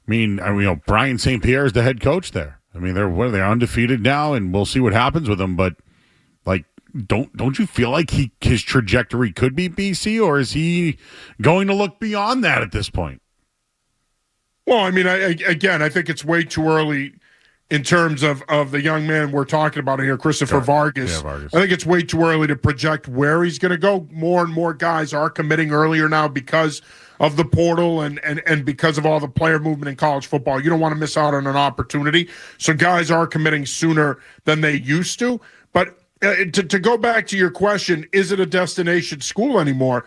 S1: I mean, Brian St. Pierre is the head coach there. I mean, they're undefeated now, and we'll see what happens with them. But like, don't you feel like his trajectory could be BC, or is he going to look beyond that at this point?
S18: Well, I mean, I think it's way too early in terms of the young man we're talking about here, Christopher Vargas.
S1: Yeah, Vargas.
S18: I think it's way too early to project where he's going to go. More and more guys are committing earlier now because of the portal and because of all the player movement in college football. You don't want to miss out on an opportunity. So guys are committing sooner than they used to. But to go back to your question, is it a destination school anymore?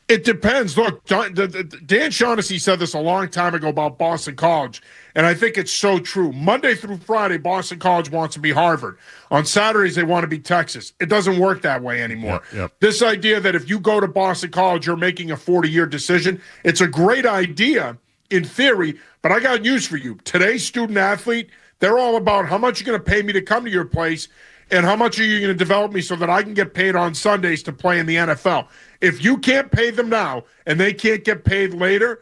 S18: It depends. Look, Dan Shaughnessy said this a long time ago about Boston College, and I think it's so true. Monday through Friday, Boston College wants to be Harvard. On Saturdays, they want to be Texas. It doesn't work that way anymore.
S1: Yep.
S18: This idea that if you go to Boston College, you're making a 40-year decision, it's a great idea in theory, but I got news for you. Today's student-athlete, they're all about how much you're going to pay me to come to your place and how much are you going to develop me so that I can get paid on Sundays to play in the NFL. If you can't pay them now and they can't get paid later,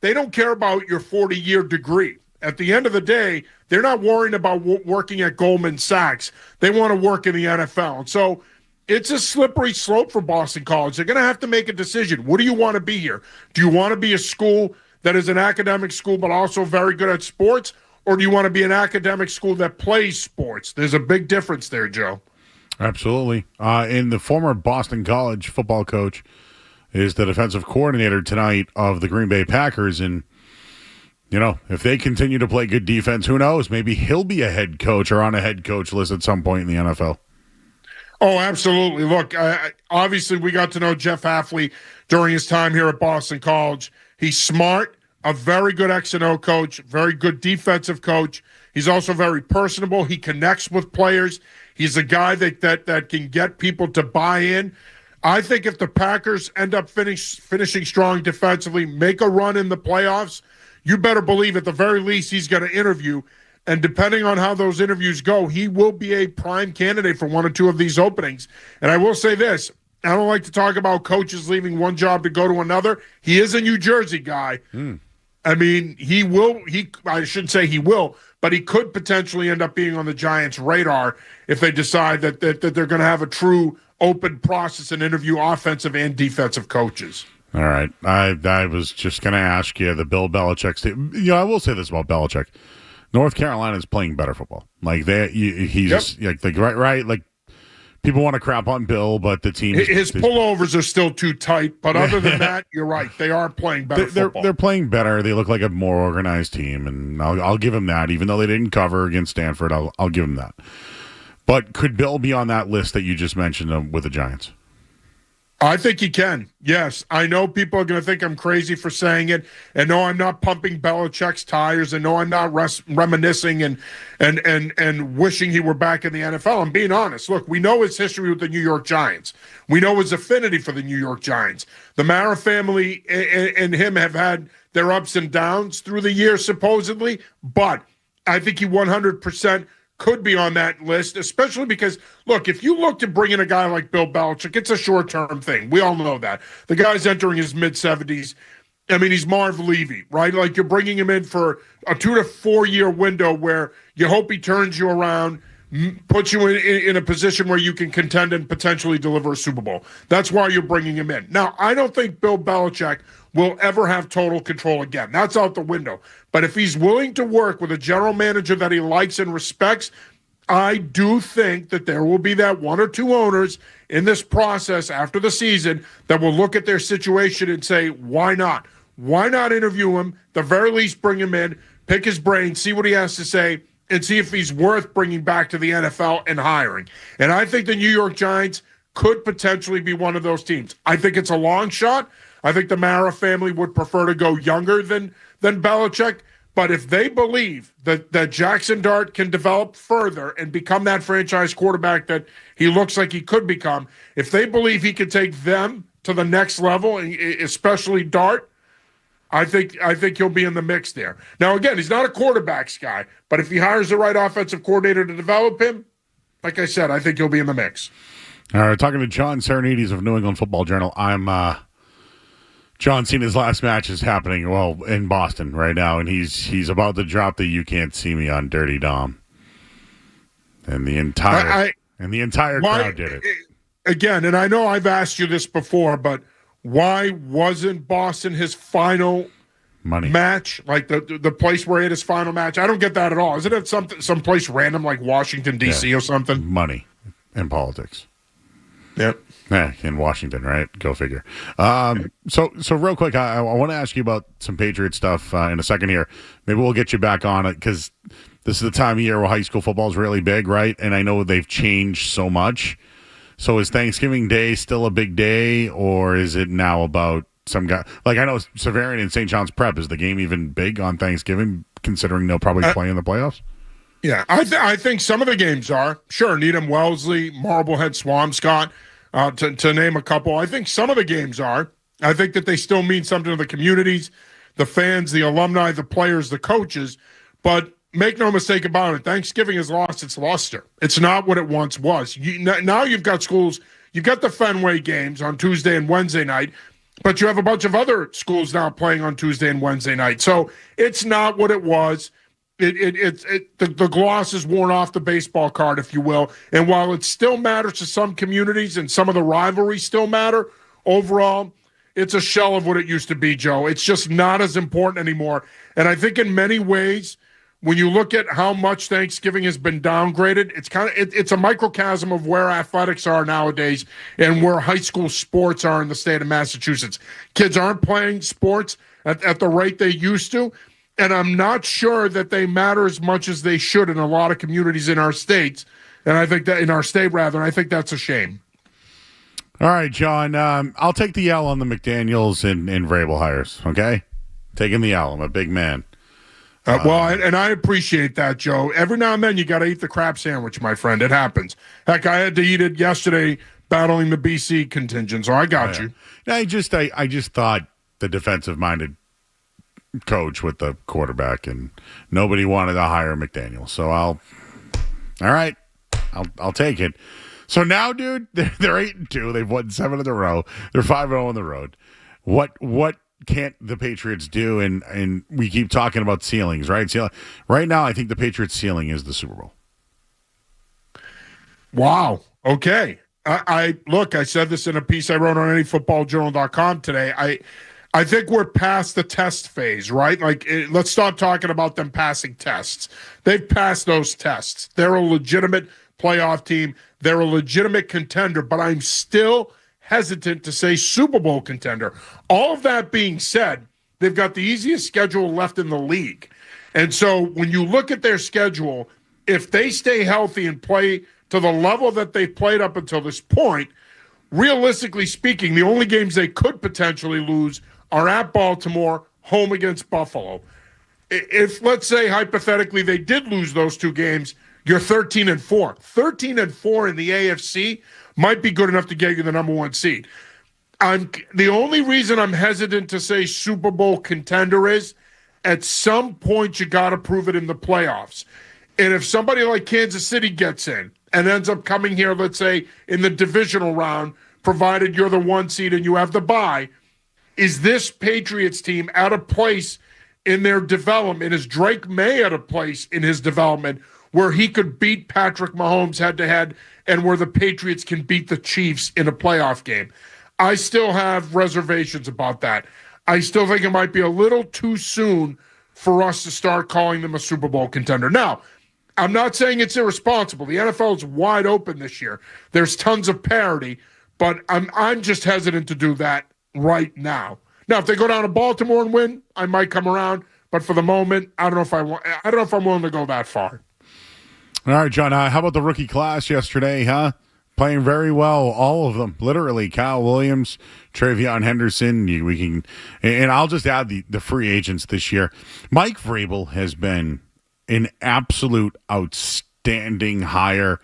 S18: they don't care about your 40-year degree. At the end of the day, they're not worrying about working at Goldman Sachs. They want to work in the NFL. And so it's a slippery slope for Boston College. They're going to have to make a decision. What do you want to be here? Do you want to be a school that is an academic school but also very good at sports? Or do you want to be an academic school that plays sports? There's a big difference there, Joe.
S1: Absolutely. And the former Boston College football coach is the defensive coordinator tonight of the Green Bay Packers. And, if they continue to play good defense, who knows? Maybe he'll be a head coach or on a head coach list at some point in the NFL.
S18: Oh, absolutely. Look, obviously we got to know Jeff Hafley during his time here at Boston College. He's smart. A very good X&O coach, very good defensive coach. He's also very personable. He connects with players. He's a guy that can get people to buy in. I think if the Packers end up finishing strong defensively, make a run in the playoffs, you better believe at the very least he's going to interview. And depending on how those interviews go, he will be a prime candidate for one or two of these openings. And I will say this. I don't like to talk about coaches leaving one job to go to another. He is a New Jersey guy. I mean, I shouldn't say he will, but he could potentially end up being on the Giants' radar if they decide that they're going to have a true open process and interview offensive and defensive coaches.
S1: All right. I was just going to ask you the Bill Belichick statement. I will say this about Belichick. North Carolina is playing better football. Like, he's right. Like, people want to crap on Bill, but the team
S18: his pullovers are still too tight. But other than that, you're right. They are playing better football.
S1: They're playing better. They look like a more organized team, and I'll give him that. Even though they didn't cover against Stanford, I'll give him that. But could Bill be on that list that you just mentioned with the Giants?
S18: I think he can. Yes. I know people are going to think I'm crazy for saying it. And no, I'm not pumping Belichick's tires. And no, I'm not reminiscing and wishing he were back in the NFL. I'm being honest. Look, we know his history with the New York Giants. We know his affinity for the New York Giants. The Mara family and him have had their ups and downs through the years, supposedly. But I think he 100% could be on that list, especially because, look, if you look to bring in a guy like Bill Belichick, it's a short-term thing. We all know that. The guy's entering his mid-70s. I mean, he's Marv Levy, right? Like, you're bringing him in for a 2 to 4 year window where you hope he turns you around, puts you in a position where you can contend and potentially deliver a Super Bowl. That's why you're bringing him in. Now, I don't think Bill Belichick will ever have total control again. That's out the window. But if he's willing to work with a general manager that he likes and respects, I do think that there will be that 1 or 2 owners in this process after the season that will look at their situation and say, why not? Why not interview him? At the very least, bring him in, pick his brain, see what he has to say, and see if he's worth bringing back to the NFL and hiring. And I think the New York Giants could potentially be one of those teams. I think it's a long shot. I think the Mara family would prefer to go younger than Belichick. But if they believe that Jackson Dart can develop further and become that franchise quarterback that he looks like he could become, if they believe he can take them to the next level, especially Dart, I think he'll be in the mix there. Now, again, he's not a quarterbacks guy, but if he hires the right offensive coordinator to develop him, like I said, I think he'll be in the mix.
S1: All right, talking to John Serenites of New England Football Journal. John Cena's last match is happening, in Boston right now, and he's about to drop the "You Can't See Me" on Dirty Dom, and the entire crowd did it
S18: again. And I know I've asked you this before, but why wasn't Boston his final match, like the place where he had his final match? I don't get that at all. Isn't it some place random like Washington D.C. or something?
S1: Money and politics.
S18: Yep.
S1: Yeah, in Washington, right? Go figure. So real quick, I want to ask you about some Patriot stuff in a second here. Maybe we'll get you back on it because this is the time of year where high school football is really big, right? And I know they've changed so much. So is Thanksgiving Day still a big day, or is it now about some guy? Like, I know Severian and St. John's Prep. Is the game even big on Thanksgiving, considering they'll probably play in the playoffs?
S18: Yeah, I think some of the games are. Sure, Needham, Wellesley, Marblehead, Swampscott. To name a couple. I think some of the games are. I think that they still mean something to the communities, the fans, the alumni, the players, the coaches. But make no mistake about it, Thanksgiving has lost its luster. It's not what it once was. Now you've got schools, you've got the Fenway games on Tuesday and Wednesday night, but you have a bunch of other schools now playing on Tuesday and Wednesday night. So it's not what it was. The gloss is worn off the baseball card, if you will. And while it still matters to some communities and some of the rivalries still matter, overall, it's a shell of what it used to be, Joe. It's just not as important anymore. And I think in many ways, when you look at how much Thanksgiving has been downgraded, it's a microcosm of where athletics are nowadays and where high school sports are in the state of Massachusetts. Kids aren't playing sports at the rate they used to. And I'm not sure that they matter as much as they should in a lot of communities in our states. And I think that in our state, rather, I think that's a shame.
S1: All right, John, I'll take the L on the McDaniels and Vrabel hires, okay? Taking the L. I'm a big man.
S18: And I appreciate that, Joe. Every now and then you got to eat the crab sandwich, my friend. It happens. Heck, I had to eat it yesterday battling the BC contingent, so I got you.
S1: I just thought the defensive-minded coach with the quarterback, and nobody wanted to hire McDaniel. So I'll take it. So now, dude, they're 8-2. They've won 7 in a row. They're 5-0 on the road. What can't the Patriots do? And we keep talking about ceilings, right? Right now, I think the Patriots' ceiling is the Super Bowl.
S18: Wow. Okay. I said this in a piece I wrote on anyfootballjournal.com today. I think we're past the test phase, right? Let's stop talking about them passing tests. They've passed those tests. They're a legitimate playoff team. They're a legitimate contender, but I'm still hesitant to say Super Bowl contender. All of that being said, they've got the easiest schedule left in the league. And so when you look at their schedule, if they stay healthy and play to the level that they've played up until this point, realistically speaking, the only games they could potentially lose are at Baltimore, home against Buffalo. If, let's say, hypothetically, they did lose those two games, you're 13-4. 13-4 in the AFC might be good enough to get you the number one seed. The only reason I'm hesitant to say Super Bowl contender is at some point you got to prove it in the playoffs. And if somebody like Kansas City gets in and ends up coming here, let's say, in the divisional round, provided you're the one seed and you have the bye, is this Patriots team at a place in their development? Is Drake May at a place in his development where he could beat Patrick Mahomes head-to-head and where the Patriots can beat the Chiefs in a playoff game? I still have reservations about that. I still think it might be a little too soon for us to start calling them a Super Bowl contender. Now, I'm not saying it's irresponsible. The NFL is wide open this year. There's tons of parity, but I'm just hesitant to do that right now. Now, if they go down to Baltimore and win, I might come around. But for the moment, I don't know if I'm willing to go that far.
S1: All right, John. How about the rookie class yesterday? Playing very well, all of them, literally. Kyle Williams, Travion Henderson. And I'll just add the free agents this year. Mike Vrabel has been an absolute outstanding hire.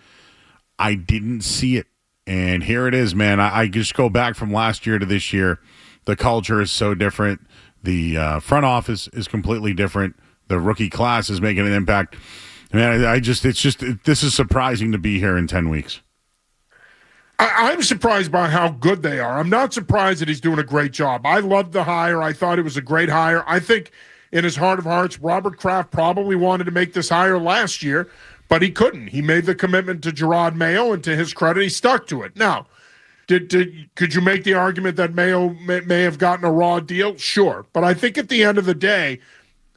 S1: I didn't see it, and here it is, man. I just go back from last year to this year. The culture is so different. The front office is completely different. The rookie class is making an impact. Man, this is surprising to be here in 10 weeks.
S18: I'm surprised by how good they are. I'm not surprised that he's doing a great job. I loved the hire. I thought it was a great hire. I think in his heart of hearts, Robert Kraft probably wanted to make this hire last year, but he couldn't. He made the commitment to Gerard Mayo, and to his credit, he stuck to it. Now, could you make the argument that Mayo may have gotten a raw deal? Sure. But I think at the end of the day,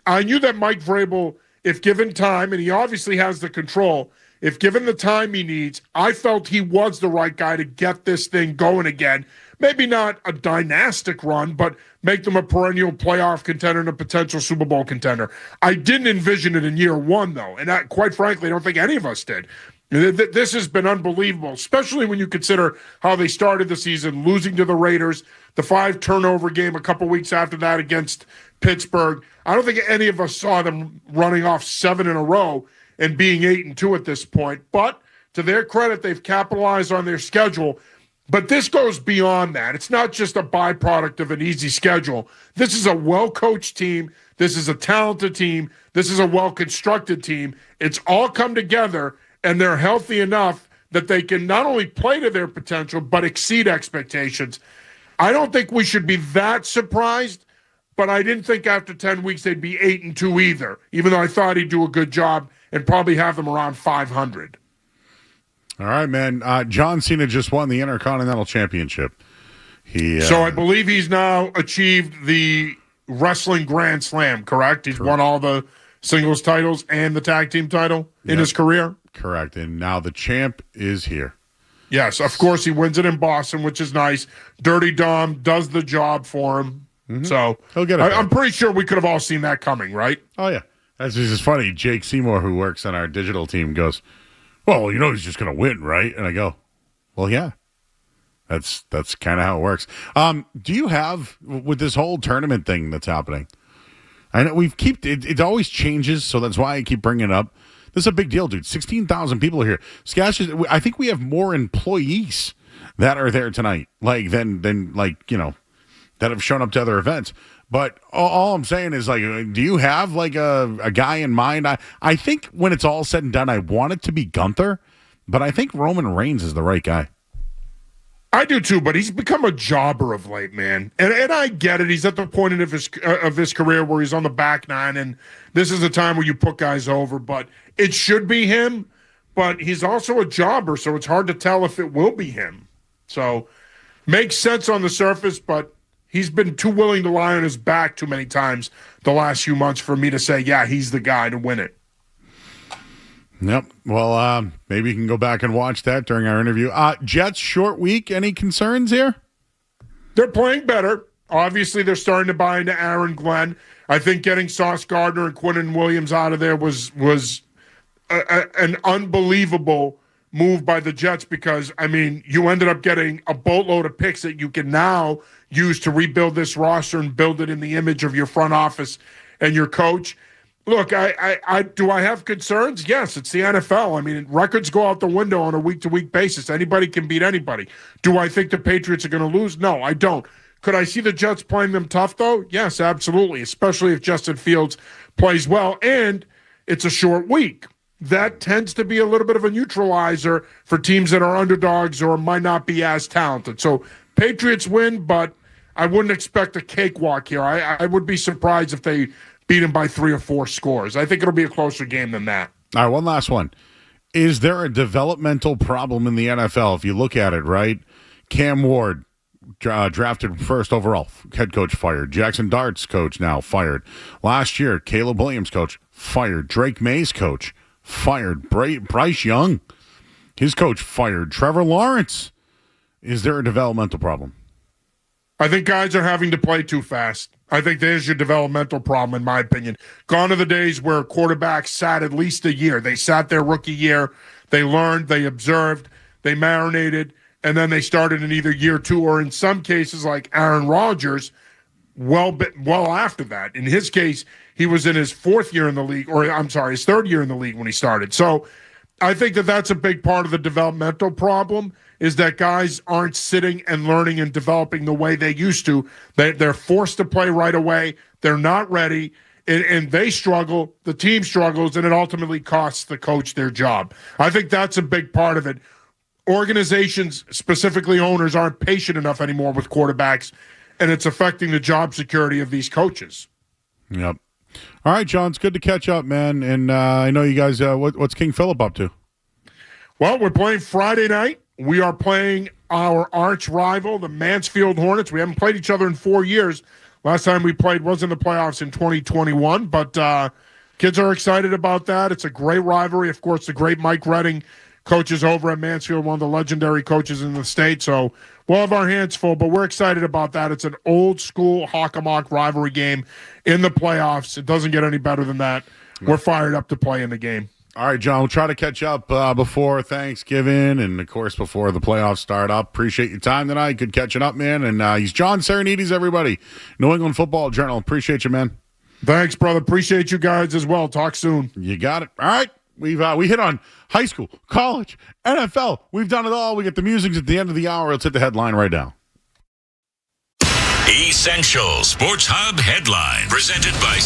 S18: I knew that Mike Vrabel, if given time, and he obviously has the control, if given the time he needs, I felt he was the right guy to get this thing going again. Maybe not a dynastic run, but make them a perennial playoff contender and a potential Super Bowl contender. I didn't envision it in year one, though, and quite frankly, I don't think any of us did. This has been unbelievable, especially when you consider how they started the season, losing to the Raiders, the 5-turnover game a couple weeks after that against Pittsburgh. I don't think any of us saw them running off 7 in a row and being 8-2 at this point. But to their credit, they've capitalized on their schedule. But this goes beyond that. It's not just a byproduct of an easy schedule. This is a well-coached team. This is a talented team. This is a well-constructed team. It's all come together, and they're healthy enough that they can not only play to their potential, but exceed expectations. I don't think we should be that surprised, but I didn't think after 10 weeks they'd be 8-2 either, even though I thought he'd do a good job and probably have them around 500.
S1: All right, man. John Cena just won the Intercontinental Championship.
S18: So I believe he's now achieved the Wrestling Grand Slam, correct? He's won all the singles titles and the tag team title in his career?
S1: Correct. And now the champ is here.
S18: Yes, of course he wins it in Boston, which is nice. Dirty Dom does the job for him. Mm-hmm. So
S1: he'll get it.
S18: I'm pretty sure we could have all seen that coming, right?
S1: Oh, yeah. That's just funny. Jake Seymour, who works on our digital team, goes, well, he's just going to win, right? And I go, well, yeah. That's kind of how it works. Do you have, with this whole tournament thing that's happening, I know it always changes, so that's why I keep bringing it up. This is a big deal, dude. 16,000 people are here. Skash, I think we have more employees that are there tonight, than that have shown up to other events. But all I'm saying is, do you have a guy in mind? I think when it's all said and done, I want it to be Gunther, but I think Roman Reigns is the right guy.
S18: I do too, but he's become a jobber of late, man. And I get it. He's at the point of his career where he's on the back nine, and this is the time where you put guys over. But it should be him, but he's also a jobber, so it's hard to tell if it will be him. So makes sense on the surface, but he's been too willing to lie on his back too many times the last few months for me to say, yeah, he's the guy to win it.
S1: Yep. Well, maybe you can go back and watch that during our interview. Jets short week. Any concerns here?
S18: They're playing better. Obviously, they're starting to buy into Aaron Glenn. I think getting Sauce Gardner and Quinnen Williams out of there was an unbelievable move by the Jets because, I mean, you ended up getting a boatload of picks that you can now use to rebuild this roster and build it in the image of your front office and your coach. Look, do I have concerns? Yes, it's the NFL. I mean, records go out the window on a week-to-week basis. Anybody can beat anybody. Do I think the Patriots are going to lose? No, I don't. Could I see the Jets playing them tough, though? Yes, absolutely, especially if Justin Fields plays well. And it's a short week. That tends to be a little bit of a neutralizer for teams that are underdogs or might not be as talented. So Patriots win, but I wouldn't expect a cakewalk here. I would be surprised if they beat them by 3 or 4 scores. I think it'll be a closer game than that.
S1: All right, one last one. Is there a developmental problem in the NFL? If you look at it, right? Cam Ward, drafted first overall, head coach fired. Jackson Dart's coach now fired. Last year, Caleb Williams' coach fired. Drake May's coach fired. Bryce Young, his coach fired. Trevor Lawrence. Is there a developmental problem?
S18: I think guys are having to play too fast. I think there's your developmental problem, in my opinion. Gone are the days where quarterbacks sat at least a year. They sat their rookie year. They learned, they observed, they marinated, and then they started in either year 2 or in some cases like Aaron Rodgers, well after that. In his case, he was in his 4th year in the league, or I'm sorry, his 3rd year in the league when he started. So I think that that's a big part of the developmental problem is that guys aren't sitting and learning and developing the way they used to. They're forced to play right away. They're not ready, and they struggle. The team struggles, and it ultimately costs the coach their job. I think that's a big part of it. Organizations, specifically owners, aren't patient enough anymore with quarterbacks, and it's affecting the job security of these coaches.
S1: Yep. All right, John, it's good to catch up, man. And I know you guys, what's King Philip up to?
S18: Well, we're playing Friday night. We are playing our arch rival, the Mansfield Hornets. We haven't played each other in 4 years. Last time we played was in the playoffs in 2021, but kids are excited about that. It's a great rivalry. Of course, the great Mike Redding coaches over at Mansfield, one of the legendary coaches in the state. So we'll have our hands full, but we're excited about that. It's an old-school Hockomock rivalry game in the playoffs. It doesn't get any better than that. We're fired up to play in the game.
S1: All right, John, we'll try to catch up before Thanksgiving and, of course, before the playoffs start up. Appreciate your time tonight. Good catching up, man. And he's John Serenites, everybody. New England Football Journal. Appreciate you, man.
S18: Thanks, brother. Appreciate you guys as well. Talk soon.
S1: You got it. All right. We hit on high school, college, NFL. We've done it all. We get the music at the end of the hour. Let's hit the headline right now.
S2: Essential Sports Hub headline presented by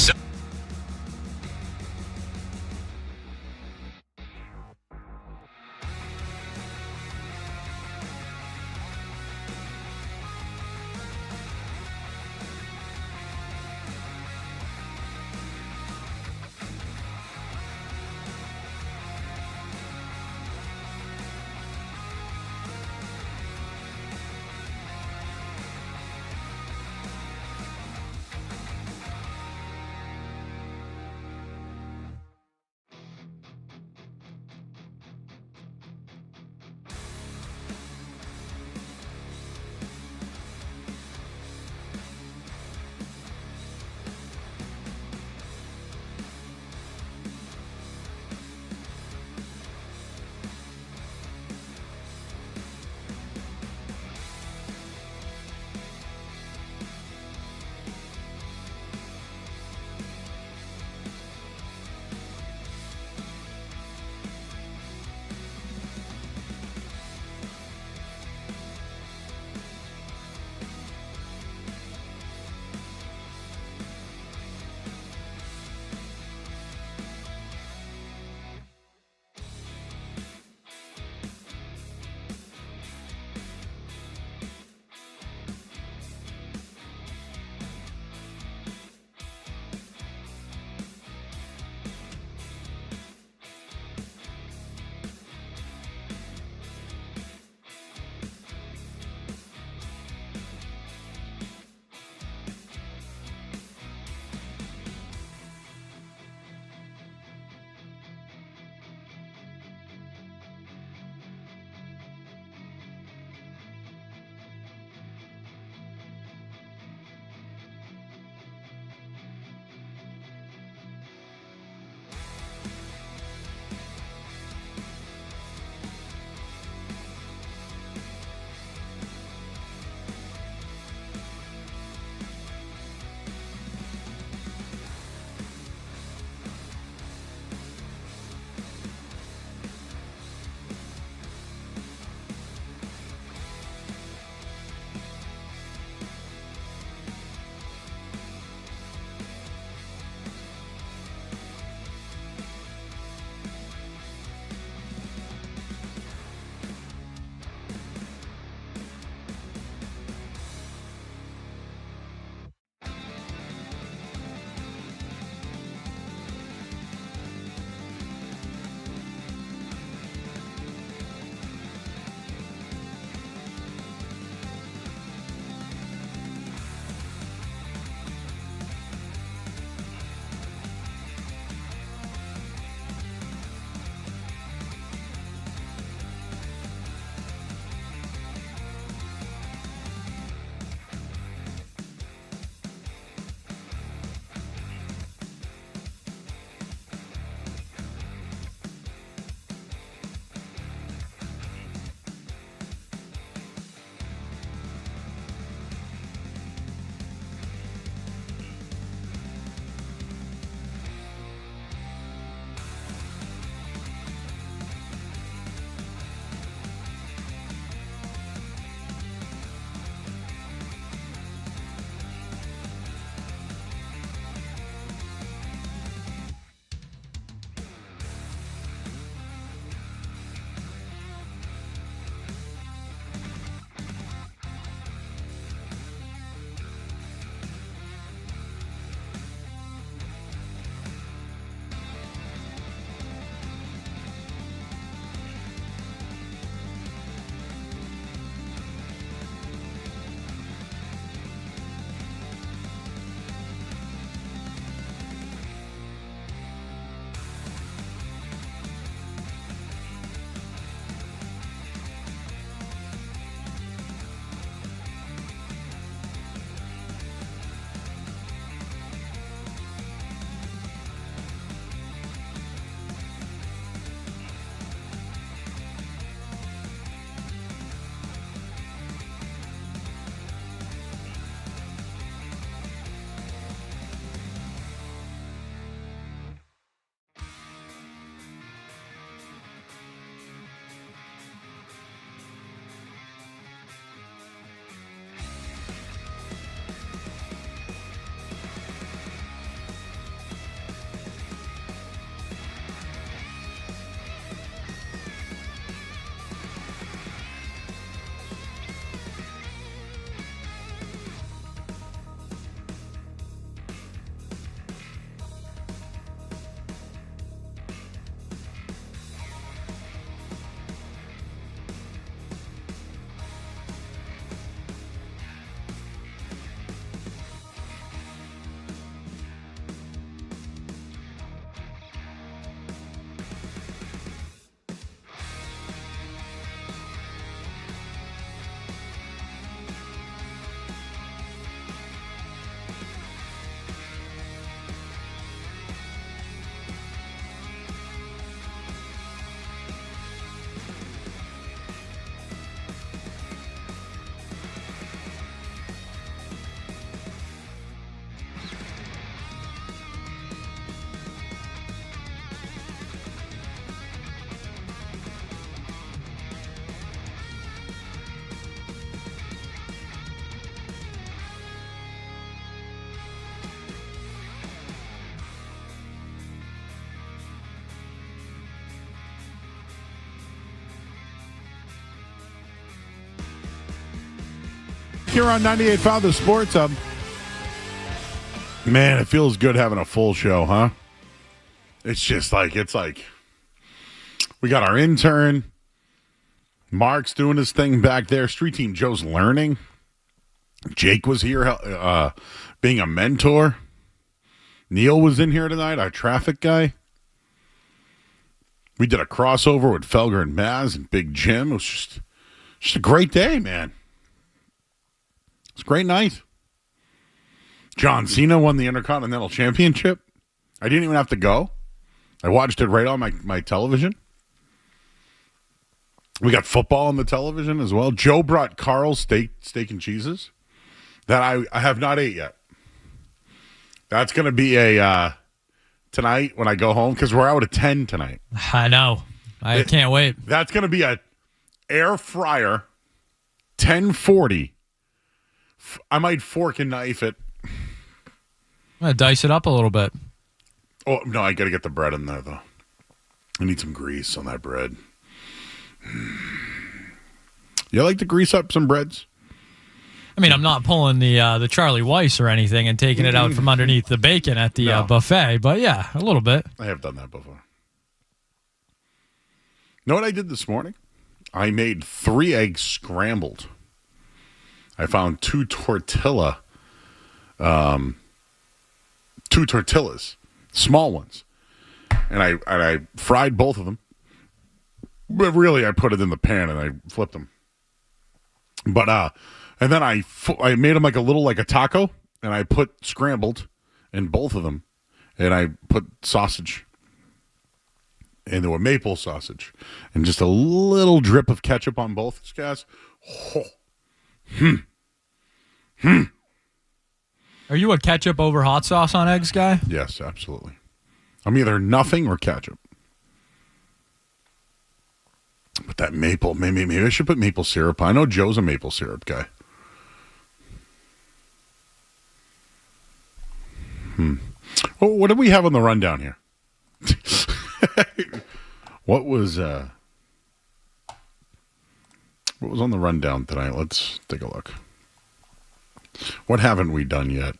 S1: here on 98.5 The Sports Hub. Man, it feels good having a full show, huh? It's like we got our intern. Mark's doing his thing back there. Street Team Joe's learning. Jake was here being a mentor. Neil was in here tonight, our traffic guy. We did a crossover with Felger and Maz and Big Jim. It was just a great day, man. It was a great night. John Cena won the Intercontinental Championship. I didn't even have to go. I watched it right on my television. We got football on the television as well. Joe brought Carl's steak and cheeses that I have not ate yet. That's going to be a tonight when I go home because we're out at 10 tonight.
S8: I know. I can't wait.
S1: That's going to be a air fryer, 1040. I might fork and knife it.
S8: I'm going to dice it up a little bit.
S1: Oh, no, I got to get the bread in there, though. I need some grease on that bread. You like to grease up some breads?
S8: I mean, I'm not pulling the Charlie Weiss or anything and taking it out from underneath the bacon at the buffet, but yeah, a little bit.
S1: I have done that before. Know what I did this morning? I made 3 eggs scrambled. I found 2 tortillas, small ones, and I fried both of them. But really, I put it in the pan and I flipped them. But and then I made them like a taco, and I put scrambled in both of them, and I put sausage, and there were maple sausage, and just a little drip of ketchup on both guys. Oh.
S8: Are you a ketchup over hot sauce on eggs guy?
S1: Yes, absolutely. I'm either nothing or ketchup. But that maple, maybe I should put maple syrup. I know Joe's a maple syrup guy. Oh, what do we have on the rundown here? What was on the rundown tonight? Let's take a look. What haven't we done yet?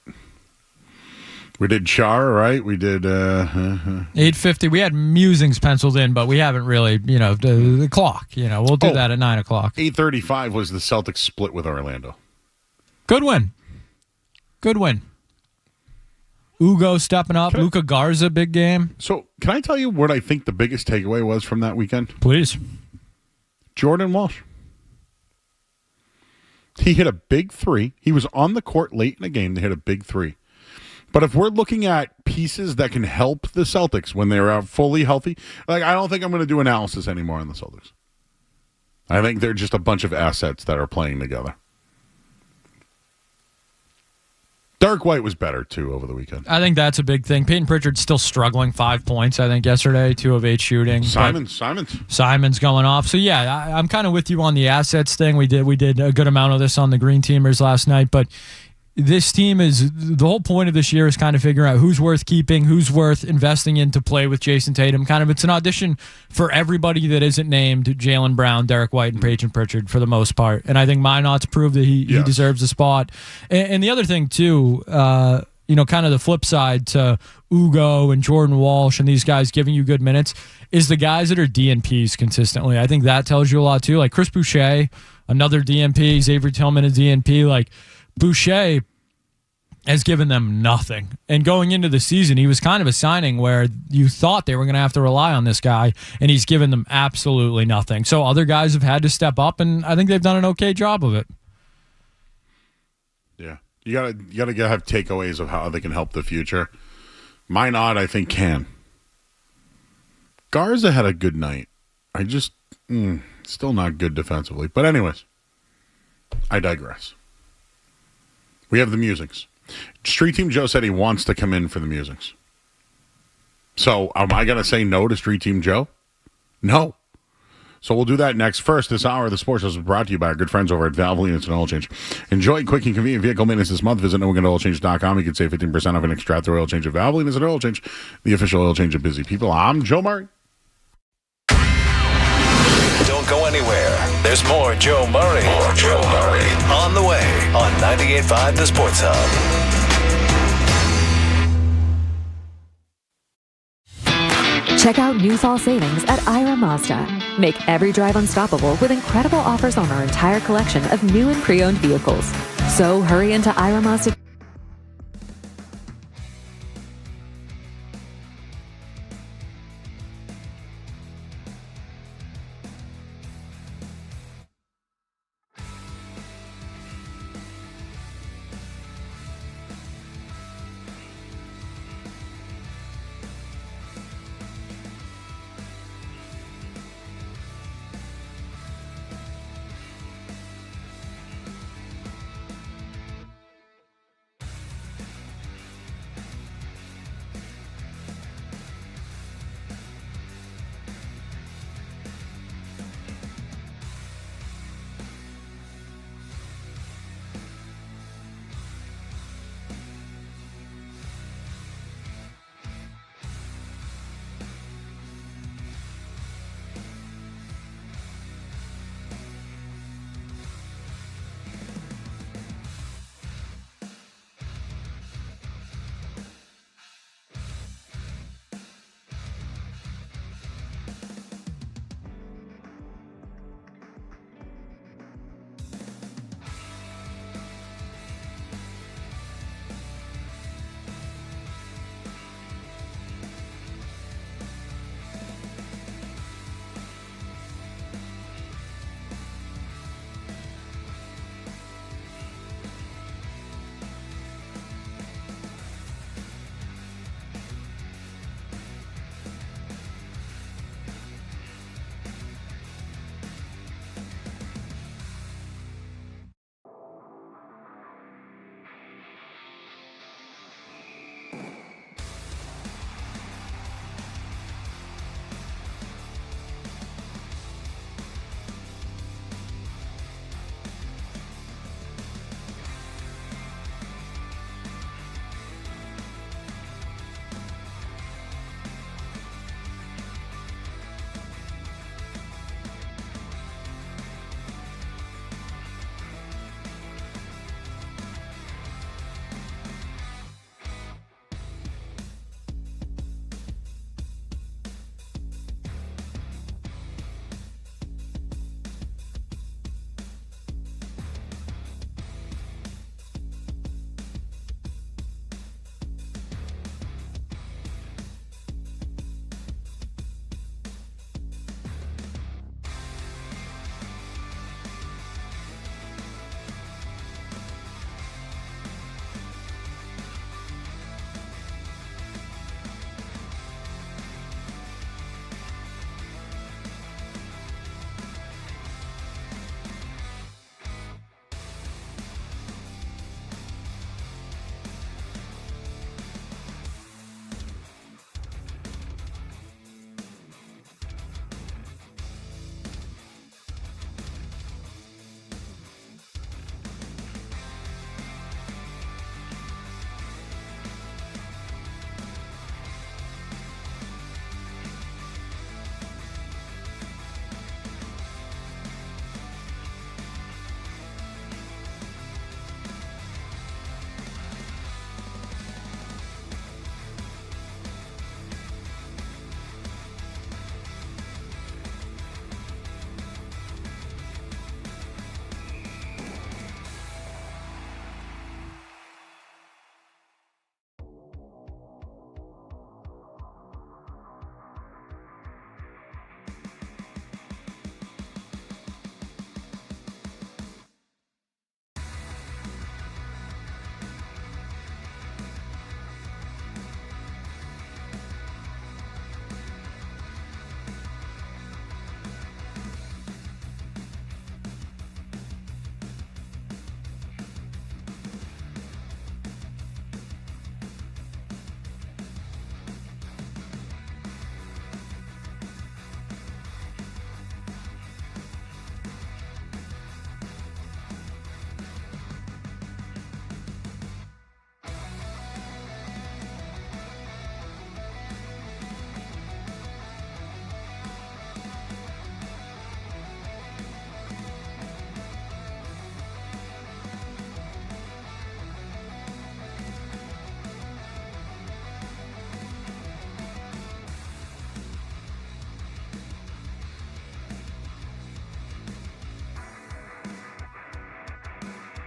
S1: We did Char, right? We did
S8: 8:50. We had musings penciled in, but we haven't really, the clock. We'll do that at 9 o'clock.
S1: 8:35 was the Celtics split with Orlando.
S8: Good win. Ugo stepping up. Luka Garza, big game.
S1: So, can I tell you what I think the biggest takeaway was from that weekend?
S8: Please.
S1: Jordan Walsh. He hit a big 3. He was on the court late in the game to hit a big 3. But if we're looking at pieces that can help the Celtics when they're fully healthy, I don't think I'm going to do analysis anymore on the Celtics. I think they're just a bunch of assets that are playing together. Derek White was better, too, over the weekend.
S8: I think that's a big thing. Peyton Pritchard's still struggling. 5 points, I think, yesterday. 2 of 8 shooting. Simon's going off. So, yeah, I'm kind of with you on the assets thing. We did a good amount of this on the Green Teamers last night. But this team is – the whole point of this year is kind of figuring out who's worth keeping, who's worth investing in to play with Jason Tatum. Kind of it's an audition for everybody that isn't named Jaylen Brown, Derek White, and Peyton Pritchard for the most part. And I think Minot's proved that he deserves a spot. And the other thing, too, kind of the flip side to Ugo and Jordan Walsh and these guys giving you good minutes is the guys that are DNPs consistently. I think that tells you a lot, too. Like Chris Boucher, another DNP, Xavier Tillman, a DNP. Like Boucher has given them nothing. And going into the season, he was kind of a signing where you thought they were going to have to rely on this guy, and he's given them absolutely nothing. So other guys have had to step up, and I think they've done an okay job of it.
S1: Yeah. You gotta have takeaways of how they can help the future. Minot, I think, can. Garza had a good night. I just still not good defensively. But anyways, I digress. We have the musings. Street Team Joe said he wants to come in for the musings. So am I going to say no to Street Team Joe? No. So we'll do that next. First, this hour of the Sports Show is brought to you by our good friends over at Valvoline Instant Oil Change. Enjoy quick and convenient vehicle maintenance this month. Visit NewEnglandOilChange.com. You can save 15% off an extra oil change at Valvoline Instant Oil Change, the official oil change of busy people. I'm Joe Murray.
S2: Don't go anywhere. There's more Joe Murray. On the way on 98.5 The Sports Hub.
S19: Check out new fall savings at Ira Mazda. Make every drive unstoppable with incredible offers on our entire collection of new and pre-owned vehicles. So hurry into Ira Mazda.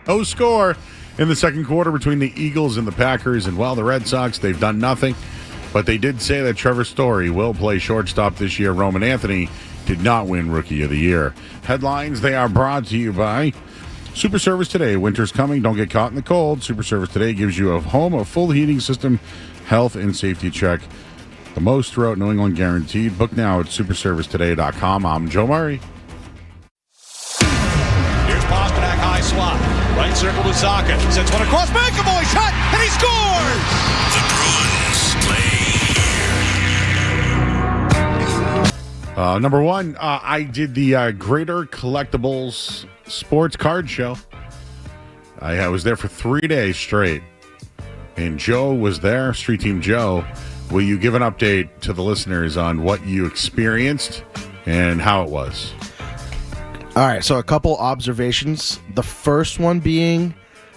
S1: No score in the second quarter between the Eagles and the Packers. And, well, the Red Sox, they've done nothing. But they did say that Trevor Story will play shortstop this year. Roman Anthony did not win Rookie of the Year. Headlines, they are brought to you by Super Service Today. Winter's coming. Don't get caught in the cold. Super Service Today gives you a full heating system, health and safety check. The most throughout New England guaranteed. Book now at superservicetoday.com. I'm Joe Murray.
S15: Here's Pasternak, high slot. Right circle to Zaka. Sends one across. McAvoy shot, and he scores!
S2: The Bruins play.
S1: Number one, I did the Greater Collectibles Sports Card Show. I was there for 3 days straight. And Joe was there, Street Team Joe. Will you give an update to the listeners on what you experienced and how it was?
S20: All right, so a couple observations. The first one being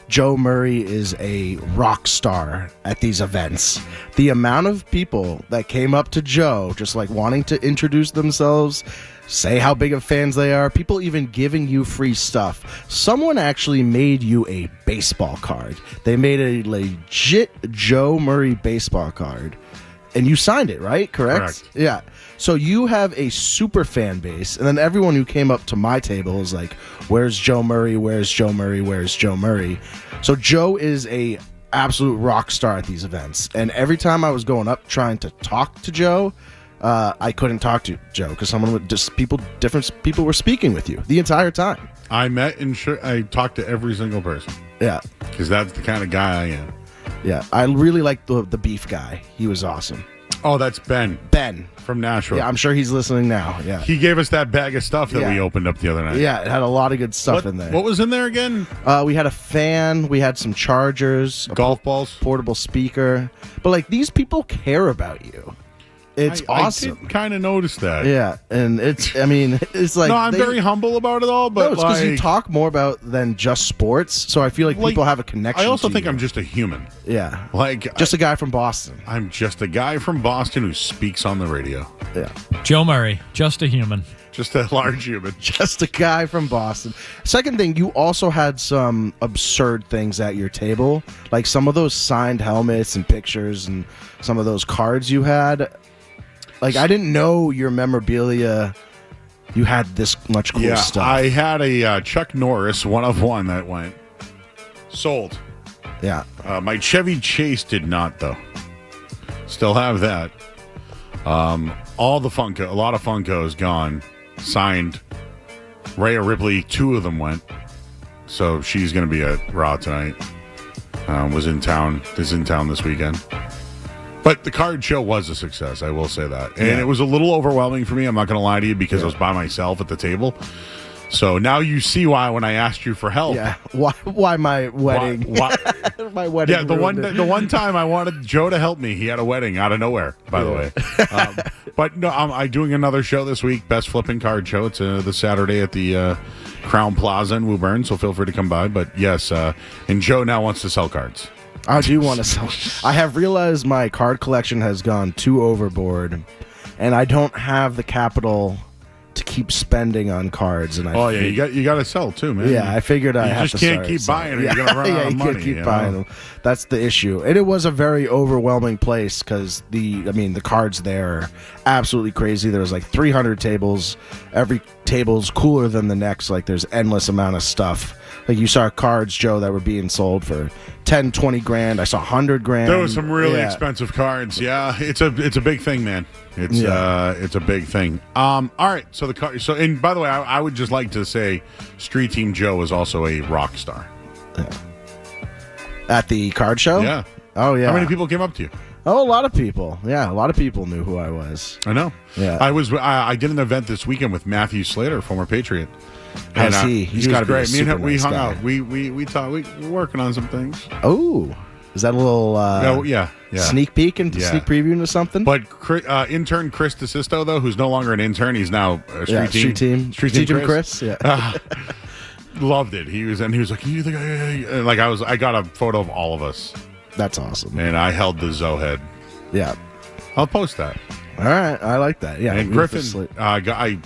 S20: Joe Murray is a rock star at these events. The amount of people that came up to Joe just like wanting to introduce themselves, say how big of fans they are, people even giving you free stuff. Someone actually made you a baseball card. They made a legit Joe Murray baseball card. And you signed it, right? Correct? Yeah. So you have a super fan base, and then everyone who came up to my table is like, where's Joe Murray? Where's Joe Murray? Where's Joe Murray? So Joe is a absolute rock star at these events. And every time I was going up trying to talk to Joe, I couldn't talk to Joe because different people were speaking with you the entire time.
S1: I met and I talked to every single person.
S20: Yeah.
S1: Because that's the kind of guy I am.
S20: Yeah, I really like the beef guy. He was awesome.
S1: Oh, that's Ben.
S20: Ben.
S1: From Nashville.
S20: Yeah, I'm sure he's listening now. Yeah.
S1: He gave us that bag of stuff that we opened up the other night.
S20: Yeah, it had a lot of good stuff in there.
S1: What was in there again?
S20: We had a fan. We had some chargers.
S1: Golf balls.
S20: Portable speaker. But, like, these people care about you. It's awesome.
S1: I did kind of notice that.
S20: Yeah, and it's like...
S1: No, I'm very humble about it all, but
S20: no, it's because you talk more about than just sports, so I feel like people have a connection
S1: I also
S20: to
S1: think
S20: you.
S1: I'm just a human.
S20: Yeah.
S1: Like...
S20: Just a guy from Boston.
S1: I'm just a guy from Boston who speaks on the radio.
S20: Yeah.
S8: Joe Murray, just a human.
S1: Just a large human.
S20: Just a guy from Boston. Second thing, you also had some absurd things at your table. Like some of those signed helmets and pictures and some of those cards you had... Like, I didn't know your memorabilia, you had this much cool stuff.
S1: I had a Chuck Norris 1-of-1 that went. Sold.
S20: Yeah.
S1: My Chevy Chase did not, though. Still have that. All the Funko, a lot of Funkos gone. Signed. Rhea Ripley, 2 of them went. So she's going to be at Raw tonight. Is in town this weekend. But the card show was a success, I will say that. And it was a little overwhelming for me, I'm not going to lie to you, because I was by myself at the table. So now you see why when I asked you for help.
S20: Yeah, why my wedding?
S1: Why?
S20: My wedding.
S1: Yeah, the one time I wanted Joe to help me, he had a wedding out of nowhere, by the way. But no, I'm doing another show this week, Best Flipping Card Show. It's the Saturday at the Crown Plaza in Woburn, so feel free to come by. But yes, and Joe now wants to sell cards.
S20: I do want to sell. I have realized my card collection has gone too overboard, and I don't have the capital to keep spending on cards. And
S1: you got to sell too, man.
S20: Yeah, I figured I have to.
S1: You just can't keep buying them. You're gonna run out of money.
S20: You can't keep buying them. That's the issue. And it was a very overwhelming place because the cards there are absolutely crazy. There was like 300 tables. Every table's cooler than the next. Like there's endless amount of stuff. Like you saw cards, Joe, that were being sold for 10, 20 grand. I saw 100 grand.
S1: There was some really expensive cards. Yeah, it's a big thing, man. It's a big thing. All right, so the card. So and by the way, I would just like to say, Street Team Joe is also a rock star.
S20: Yeah. At the card show?
S1: Yeah.
S20: Oh yeah.
S1: How many people came up to you?
S20: Oh, a lot of people. Yeah, a lot of people knew who I was.
S1: I know.
S20: Yeah.
S1: I did an event this weekend with Matthew Slater, former Patriot.
S20: How's he?
S1: He's got great.
S20: Me and him,
S1: we hung out. We talked. We're working on some things.
S20: Oh, is that a little sneak peek into sneak preview into something?
S1: But intern Chris DeSisto, though, who's no longer an intern, he's now a street team
S20: Chris. Yeah.
S1: Loved it. He was like, you think I got a photo of all of us.
S20: That's awesome.
S1: And I held the Zoe head.
S20: Yeah.
S1: I'll post that.
S20: All right. I like that. Yeah.
S1: And Griffin, I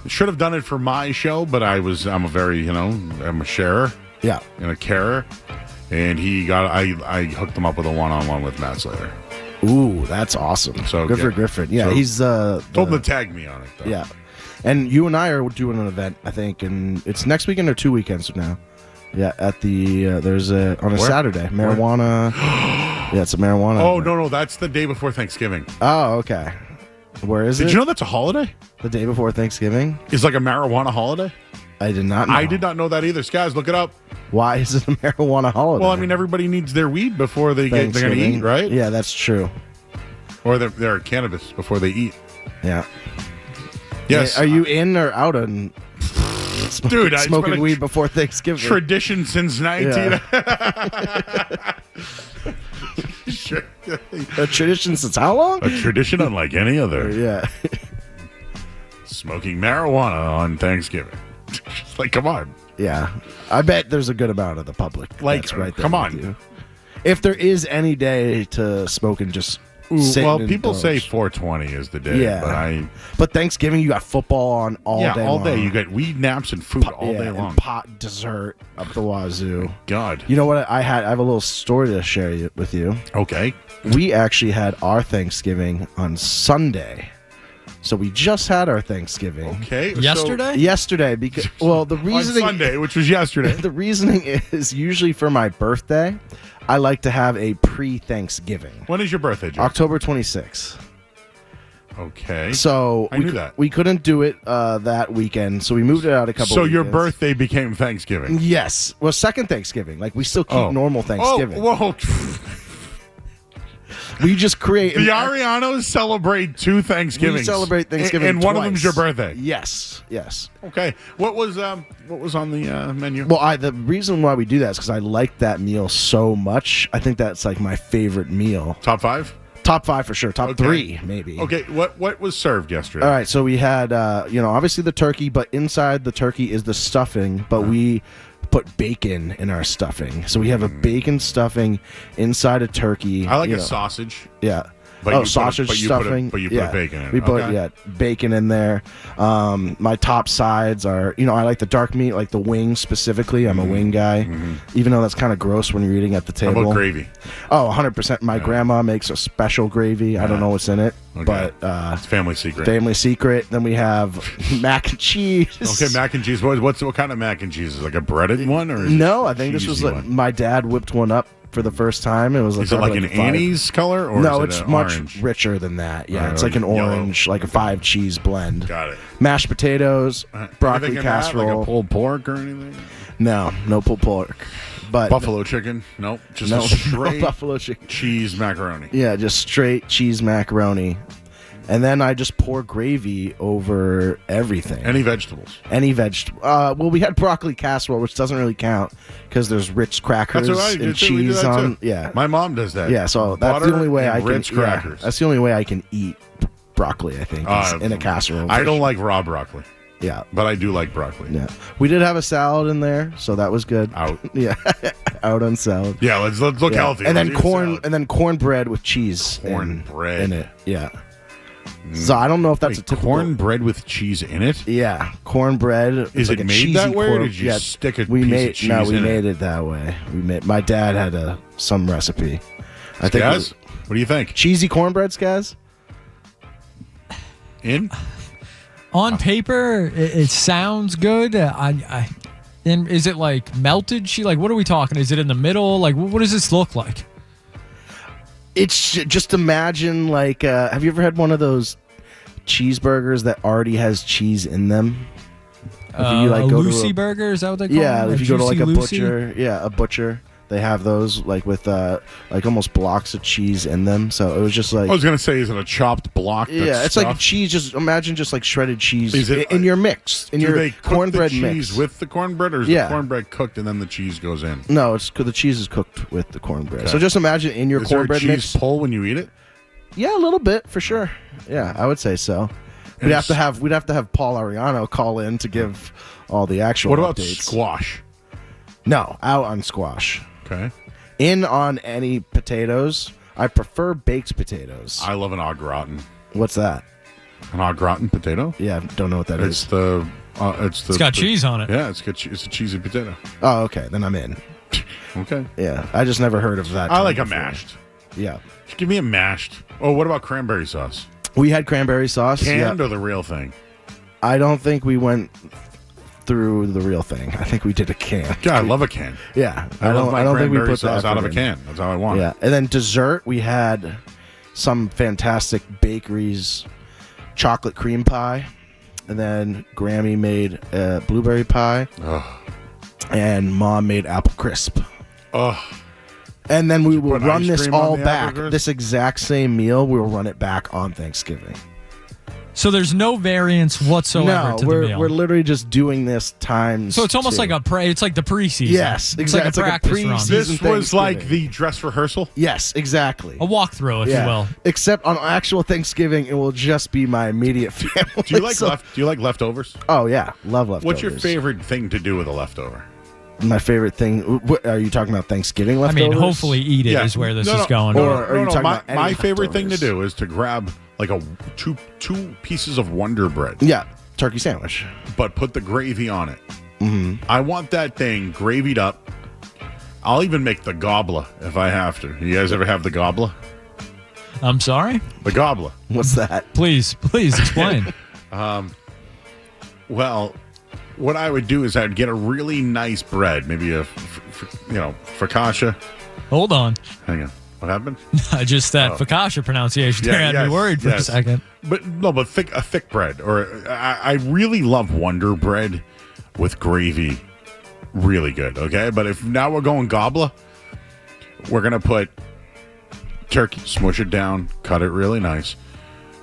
S1: should have done it for my show, but I'm a sharer.
S20: Yeah.
S1: In a carer. And I hooked him up with a one-on-one with Matt Slater.
S20: Ooh, that's awesome.
S1: So
S20: good for Griffin. Yeah,
S1: so
S20: he's
S1: told him to tag me on it, though.
S20: Yeah. And you and I are doing an event, I think, and it's next weekend or 2 weekends from now. Yeah, at the there's on a
S1: Where?
S20: Saturday, marijuana. Yeah, it's a marijuana.
S1: Oh, no, that's the day before Thanksgiving.
S20: Oh, okay. Where is it?
S1: Did you know that's a holiday?
S20: The day before Thanksgiving?
S1: It's like a marijuana holiday?
S20: I did not know.
S1: I did not know that either. Guys, look it up.
S20: Why is it a marijuana holiday?
S1: Well, I mean, everybody needs their weed before they're going to eat, right?
S20: Yeah, that's true.
S1: Or their cannabis before they eat.
S20: Yeah.
S1: Yes.
S20: Hey, are you in or out on smoking weed before Thanksgiving?
S1: Tradition since 19...
S20: A tradition since how long?
S1: A tradition unlike any other.
S20: Yeah.
S1: Smoking marijuana on Thanksgiving. Like, come on.
S20: Yeah. I bet there's a good amount of the public.
S1: Like,
S20: that's right there
S1: come
S20: with
S1: on.
S20: you. If there is any day to smoke and just sit
S1: well,
S20: and
S1: people say
S20: indulge.
S1: 420 is the day.
S20: Yeah. But Thanksgiving, you got football on all day
S1: all
S20: long.
S1: day. You got weed, naps, and food all day long.
S20: And pot, dessert up the wazoo.
S1: God.
S20: You know what? I have a little story to share with you.
S1: Okay.
S20: We actually had our Thanksgiving on Sunday. So we just had our Thanksgiving.
S1: Okay.
S20: Yesterday, because the reasoning
S1: on Sunday, which was yesterday.
S20: The reasoning is usually for my birthday, I like to have a pre-Thanksgiving.
S1: When is your birthday, Joe?
S20: October 26th.
S1: Okay.
S20: So
S1: I knew that.
S20: We couldn't do it that weekend, so we moved it out a couple.
S1: So your
S20: weekends.
S1: birthday became Thanksgiving.
S20: Yes. Well, second Thanksgiving. Like we still keep normal Thanksgiving.
S1: Oh, whoa.
S20: We just create.
S1: The Arianos celebrate 2 Thanksgivings.
S20: We celebrate Thanksgiving
S1: and one of
S20: twice.
S1: them's your birthday.
S20: Yes.
S1: Okay. What was on the menu?
S20: Well, the reason why we do that is because I like that meal so much. I think that's like my favorite meal.
S1: Top 5?
S20: Top 5 for sure. Top 3 maybe.
S1: Okay. What was served yesterday?
S20: All right. So we had obviously the turkey, but inside the turkey is the stuffing. But we put bacon in our stuffing. So we have a bacon stuffing inside a turkey.
S1: I like a sausage.
S20: Yeah.
S1: But
S20: sausage stuffing.
S1: But you put bacon in it.
S20: We put bacon in there. My top sides are, I like the dark meat, like the wings specifically. I'm a wing guy, even though that's kind of gross when you're eating at the table.
S1: How about gravy?
S20: Oh, 100%. My grandma makes a special gravy. I don't know what's in it, but
S1: it's family secret.
S20: Family secret. Then we have mac and cheese.
S1: Okay, mac and cheese. What kind of mac and cheese? Is it like a breaded one or?
S20: No, I think this was like my dad whipped one up for the first time. It was like,
S1: is it like an anise color or
S20: no?
S1: is it
S20: It's much
S1: orange?
S20: richer than that. Yeah, it's like an orange, like a 5 cheese blend.
S1: Got it.
S20: Mashed potatoes, broccoli
S1: Anything in
S20: casserole.
S1: that, like a pulled pork or anything?
S20: No pulled pork. But
S1: buffalo chicken? Nope. Just
S20: no,
S1: a straight
S20: buffalo chicken.
S1: Cheese macaroni.
S20: Yeah, just straight cheese macaroni. And then I just pour gravy over everything.
S1: Any vegetables?
S20: Any vegetable. Well, we had broccoli casserole, which doesn't really count because there's Ritz crackers
S1: That's what I do
S20: and
S1: too. We do
S20: cheese
S1: that
S20: on.
S1: too.
S20: Yeah,
S1: my mom does that.
S20: Yeah, so that's
S1: Butter
S20: the only way
S1: and
S20: I can.
S1: Ritz crackers.
S20: That's the only way I can eat broccoli. I think is in a casserole.
S1: I don't like raw broccoli.
S20: Yeah,
S1: but I do like broccoli.
S20: Yeah, we did have a salad in there, so that was good.
S1: Out.
S20: Yeah, out on salad.
S1: Yeah, let's look healthy.
S20: And then
S1: Let's eat a
S20: corn,
S1: salad.
S20: and then cornbread with cheese.
S1: Cornbread
S20: in it. Yeah. So I don't know if that's a typical
S1: cornbread with cheese in it.
S20: Yeah, cornbread.
S1: Is
S20: like
S1: it
S20: a
S1: made
S20: cheesy
S1: that way, or
S20: corn-
S1: did you
S20: yeah,
S1: stick a
S20: we
S1: piece
S20: made,
S1: of cheese
S20: No, we
S1: in
S20: made
S1: it?
S20: it that way. My dad had some recipe. I think.
S1: Skaz? What do you think?
S20: Cheesy cornbread, Skaz?
S8: On paper, it sounds good. And is it like melted cheese? Like, what are we talking? Is it in the middle? Like, what does this look like?
S20: It's just imagine like, have you ever had one of those cheeseburgers that already has cheese in them? If you
S8: A
S20: go
S8: Lucy
S20: to
S8: burger, is that what they call
S20: yeah,
S8: them?
S20: if you go to like
S8: Juicy
S20: a
S8: Lucy?
S20: butcher, a butcher, they have those like with like almost blocks of cheese in them. So it was just like
S1: I was gonna say, is it a chopped block? That's
S20: yeah, it's like
S1: stuffed?
S20: cheese. Just imagine just like shredded cheese
S1: Is it-
S20: in your mix, in
S1: Do
S20: your
S1: they cook
S20: cornbread
S1: the cheese
S20: mix.
S1: with the cornbread, or is
S20: Yeah.
S1: the cornbread cooked and then the cheese goes in?
S20: No, it's the cheese is cooked with the cornbread.
S1: Okay.
S20: So just imagine in your
S1: Is there a
S20: cornbread
S1: cheese
S20: mix.
S1: pull when you eat it?
S20: Yeah, a little bit for sure. Yeah, I would say so.
S1: And
S20: We'd have to have Paul Ariano call in to give all the actual
S1: What about
S20: updates.
S1: squash?
S20: No, out on squash.
S1: Okay.
S20: In on any potatoes. I prefer baked potatoes.
S1: I love an au gratin.
S20: What's that?
S1: An au gratin potato?
S20: Yeah, don't know what that
S1: It's
S20: is.
S1: the
S8: It's got cheese on it.
S1: Yeah, it's a cheesy potato.
S20: Oh, okay. Then I'm in.
S1: Okay.
S20: Yeah, I just never heard of that.
S1: I like a
S20: before.
S1: mashed.
S20: Yeah.
S1: Just give me a mashed. Oh, what about cranberry sauce?
S20: We had cranberry sauce.
S1: Canned or the real thing?
S20: I don't think we went through the real thing. I think we did a can.
S1: God, I love a can.
S20: Yeah.
S1: I love my
S20: I don't think we
S1: cranberry
S20: put
S1: sauce
S20: that
S1: out of a
S20: in.
S1: can. That's how I want
S20: Yeah.
S1: it.
S20: And then dessert, we had some fantastic bakeries chocolate cream pie. And then Grammy made blueberry pie.
S1: Oh.
S20: And Mom made apple crisp.
S1: Oh.
S20: And then we will
S1: put
S20: run
S1: ice
S20: this
S1: cream on
S20: all
S1: the
S20: back.
S1: apple crisp?
S20: This exact same meal, we'll run it back on Thanksgiving.
S8: So there's no variance whatsoever
S20: No,
S8: to the meal.
S20: we're literally just doing this times.
S8: So it's almost
S20: two.
S8: like it's like the preseason.
S20: Yes,
S8: It's
S20: exactly.
S8: like
S20: It's
S8: a
S20: like a
S8: practice run.
S20: preseason
S1: This was like
S20: Thanksgiving.
S1: the dress rehearsal?
S20: Yes, exactly.
S8: A walkthrough, if you will.
S20: Except on actual Thanksgiving, it will just be my immediate family.
S1: Do you like
S20: So-
S1: do you like leftovers?
S20: Oh yeah, love leftovers.
S1: What's your favorite thing to do with a leftover?
S20: My favorite thing. What, are you talking about Thanksgiving
S8: I
S20: leftovers?
S8: mean, hopefully eat it is where this is going.
S20: Or are you talking
S1: my,
S20: about any
S1: my favorite thing to
S20: leftovers?
S1: do is to grab like two pieces of Wonder Bread.
S20: Yeah, turkey sandwich.
S1: But put the gravy on it.
S20: Mm-hmm.
S1: I want that thing gravied up. I'll even make the gobbler if I have to. You guys ever have the gobbler?
S8: I'm sorry?
S1: The gobbler.
S20: What's that?
S8: Please explain.
S1: Well, what I would do is I'd get a really nice bread, maybe a focaccia.
S8: Hold on.
S1: Hang on. What happened?
S8: Just that focaccia pronunciation there had me worried for a second.
S1: But a thick bread. Or I really love Wonder Bread with gravy. Really good, okay? But if now we're going gobbler, we're going to put turkey, smush it down, cut it really nice.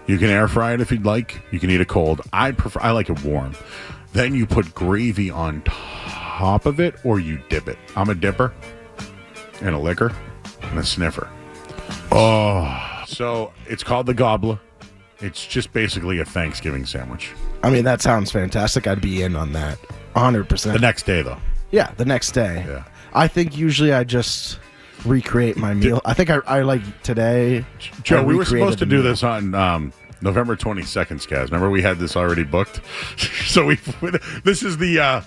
S1: You can air fry it if you'd like. You can eat it cold. I like it warm. Then you put gravy on top of it, or you dip it. I'm a dipper and a licker and a sniffer. Oh, so it's called the gobbler. It's just basically a Thanksgiving sandwich.
S20: I mean, that sounds fantastic. I'd be in on that, 100%.
S1: The next day, though.
S20: Yeah, the next day.
S1: Yeah.
S20: I think usually I just recreate my meal. I think I like today.
S1: Joe,
S20: I
S1: we were
S20: recreated
S1: supposed to
S20: the
S1: do
S20: meal.
S1: this on November 22nd, Skaz. Remember we had this already booked? So this is the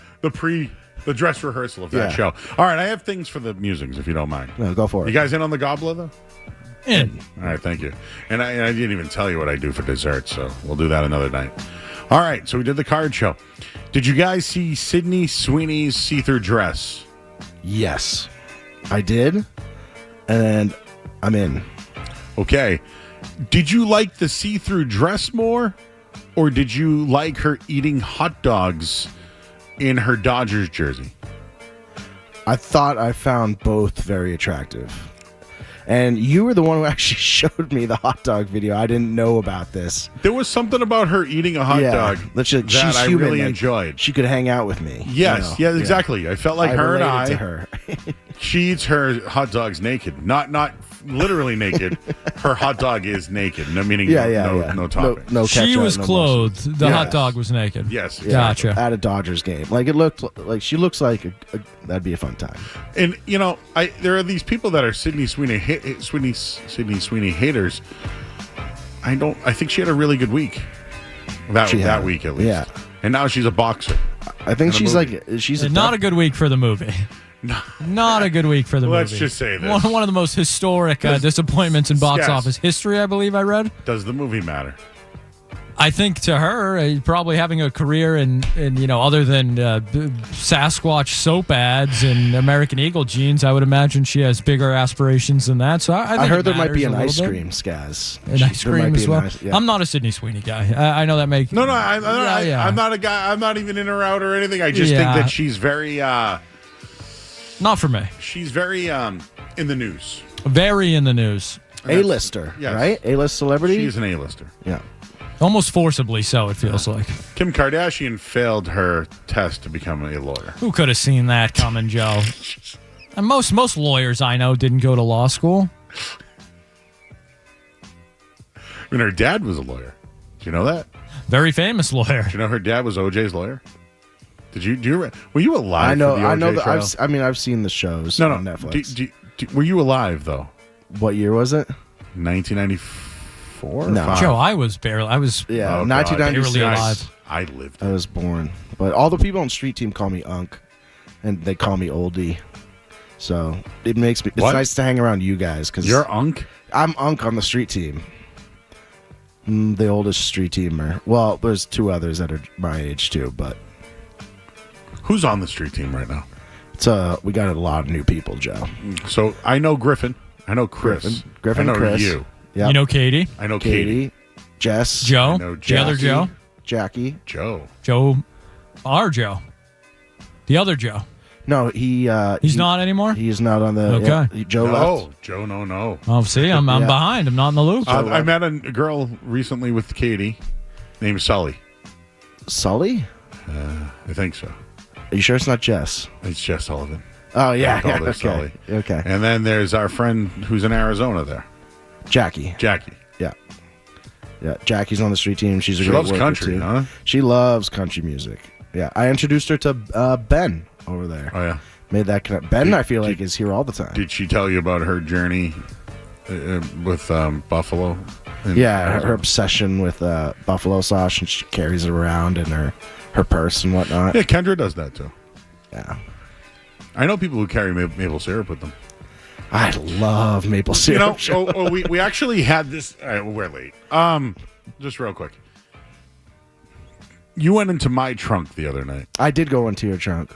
S1: dress rehearsal of that
S20: Yeah.
S1: show. All right, I have things for the musings, if you don't mind.
S20: No, go for it.
S1: You guys in on the gobbler, though?
S8: In.
S1: All right, thank you. And I didn't even tell you what I do for dessert, so we'll do that another night. All right, so we did the card show. Did you guys see Sydney Sweeney's see-through dress?
S20: Yes, I did, and I'm in.
S1: Okay. Did you like the see-through dress more, or did you like her eating hot dogs in her Dodgers jersey?
S20: I thought I found both very attractive. And you were the one who actually showed me the hot dog video. I didn't know about this.
S1: There was something about her eating a hot dog
S20: she's
S1: that I
S20: human,
S1: really
S20: like,
S1: enjoyed.
S20: She could hang out with me.
S1: Yes,
S20: you know?
S1: yes, exactly. I felt like her and
S20: related
S1: I.
S20: to her.
S1: She eats her hot dogs naked, not literally naked. Her hot dog is naked. No meaning no topping.
S20: No
S8: She
S20: ketchup,
S8: was
S20: no
S8: clothed.
S20: mustard.
S8: The hot dog was naked.
S1: Yes,
S8: Gotcha.
S20: At a Dodgers game, like it looked like she looks like that'd be a fun time.
S1: And there are these people that are Sydney Sweeney haters. I think she had a really good week. That week at least.
S20: Yeah.
S1: And now she's a boxer.
S20: I think
S1: In a
S20: she's
S1: movie.
S20: like she's
S8: Not a good week for the movie. Not a good week for the
S1: Let's
S8: movie.
S1: just say this.
S8: One of the most historic disappointments in box
S1: Yes.
S8: office history, I believe I read.
S1: Does the movie matter?
S8: I think to her, probably having a career in other than Sasquatch soap ads and American Eagle jeans, I would imagine she has bigger aspirations than that. So I think
S20: I heard
S8: it
S20: there might be
S8: matters
S20: an
S8: a
S20: ice
S8: little bit.
S20: cream, Skaz.
S8: An ice
S20: There might
S8: cream
S20: be
S8: as
S20: an
S8: well.
S20: ice- yeah.
S8: I'm not a Sydney Sweeney guy. I know that makes
S1: No, I'm not a guy. I'm not even in or out or anything. I just think that she's very.
S8: Not for me.
S1: She's very in the news.
S8: Very in the news.
S20: A-lister,
S1: Yes.
S20: right? A-list celebrity.
S1: She's an A-lister.
S20: Yeah.
S8: Almost forcibly so, it feels like.
S1: Kim Kardashian failed her test to become a lawyer.
S8: Who could have seen that coming, Joe? And most lawyers I know didn't go to law school.
S1: I mean, her dad was a lawyer. Do you know that?
S8: Very famous lawyer.
S1: Do you know her dad was OJ's lawyer? Were you alive?
S20: I know.
S1: For the OJ
S20: That
S1: trial?
S20: I've seen the shows
S1: No,
S20: on
S1: no.
S20: Netflix.
S1: Were you alive though?
S20: What year was it?
S1: 1994.
S20: No.
S8: Joe, I was barely. I was
S20: Yeah,
S1: Oh, God.
S20: 1996.
S8: barely alive.
S1: I lived.
S20: I was born. But all the people on Street Team call me Unk, and they call me Oldie. So it makes me. It's nice to hang around you guys because
S1: you're Unk.
S20: I'm Unk on the Street Team. The oldest Street Teamer. Well, there's 2 others that are my age too, but
S1: who's on the Street Team right now?
S20: We got a lot of new people, Joe.
S1: So I know Griffin. I know Chris.
S20: Griffin
S1: I know
S20: and Chris.
S1: you.
S20: Yep.
S8: You know Katie.
S1: I know Katie.
S20: Jess.
S8: Joe.
S1: I know
S8: The other Joe.
S20: Jackie.
S1: Joe.
S8: Our Joe. The other Joe.
S20: No, he's
S8: not anymore?
S20: He's not on the...
S8: Okay.
S20: Yeah, Joe left.
S1: Joe, no.
S8: Oh, see, I'm behind. I'm not in the loop.
S1: I met a girl recently with Katie named Sully.
S20: Sully?
S1: I think so.
S20: Are you sure it's not Jess?
S1: It's Jess Sullivan.
S20: Oh, yeah.
S1: I called her
S20: Okay.
S1: Sully.
S20: Okay.
S1: And then there's our friend who's in Arizona there.
S20: Jackie.
S1: Yeah.
S20: Yeah, Jackie's on the Street Team. She
S1: loves country,
S20: too.
S1: huh?
S20: She loves country music. Yeah, I introduced her to Ben over there.
S1: Oh, yeah.
S20: Made that connect. Ben, I feel like, is here all the time.
S1: Did she tell you about her journey with Buffalo?
S20: Yeah, her obsession with buffalo sauce, and she carries it around in her purse and whatnot.
S1: Yeah, Kendra does that too.
S20: Yeah.
S1: I know people who carry maple syrup with them.
S20: I love maple syrup.
S1: We actually had this. All right, well, we're late. Just real quick. You went into my trunk the other night.
S20: I did go into your trunk.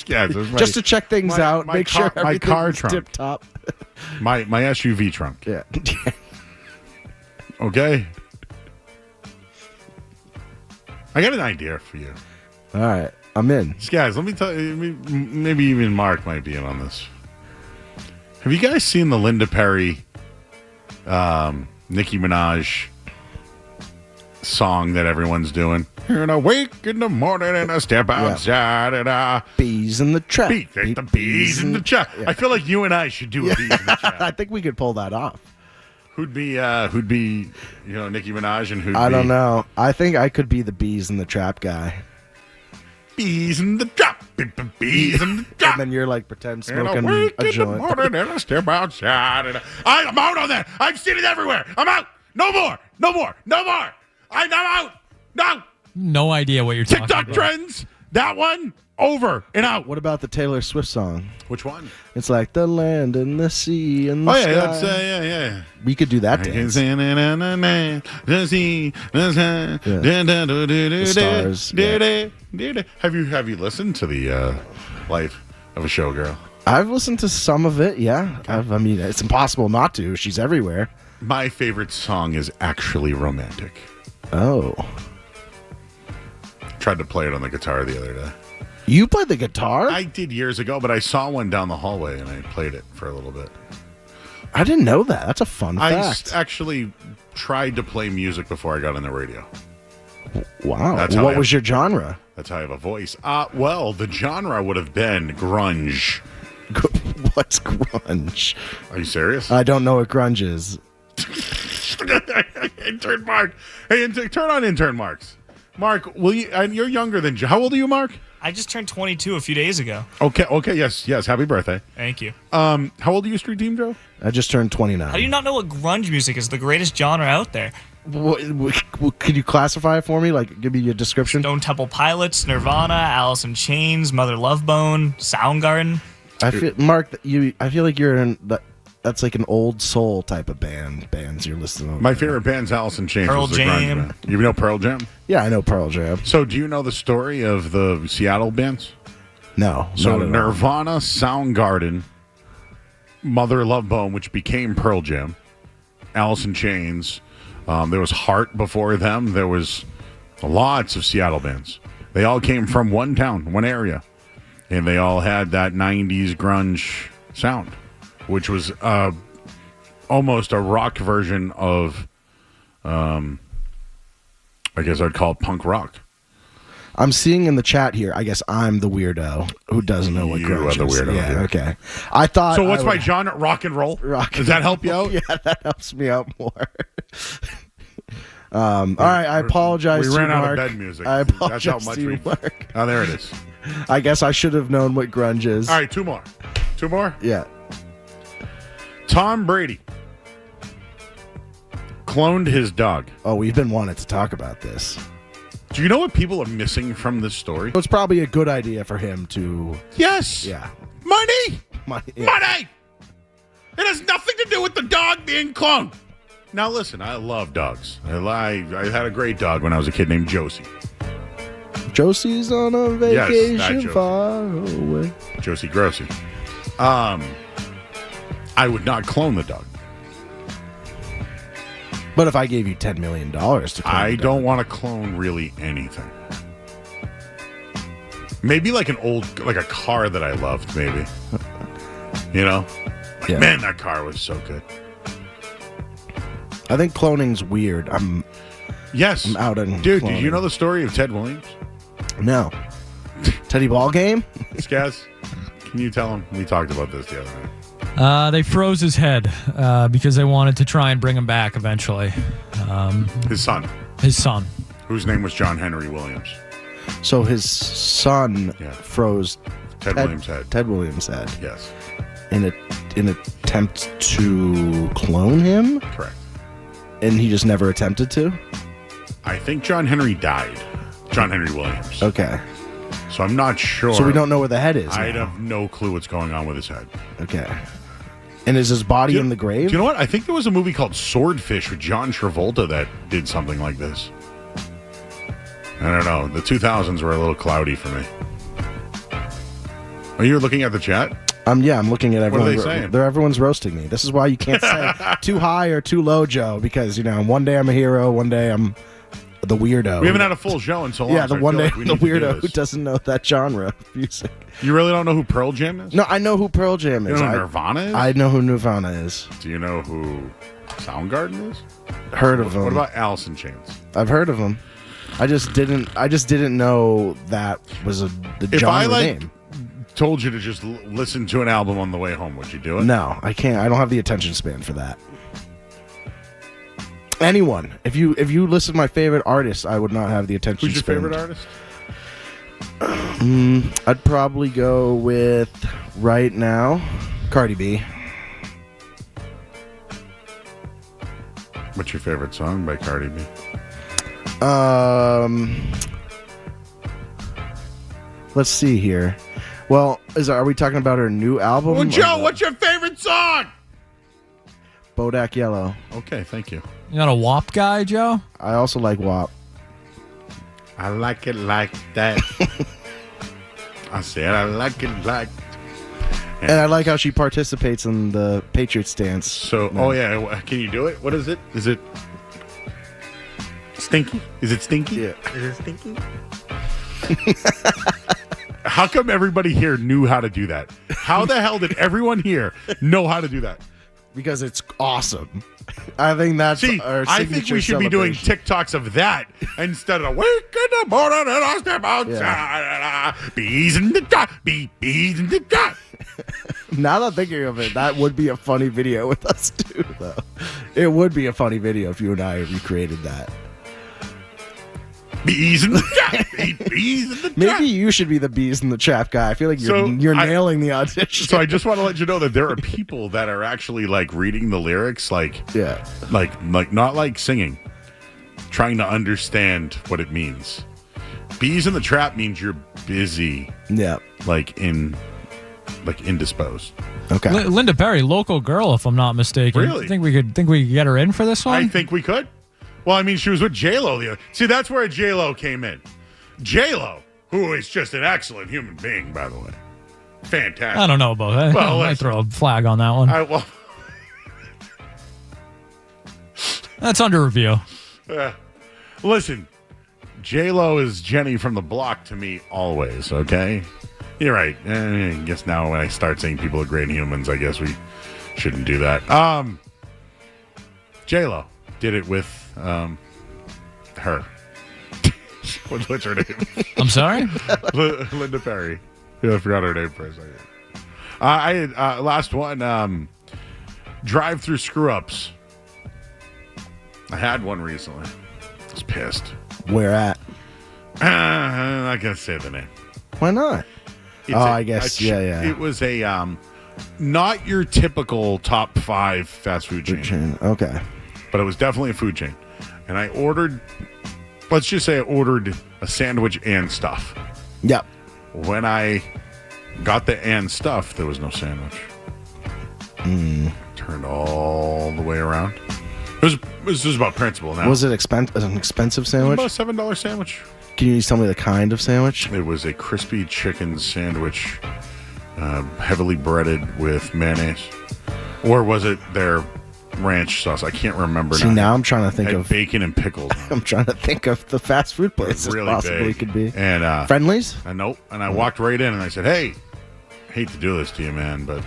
S1: Yeah,
S20: just to check things out, make sure
S1: my car
S20: everything's
S1: trunk,
S20: tip top.
S1: my SUV trunk.
S20: Yeah.
S1: Okay. I got an idea for you.
S20: All right, I'm in.
S1: Guys, let me tell you. Maybe even Mark might be in on this. Have you guys seen the Linda Perry, Nicki Minaj song that everyone's doing? And I wake in the morning and I step outside and
S20: bees in the trap.
S1: The bees in the trap.
S20: Yeah.
S1: I feel like you and I should do a bees in the trap.
S20: I think we could pull that off.
S1: Who'd be Nicki Minaj and who'd
S20: I don't know. I think I could be the bees in the trap guy.
S1: Bees in the trap. Bees in the trap.
S20: And then you're like pretend
S1: And I
S20: smoking
S1: wake
S20: a
S1: in
S20: joint.
S1: the morning and I step outside and I'm out on that. I've seen it everywhere. I'm out. No more. I'm out. No.
S8: No idea what you're talking
S1: TikTok
S8: about.
S1: trends. That one over and out.
S20: What about the Taylor Swift song?
S1: Which one?
S20: It's like the land and the sea and the
S1: Oh
S20: sky.
S1: yeah, that's yeah.
S20: We could do that dance. The stars. Yeah.
S1: Have you listened to the Life of a Showgirl?
S20: I've listened to some of it. Yeah, I mean, it's impossible not to. She's everywhere.
S1: My favorite song is actually romantic.
S20: Oh.
S1: Tried to play it on the guitar the other day.
S20: You played the guitar?
S1: I did years ago, but I saw one down the hallway and I played it for a little bit.
S20: I didn't know that. That's a fun fact.
S1: I actually tried to play music before I got on the radio.
S20: Wow.
S1: That's how
S20: What was your genre?
S1: That's how I have a voice. Well, the genre would have been grunge.
S20: What's grunge?
S1: Are you serious?
S20: I don't know what grunge is.
S1: Intern Mark. Hey, turn on Intern Marks. Mark, will you? You're younger than Joe. How old are you, Mark?
S21: I just turned 22 a few days ago.
S1: Okay, yes. Happy birthday.
S21: Thank you.
S1: How old are you, Street Team Joe?
S20: I just turned 29.
S21: How do you not know what grunge music is? The greatest genre out there.
S20: Could you classify it for me? Like, give me a description?
S21: Stone Temple Pilots, Nirvana, Alice in Chains, Mother Love Bone, Soundgarden.
S20: I feel, Mark, I feel like you're in that's like an old soul type of bands you're listening to.
S1: My favorite band's Alice in Chains.
S21: Pearl
S1: was the grunge
S21: Jam.
S1: band. You know Pearl Jam?
S20: Yeah, I know Pearl Jam.
S1: So, do you know the story of the Seattle bands?
S20: No.
S1: So,
S20: not at all.
S1: Nirvana, Soundgarden, Mother Love Bone, which became Pearl Jam, Alice in Chains. There was Heart before them. There was lots of Seattle bands. They all came from one town, one area, and they all had that 90s grunge sound, which was almost a rock version of, I guess I'd call it punk rock.
S20: I'm seeing in the chat here, I guess I'm the weirdo who doesn't know what grunge is.
S1: You are the weirdo.
S20: Yeah, okay. I thought.
S1: So what's my genre? Rock and roll? Does that help you out?
S20: Yeah, that helps me out more. All right, I apologize.
S1: We ran
S20: to
S1: out
S20: Mark.
S1: of bed music.
S20: I
S1: That's how
S20: apologize
S1: much
S20: to you,
S1: we.
S20: Mark.
S1: Oh, there it is.
S20: I guess I should have known what grunge is.
S1: All right, two more.
S20: Yeah.
S1: Tom Brady cloned his dog.
S20: Oh, we've been wanting to talk about this.
S1: Do you know what people are missing from this story?
S20: So it's probably a good idea for him to.
S1: Yes.
S20: Yeah.
S1: Money.
S20: Yeah.
S1: Money. It has nothing to do with the dog being cloned. Now listen, I love dogs. I had a great dog when I was a kid named Josie.
S20: Josie's on a
S1: Yes,
S20: vacation
S1: that Josie.
S20: far away.
S1: Josie Grossi. I would not clone the dog.
S20: But if I gave you $10 million to clone
S1: I don't want to clone really anything. Maybe like like a car that I loved, maybe. You know? Like,
S20: Yeah.
S1: man, that car was so good.
S20: I think cloning's weird.
S1: Yes.
S20: I'm out on
S1: Dude,
S20: cloning.
S1: did you know the story of Ted Williams?
S20: No. Teddy Ballgame?
S1: Skaz, can you tell him? We talked about this the other night.
S8: They froze his head because they wanted to try and bring him back eventually.
S1: His son.
S8: His son.
S1: Whose name was John Henry Williams.
S20: So his son froze
S1: Ted Williams' head.
S20: Ted Williams' head.
S1: Yes.
S20: In an attempt to clone him?
S1: Correct.
S20: And he just never attempted to?
S1: I think John Henry died. John Henry Williams.
S20: Okay.
S1: So I'm not sure.
S20: So we don't know where the head is.
S1: I
S20: now.
S1: have no clue what's going on with his head.
S20: Okay. And is his body in the grave?
S1: Do you know what? I think there was a movie called Swordfish with John Travolta that did something like this. I don't know. The 2000s were a little cloudy for me. Are you looking at the chat?
S20: Yeah, I'm looking at everyone.
S1: What are they saying?
S20: Everyone's roasting me. This is why you can't say too high or too low, Joe, because, one day I'm a hero, one day I'm the weirdo.
S1: We haven't had a full show in so long.
S20: Yeah,
S1: so
S20: the
S1: I
S20: one
S1: feel
S20: day
S1: like we
S20: the
S1: need to do
S20: weirdo who
S1: this.
S20: doesn't know that genre of music.
S1: You really don't know who Pearl Jam is?
S20: No, I know who Pearl Jam is.
S1: You know who Nirvana is?
S20: I know who Nirvana is.
S1: Do you know who Soundgarden is?
S20: Heard of them.
S1: What about Alice in Chains?
S20: I've heard of them. I just didn't know that was the
S1: If
S20: genre
S1: I
S20: name.
S1: told you to just listen to an album on the way home, would you do it?
S20: No, I can't. I don't have the attention span for that. Anyone, if you listen to my favorite artist, I would not have the attention
S1: Who's your
S20: span.
S1: favorite artist?
S20: I'd probably go with right now, Cardi B.
S1: What's your favorite song by Cardi B?
S20: Let's see here. Well, are we talking about her new album?
S1: Well, Joe, what's your favorite song?
S20: Bodak Yellow.
S1: Okay, thank you.
S8: You not a WAP guy, Joe?
S20: I also like WAP.
S1: I like it like that. I said I like it like.
S20: And I like how she participates in the Patriots dance.
S1: So, oh yeah, can you do it? What is it? Is it stinky? Is it stinky?
S20: Yeah.
S1: Is it stinky? How come everybody here knew how to do that? How the hell did everyone here know how to do that?
S20: Because it's awesome. I think that's our
S1: I think we should be doing TikToks of that instead of wake in the morning and I step outside. Bees in the top, bees in the top.
S20: Now that I'm thinking of it, that would be a funny video with us too, though. It would be a funny video if you and I recreated that.
S1: Bees in the trap. Bees in the trap.
S20: Maybe you should be the bees in the trap guy. I feel like you're nailing the audition.
S1: So I just want to let you know that there are people that are actually like reading the lyrics, like not like singing, trying to understand what it means. Bees in the trap means you're busy.
S20: Yeah.
S1: Like indisposed.
S20: Okay.
S8: Linda Perry, local girl, if I'm not mistaken.
S1: Really?
S8: Think we could get her in for this one?
S1: I think we could. Well, I mean, she was with J-Lo. See, that's where J-Lo came in. J-Lo, who is just an excellent human being, by the way. Fantastic.
S8: I don't know about that.
S1: Well,
S8: I might throw a flag on that one. That's under review.
S1: Listen, J-Lo is Jenny from the block to me always, okay? You're right. I guess now when I start saying people are great humans, I guess we shouldn't do that. J-Lo did it with her. What's her name?
S8: I'm sorry?
S1: Linda Perry. Yeah, I forgot her name for a second. I had last one, drive-through screw-ups. I had one recently. I was pissed.
S20: Where at?
S1: I'm not going to say the name.
S20: Why not? I guess, yeah.
S1: It was a not your typical top 5 fast food chain.
S20: Okay.
S1: But it was definitely a food chain. And I ordered let's just say I ordered a sandwich and stuff.
S20: Yep.
S1: When I got the and stuff, there was no sandwich. Turned all the way around. It was about principle now.
S20: Was it an expensive sandwich?
S1: It was about a $7 sandwich.
S20: Can you tell me the kind of sandwich?
S1: It was a crispy chicken sandwich, heavily breaded with mayonnaise. Or was it their ranch sauce? I can't remember.
S20: See, now I'm trying to think
S1: Had
S20: of
S1: bacon and pickles.
S20: I'm trying to think of the fast food places
S1: Really
S20: possibly
S1: big.
S20: could be.
S1: And
S20: Friendlies?
S1: Nope. And I walked right in and I said, "Hey, hate to do this to you, man, but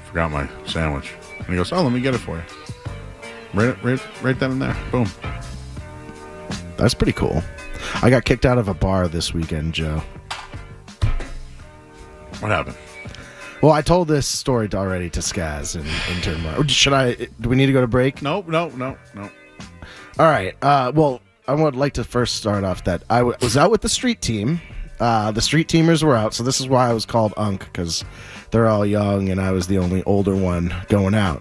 S1: forgot my sandwich." And he goes, "Oh, let me get it for you." Right then and there. Boom.
S20: That's pretty cool. I got kicked out of a bar this weekend, Joe.
S1: What happened?
S20: Well, I told this story already to Skaz in turn. Do we need to go to break?
S1: No.
S20: All right. Well, I would like to first start off that I was out with the street team. The street teamers were out, so this is why I was called Unk, because they're all young and I was the only older one going out.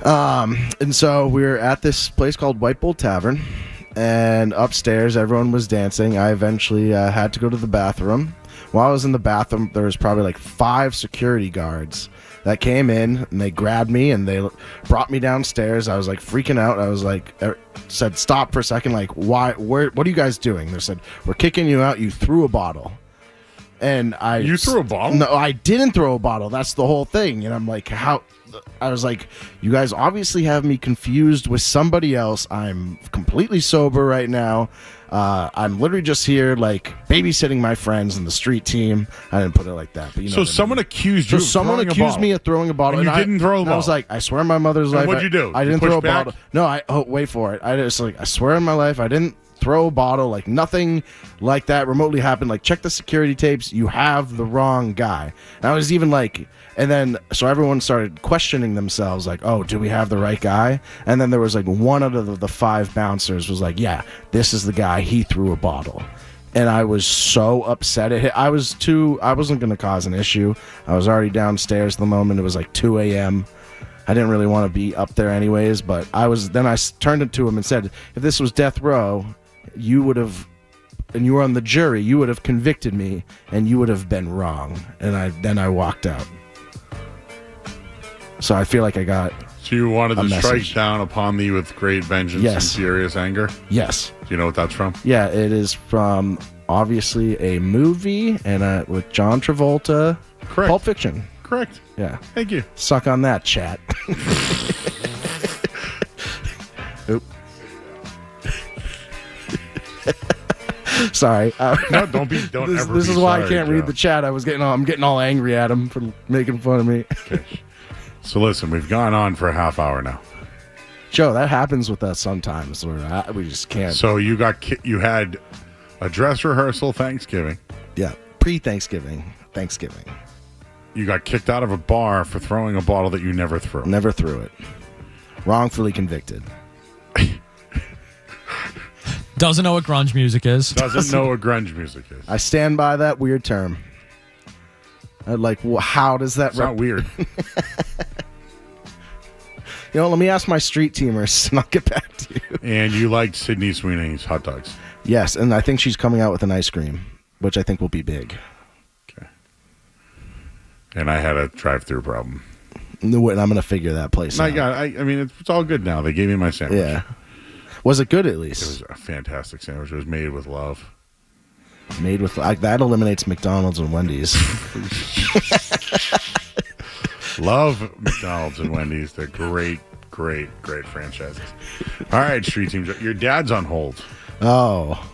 S20: And so we were at this place called White Bull Tavern, and upstairs everyone was dancing. I eventually had to go to the bathroom. While I was in the bathroom, there was probably like 5 security guards that came in, and they grabbed me and they brought me downstairs. I was like freaking out. I was like, said, "Stop for a second. Like, why? What are you guys doing?" They said, "We're kicking you out. You threw a bottle." And
S1: You threw a bottle?
S20: No, I didn't throw a bottle. That's the whole thing. And I'm like, how? I was like, you guys obviously have me confused with somebody else. I'm completely sober right now. I'm literally just here, like, babysitting my friends in the street team. I didn't put it like that, but you know.
S1: So someone accused you of
S20: someone
S1: throwing a
S20: accused
S1: bottle.
S20: me of throwing a bottle.
S1: And you didn't throw a
S20: and I was
S1: bottle.
S20: like, I swear on my mother's
S1: And
S20: life.
S1: what'd you do?
S20: I
S1: You
S20: didn't
S1: pushed
S20: throw a
S1: back?
S20: bottle. No, wait for it. I swear on my life, I didn't throw a bottle. Like, nothing like that remotely happened. Like, check the security tapes. You have the wrong guy. And I was even like, and then so everyone started questioning themselves, like, oh, do we have the right guy? And then there was like one out of the 5 bouncers was like, yeah, this is the guy. He threw a bottle. And I was so upset. I wasn't going to cause an issue. I was already downstairs at the moment. It was like 2 a.m. I didn't really want to be up there anyways, but I turned it to him and said, if this was death row, you would have, and you were on the jury, you would have convicted me and you would have been wrong. And then I walked out. So I feel like I got
S1: So you wanted
S20: a
S1: to
S20: message.
S1: strike down upon thee with great vengeance
S20: Yes.
S1: and furious anger?
S20: Yes.
S1: Do you know what that's from?
S20: Yeah, it is from obviously a movie and with John Travolta.
S1: Correct.
S20: Pulp Fiction.
S1: Correct.
S20: Yeah.
S1: Thank you.
S20: Suck on that, chat. Oop. Sorry.
S1: No, don't
S20: This
S1: ever
S20: is
S1: be
S20: why I
S1: sorry,
S20: can't read
S1: Joe.
S20: the chat. I'm getting all angry at him for making fun of me.
S1: So listen, we've gone on for a half hour now.
S20: Joe, that happens with us sometimes where we just can't.
S1: So you had a dress rehearsal Thanksgiving.
S20: Yeah, pre-Thanksgiving, Thanksgiving.
S1: You got kicked out of a bar for throwing a bottle that you never threw.
S20: Never threw it. Wrongfully convicted.
S8: Doesn't know what grunge music is.
S1: Doesn't know what grunge music is.
S20: I stand by that weird term. How does that...
S1: It's not weird.
S20: Let me ask my street teamers and I'll get back to you.
S1: And you liked Sydney Sweeney's hot dogs.
S20: Yes, and I think she's coming out with an ice cream, which I think will be big.
S1: Okay. And I had a drive-through problem.
S20: No, and I'm going to figure that place out.
S1: I mean, it's all good now. They gave me my sandwich.
S20: Yeah. Was it good at least?
S1: It was a fantastic sandwich. It was made with love.
S20: Made with... that eliminates McDonald's and Wendy's.
S1: Love McDonald's and Wendy's. They're great, great, great franchises. All right, street teams. Your dad's on hold.
S20: Oh.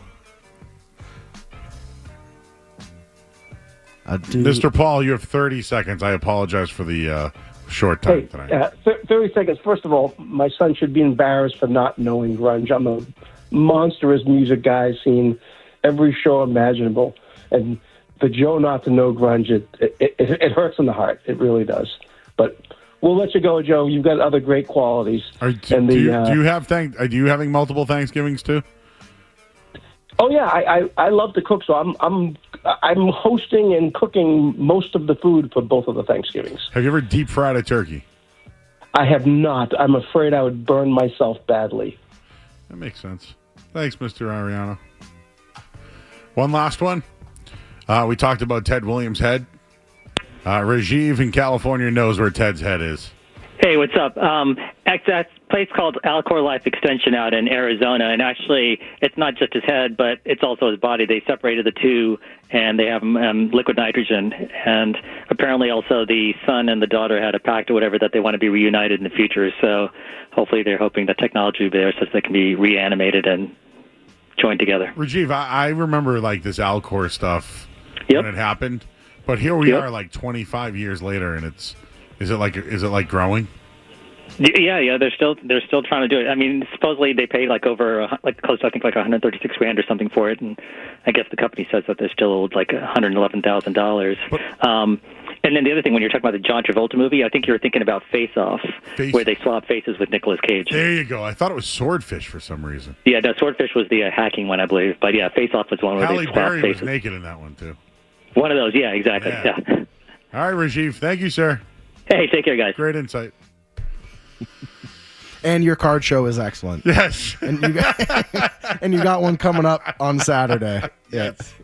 S1: Mr. Paul, you have 30 seconds. I apologize for the short time tonight.
S3: 30 seconds. First of all, my son should be embarrassed for not knowing grunge. I'm a monstrous music guy, seen every show imaginable. And for Joe not to know grunge, it hurts in the heart. It really does. But we'll let you go, Joe. You've got other great qualities.
S1: Do you having multiple Thanksgivings too?
S3: Oh yeah, I love to cook, so I'm hosting and cooking most of the food for both of the Thanksgivings.
S1: Have you ever deep fried a turkey?
S3: I have not. I'm afraid I would burn myself badly.
S1: That makes sense. Thanks, Mr. Ariano. One last one. We talked about Ted Williams' head. Rajiv in California knows where Ted's head is.
S4: Hey, what's up? That place called Alcor Life Extension out in Arizona, and actually, it's not just his head, but it's also his body. They separated the two, and they have liquid nitrogen, and apparently also the son and the daughter had a pact or whatever that they want to be reunited in the future, so hopefully they're hoping that technology will be there so they can be reanimated and joined together.
S1: Rajiv, I remember like this Alcor stuff when it happened, but here we are like 25 years later, and is it like growing?
S4: Yeah, they're still trying to do it. I mean, supposedly they paid close to I think like $136,000 or something for it, and I guess the company says that they're still owed like $111,000. And then the other thing, when you're talking about the John Travolta movie, I think you were thinking about Face Off, where they swap faces with Nicolas Cage.
S1: There you go. I thought it was Swordfish for some reason.
S4: Yeah, no, Swordfish was the hacking one, I believe. But yeah, Face Off was one where
S1: Halle
S4: they swapped
S1: Berry
S4: faces.
S1: was naked in that one too.
S4: One of those, yeah, exactly. Yeah.
S1: All right, Rajiv. Thank you, sir.
S4: Hey, take care, guys.
S1: Great insight.
S20: And your card show is excellent.
S1: Yes.
S20: And you got one coming up on Saturday. Yes.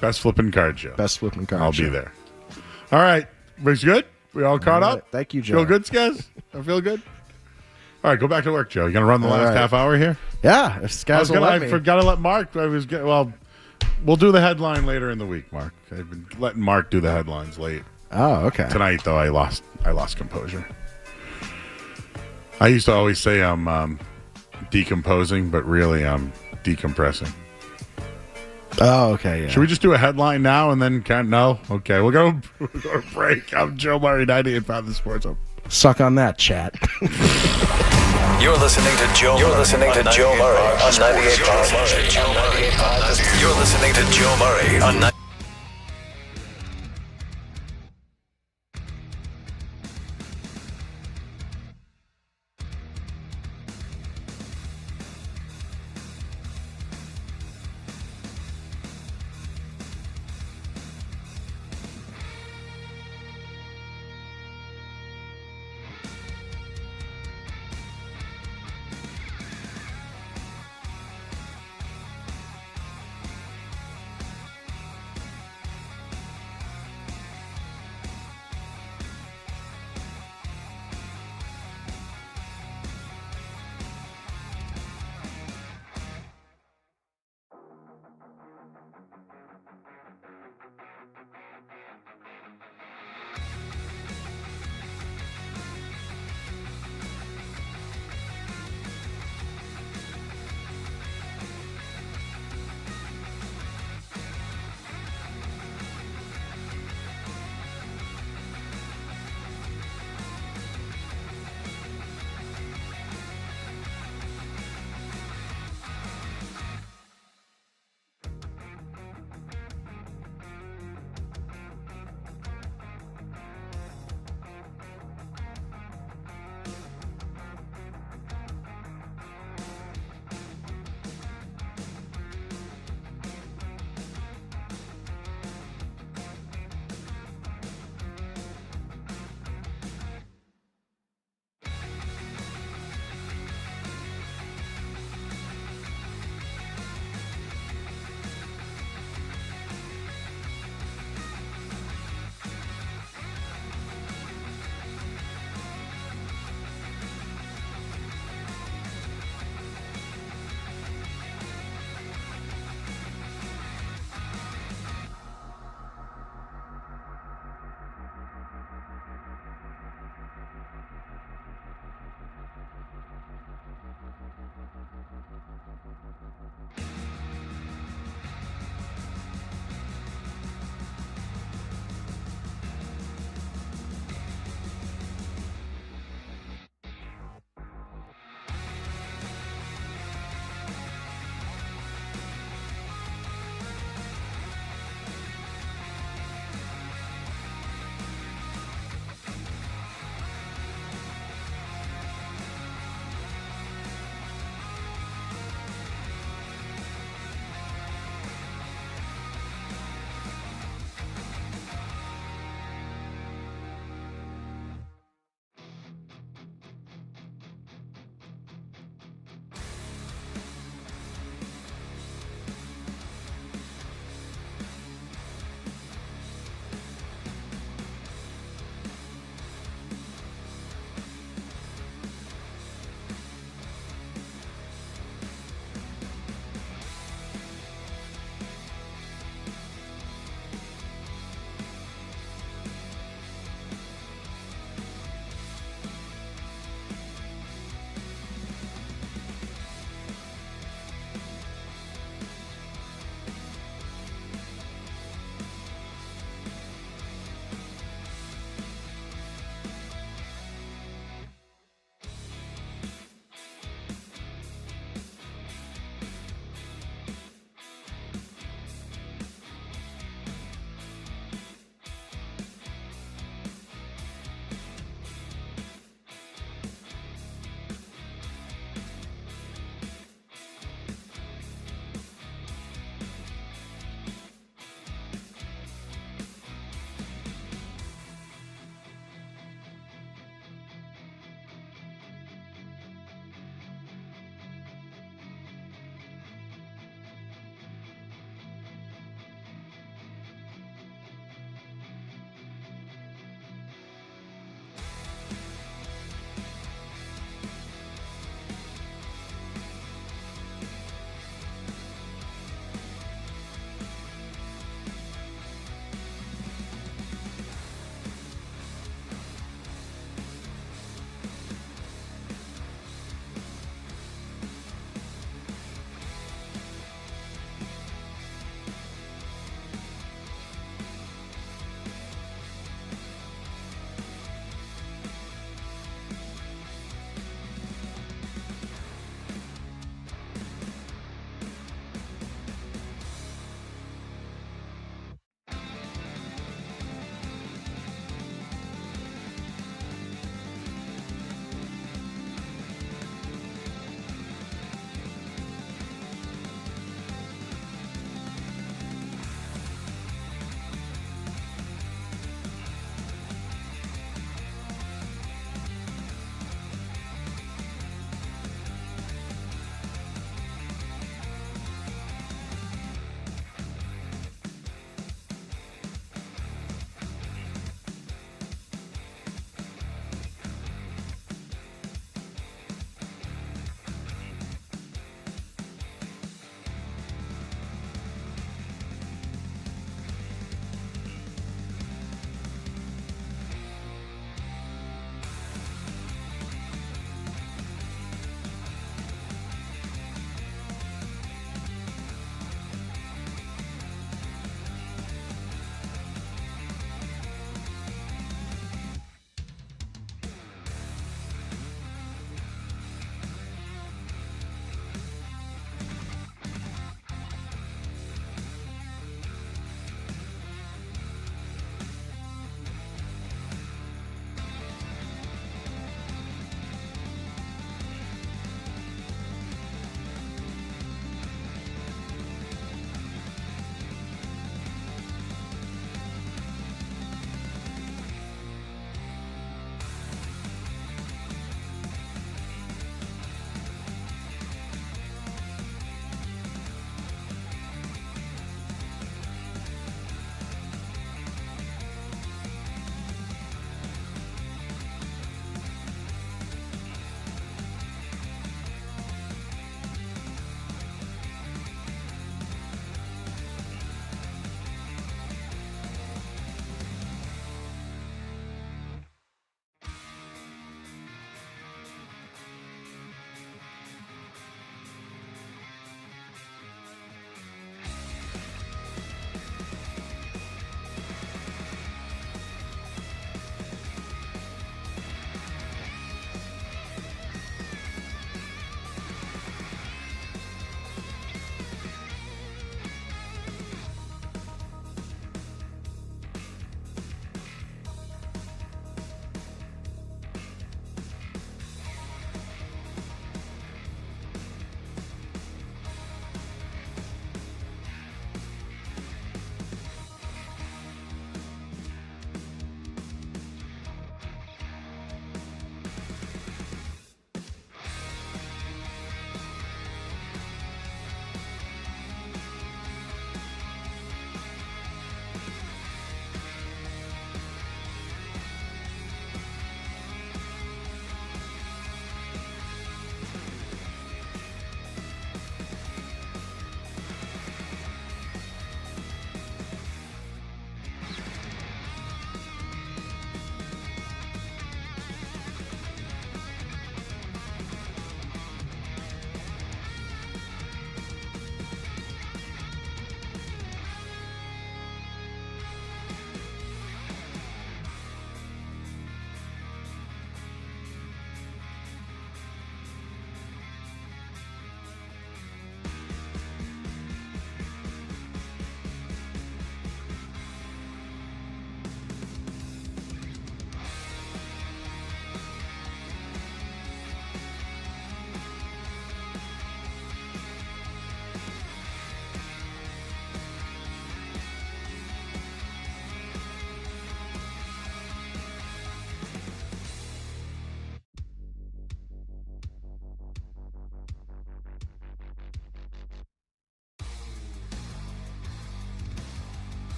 S1: Best flipping card show.
S20: Best flipping card
S1: I'll
S20: show.
S1: be there. All right. Looks good? We all caught
S20: All right.
S1: up?
S20: Thank you, Joe.
S1: Feel good, Skaz? I feel good? All right, go back to work, Joe. You going to run the last half hour here?
S20: Yeah, if Skaz will let me.
S1: I forgot to let Mark. We'll do the headline later in the week, Mark. I've been letting Mark do the headlines late.
S20: Oh, okay.
S1: Tonight, though, I lost composure. I used to always say I'm decomposing, but really I'm decompressing.
S20: Oh, okay, yeah.
S1: Should we just do a headline now and then no? Okay, we'll go to break. I'm Joe Murray, 98.5 The Sports Hub.
S20: Suck on that, chat.
S2: You're listening to Joe Murray on 98.5. You're listening to Joe Murray on 98.5.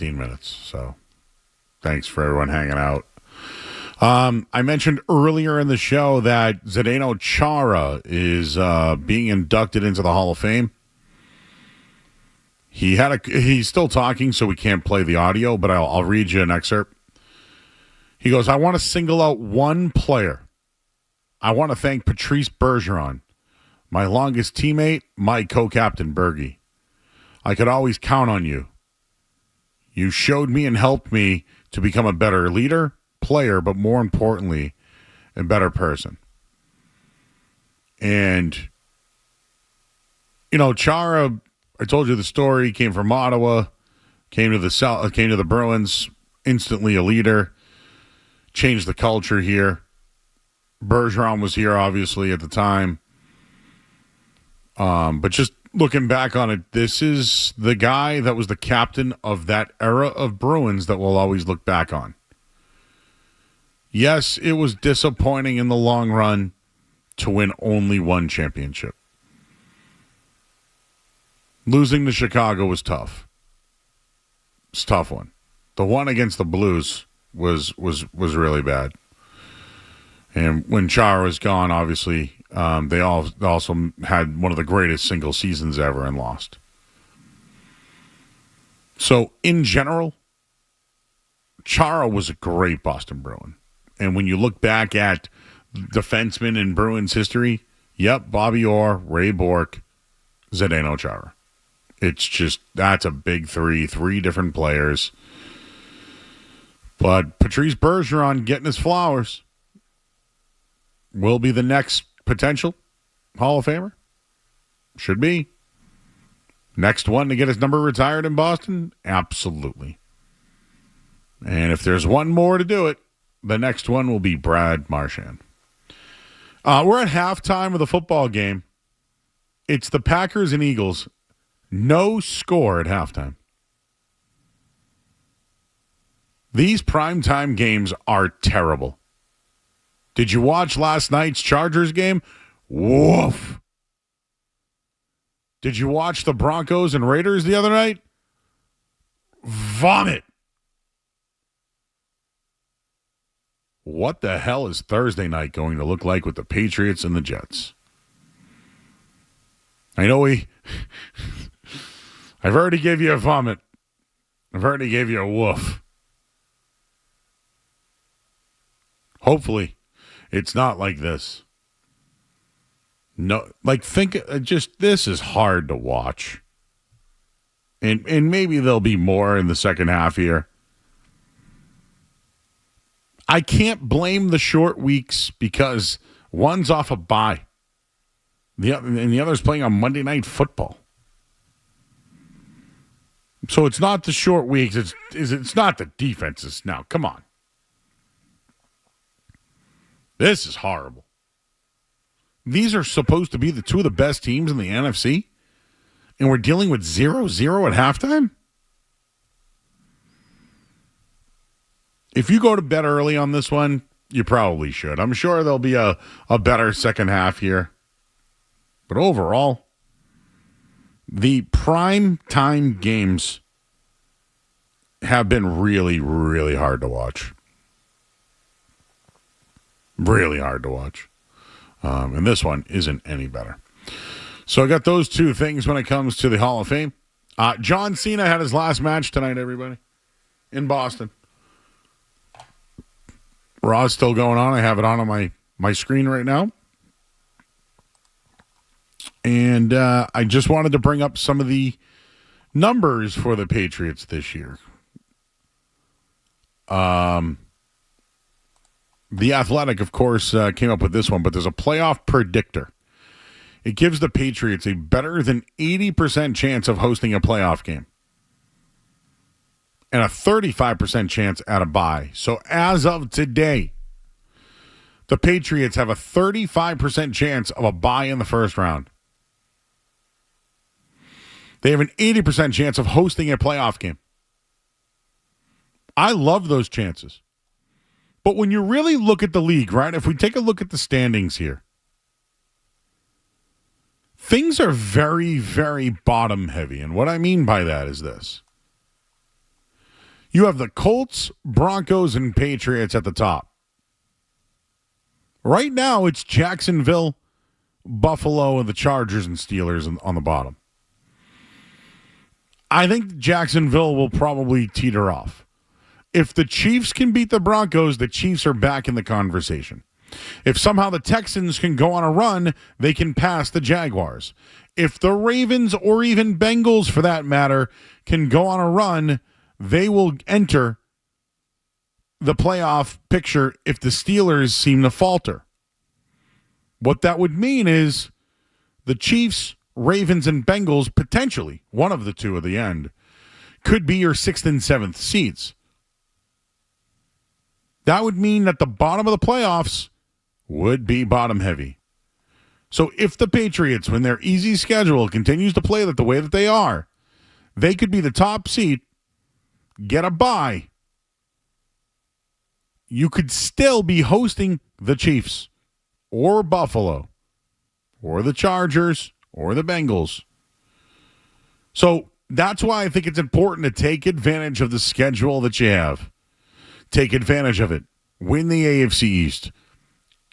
S1: 15 minutes. So thanks for everyone hanging out. I mentioned earlier in the show that Zdeno Chara is being inducted into the Hall of Fame. He's still talking, so we can't play the audio, but I'll read you an excerpt. He goes, I want to single out one player. I want to thank Patrice Bergeron, my longest teammate, my co-captain Bergie. I could always count on you. You showed me and helped me to become a better leader, player, but more importantly, a better person. And, Chara, I told you the story, came from Ottawa, came to the Bruins, instantly a leader, changed the culture here. Bergeron was here, obviously, at the time. But just looking back on it, this is the guy that was the captain of that era of Bruins that we'll always look back on. Yes, it was disappointing in the long run to win only one championship. Losing to Chicago was tough. It's a tough one. The one against the Blues was really bad. And when Chara was gone, obviously, they also had one of the greatest single seasons ever and lost. So, in general, Chara was a great Boston Bruin. And when you look back at defensemen in Bruins history, yep, Bobby Orr, Ray Bourque, Zdeno Chara. It's just, that's a big three different players. But Patrice Bergeron getting his flowers will be the next potential Hall of Famer. Should be. Next one to get his number retired in Boston? Absolutely. And if there's one more to do it, the next one will be Brad Marchand. We're at halftime of the football game. It's the Packers and Eagles. No score at halftime. These primetime games are terrible. Did you watch last night's Chargers game? Woof. Did you watch the Broncos and Raiders the other night? Vomit. What the hell is Thursday night going to look like with the Patriots and the Jets? I know I've already gave you a vomit. I've already gave you a woof. Hopefully, it's not like this. No, this is hard to watch. And maybe there'll be more in the second half here. I can't blame the short weeks because one's off a bye. And the other's playing on Monday Night Football. So it's not the short weeks. It's not the defenses. Now, come on. This is horrible. These are supposed to be the two of the best teams in the NFC, and we're dealing with 0-0 at halftime? If you go to bed early on this one, you probably should. I'm sure there'll be a better second half here. But overall, the prime time games have been really, really hard to watch. Really hard to watch. And this one isn't any better. So I got those two things when it comes to the Hall of Fame. John Cena had his last match tonight, everybody, in Boston. Raw's still going on. I have it on my screen right now. And I just wanted to bring up some of the numbers for the Patriots this year. The Athletic, of course, came up with this one, but there's a playoff predictor. It gives the Patriots a better than 80% chance of hosting a playoff game and a 35% chance at a bye. So as of today, the Patriots have a 35% chance of a bye in the first round. They have an 80% chance of hosting a playoff game. I love those chances. But when you really look at the league, right, if we take a look at the standings here, things are very, very bottom heavy. And what I mean by that is this. You have the Colts, Broncos, and Patriots at the top. Right now, it's Jacksonville, Buffalo, and the Chargers and Steelers on the bottom. I think Jacksonville will probably teeter off. If the Chiefs can beat the Broncos, the Chiefs are back in the conversation. If somehow the Texans can go on a run, they can pass the Jaguars. If the Ravens, or even Bengals for that matter, can go on a run, they will enter the playoff picture if the Steelers seem to falter. What that would mean is the Chiefs, Ravens, and Bengals, potentially, one of the two at the end, could be your 6th and 7th seeds. That would mean that the bottom of the playoffs would be bottom heavy. So if the Patriots, when their easy schedule continues to play the way that they are, they could be the top seed, get a bye. You could still be hosting the Chiefs or Buffalo or the Chargers or the Bengals. So that's why I think it's important to take advantage of the schedule that you have. Take advantage of it. Win the AFC East.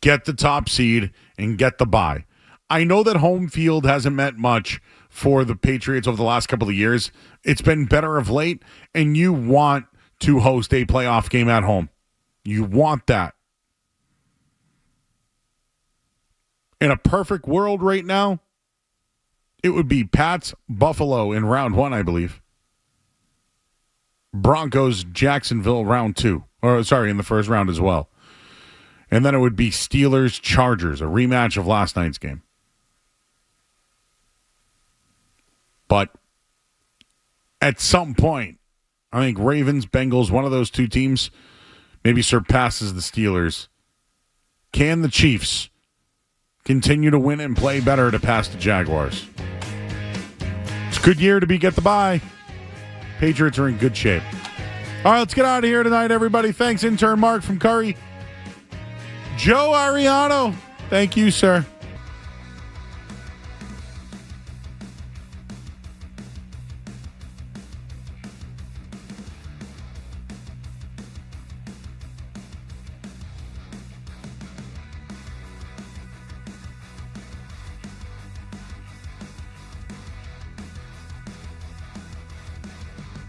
S1: Get the top seed and get the bye. I know that home field hasn't meant much for the Patriots over the last couple of years. It's been better of late, and you want to host a playoff game at home. You want that. In a perfect world right now, it would be Pats, Buffalo in round 1, I believe. Broncos, Jacksonville round 2. In the first round as well. And then it would be Steelers, Chargers, a rematch of last night's game. But at some point, I think Ravens, Bengals, one of those two teams maybe surpasses the Steelers. Can the Chiefs continue to win and play better to pass the Jaguars? It's a good year to get the bye. Patriots are in good shape. All right, let's get out of here tonight, everybody. Thanks, intern Mark from Curry. Joe Ariano, thank you, sir.